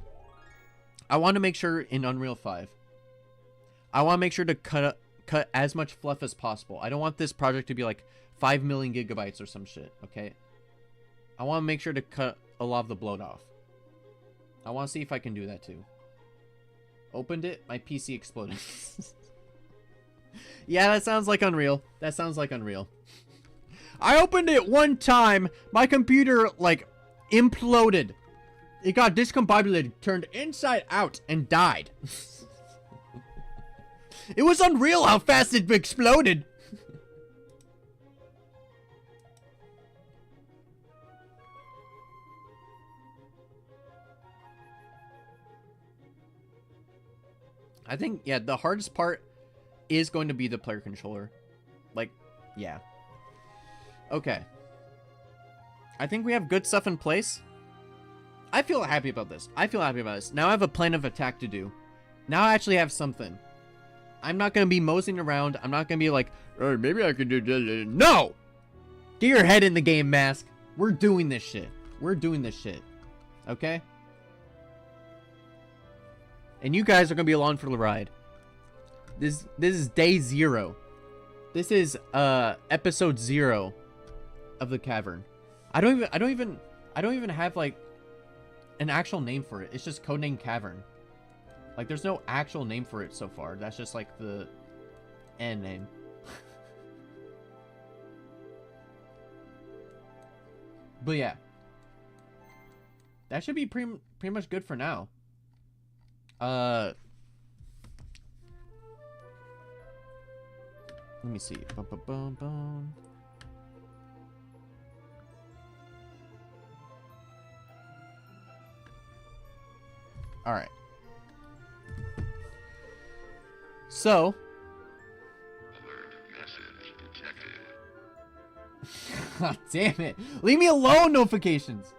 I want to make sure in Unreal 5, I want to make sure to cut as much fluff as possible. I don't want this project to be like 5 million gigabytes or some shit, okay? I want to make sure to cut a lot of the bloat off. I want to see if I can do that too. Opened it, my PC exploded. Yeah, that sounds like Unreal. That sounds like Unreal. I opened it one time, my computer, like, imploded. It got discombobulated, turned inside out, and died. It was unreal how fast it exploded. I think, yeah, the hardest part is going to be the player controller. Like, yeah. Okay. I think we have good stuff in place. I feel happy about this. I feel happy about this. Now I have a plan of attack to do. Now I actually have something. I'm not going to be moseying around. I'm not going to be like, oh, maybe I could do this. No! Get your head in the game, Mask. We're doing this shit. We're doing this shit. Okay? And you guys are going to be along for the ride. This is day 0. This is episode 0 of the cavern. I don't even have like an actual name for it. It's just codename Cavern. Like, there's no actual name for it so far. That's just like the end name. But yeah, that should be pretty much good for now. Let me see. Bum, bum, bum, bum. All right. So. Alert message detected. God damn it. Leave me alone, notifications.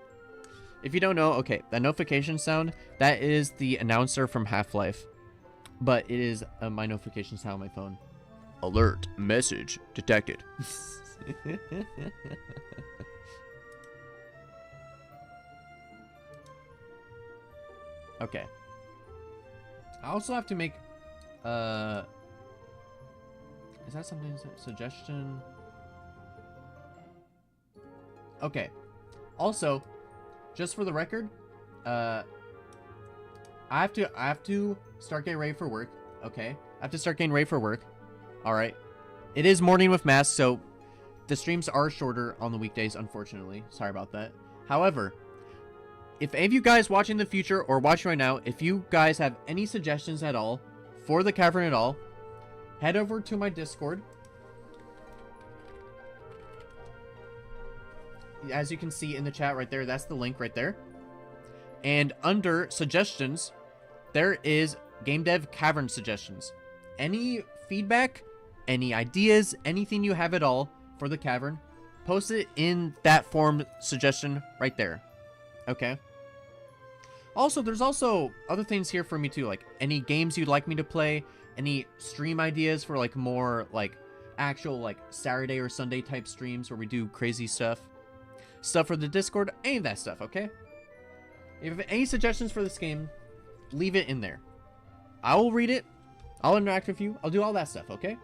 If you don't know, okay, that notification sound, that is the announcer from Half-Life. But it is my notification sound on my phone. Alert message detected. Okay. I also have to make is that something suggestion? Okay. Also, just for the record, I have to start getting ready for work. Okay, I have to start getting ready for work. All right. It is morning with Mask, so the streams are shorter on the weekdays, unfortunately. Sorry about that. However, if any of you guys watching in the future or watching right now, if you guys have any suggestions at all for the cavern at all, head over to my Discord. As you can see in the chat right there, that's the link right there. And under suggestions, there is Game Dev Cavern suggestions. Any feedback, any ideas, anything you have at all for the cavern, post it in that form suggestion right there. Okay. Also, there's also other things here for me too, like any games you'd like me to play, any stream ideas for like more like actual like Saturday or Sunday type streams where we do crazy stuff for the Discord, any of that stuff. Okay. If you have any suggestions for this game, leave it in there. I will read it. I'll interact with you. I'll do all that stuff. Okay.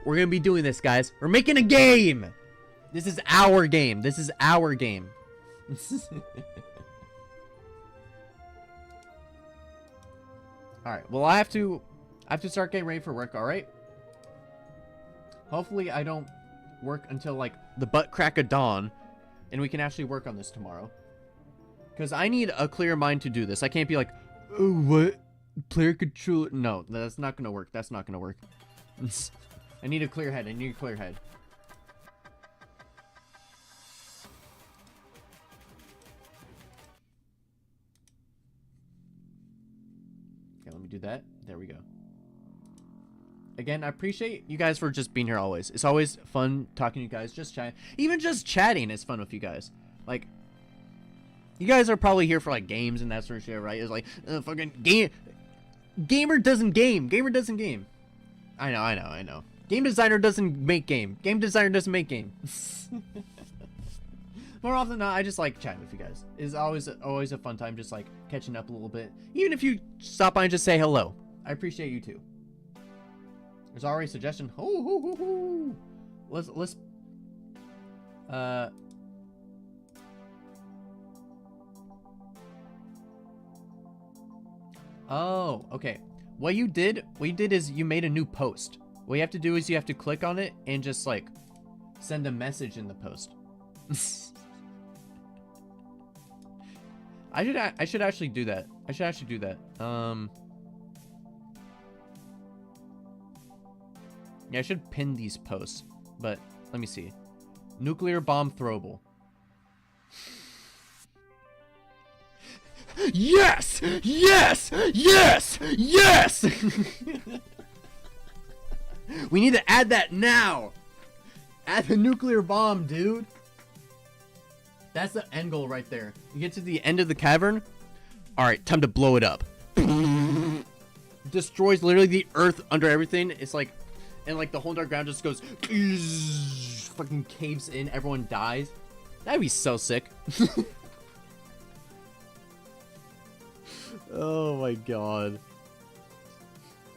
We're gonna be doing this, guys. We're making a game. This is our game. This is our game. All right. Well, I have to start getting ready for work. All right. Hopefully, I don't work until like the butt crack of dawn, and we can actually work on this tomorrow. Because I need a clear mind to do this. I can't be like, oh, what? Player control? No, that's not gonna work. That's not gonna work. I need a clear head. I need a clear head. Okay, let me do that. There we go. Again, I appreciate you guys for just being here always. It's always fun talking to you guys, just chatting. Even just chatting is fun with you guys. Like, you guys are probably here for like games and that sort of shit, right? It's like, fucking game. Gamer doesn't game. Gamer doesn't game. I know. Game designer doesn't make game. Game designer doesn't make game. More often than not, I just like chatting with you guys. It's always a fun time, just like catching up a little bit. Even if you stop by and just say hello, I appreciate you too. There's already a suggestion. Let's oh, okay. What you did is you made a new post. What you have to do is you have to click on it and just like send a message in the post. I should actually do that. Yeah, I should pin these posts, but let me see. Nuclear bomb throwable. Yes! Yes! Yes! Yes! We need to add that now. Add the nuclear bomb, dude. That's the end goal right there. You get to the end of the cavern. All right, time to blow it up. Destroys literally the earth under everything. It's like, and like the whole underground just goes, fucking caves in. Everyone dies. That'd be so sick. Oh my god.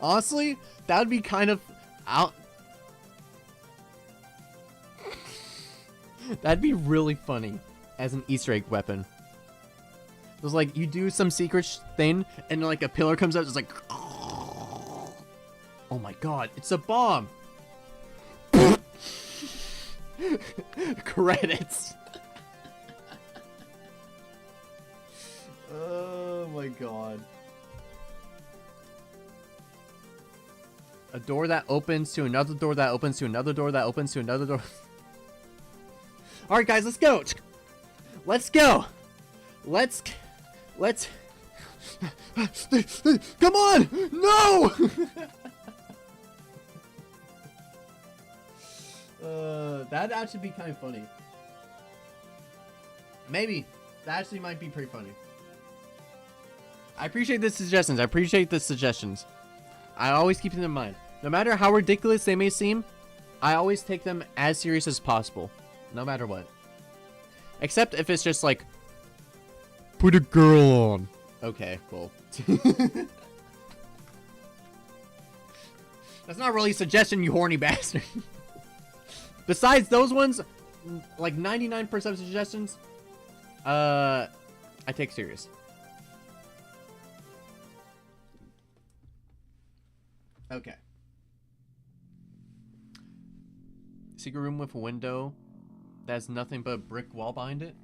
Honestly, that would be kind of out. That'd be really funny as an Easter egg weapon. It was like you do some secret thing and like a pillar comes out, it's like, oh my god, it's a bomb. Credits. Oh my god. A door that opens to another door that opens to another door that opens to another door. Alright guys, let's go. Let's go. Let's come on. No. That'd actually be kind of funny. Maybe. That actually might be pretty funny. I appreciate the suggestions. I always keep them in mind. No matter how ridiculous they may seem, I always take them as serious as possible. No matter what. Except if it's just like, put a girl on. Okay, cool. That's not really a suggestion, you horny bastard. Besides those ones, like 99% of suggestions, I take serious. Okay. Secret room with a window that has nothing but a brick wall behind it.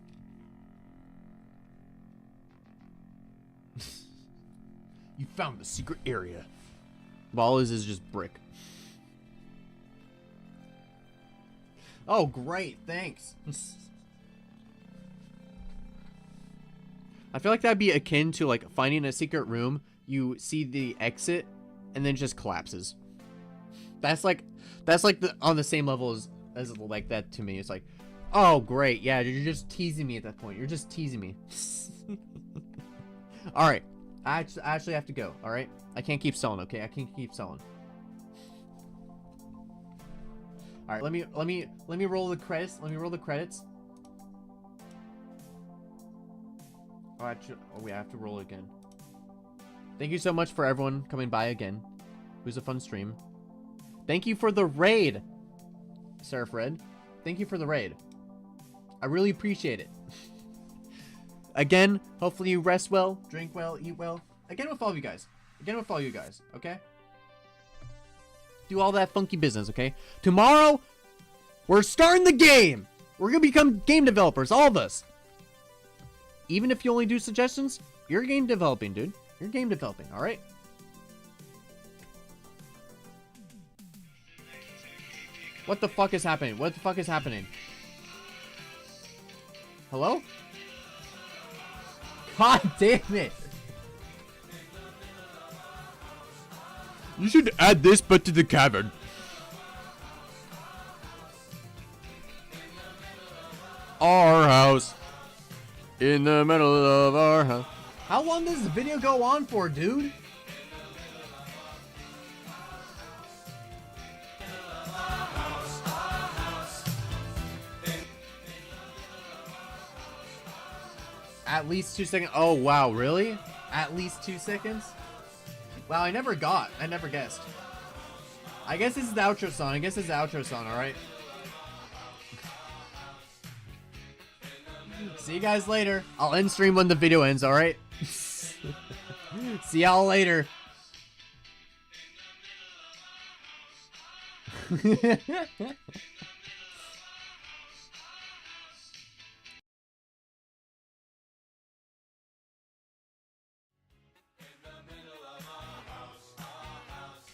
You found the secret area. All is just brick. Oh, great. Thanks. I feel like that'd be akin to like finding a secret room. You see the exit and then it just collapses. That's like the on the same level as like that to me. It's like, oh great, yeah, you're just teasing me at that point. You're just teasing me. All right, I actually have to go. All right, I can't keep selling. Okay, I can't keep selling. All right, let me roll the credits. Let me roll the credits. Oh, actually, we have to roll again. Thank you so much for everyone coming by again. It was a fun stream. Thank you for the raid, Seraph Red. Thank you for the raid. I really appreciate it. Again, hopefully you rest well, drink well, eat well. Again with all of you guys. Okay? Do all that funky business, okay? Tomorrow, we're starting the game. We're gonna become game developers, all of us. Even if you only do suggestions, you're game developing, dude. You're game developing, alright? What the fuck is happening? What the fuck is happening? Hello? God damn it! You should add this but to the cavern. Our house. In the middle of our house. How long does this video go on for, dude? At least 2 seconds. Oh, wow. Really? At least 2 seconds? Wow, I never guessed. I guess this is the outro song. Alright? See you guys later. I'll end stream when the video ends, alright? See y'all later.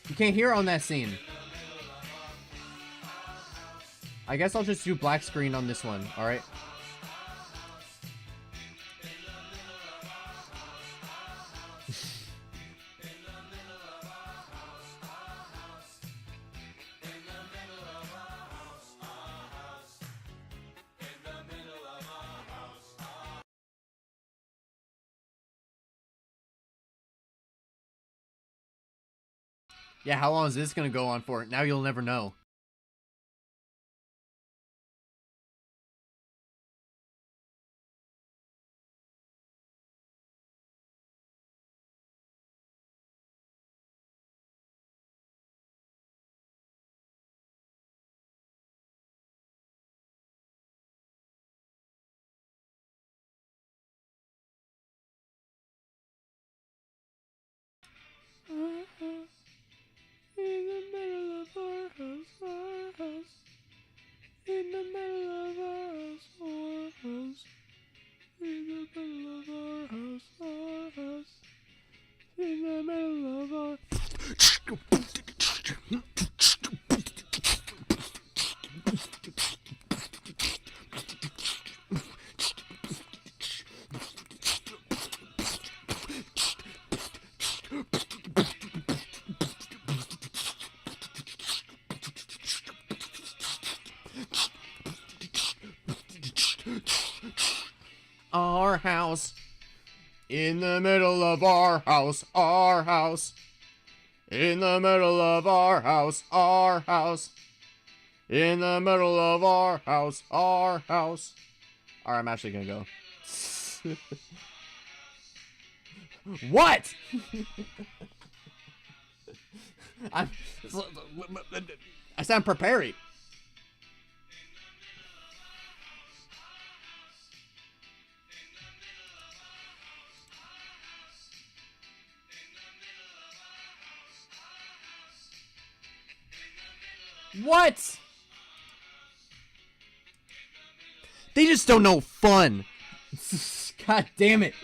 You can't hear on that scene. I guess I'll just do black screen on this one, alright? Yeah, how long is this gonna go on for? Now you'll never know. In the middle of our house, in the middle of our house, in the middle of our house, in the middle of our our house, in the middle of our house, in the middle of our house, in the middle of our house. Alright, I'm actually gonna go. What? I sound prepared. What? They just don't know fun. God damn it.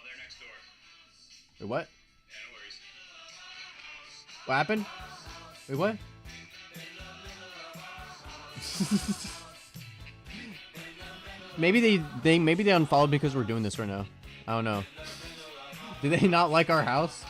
They're next door. Wait, what? Yeah, no worries. What happened? Wait, what? maybe they unfollowed because we're doing this right now. I don't know. Do they not like our house?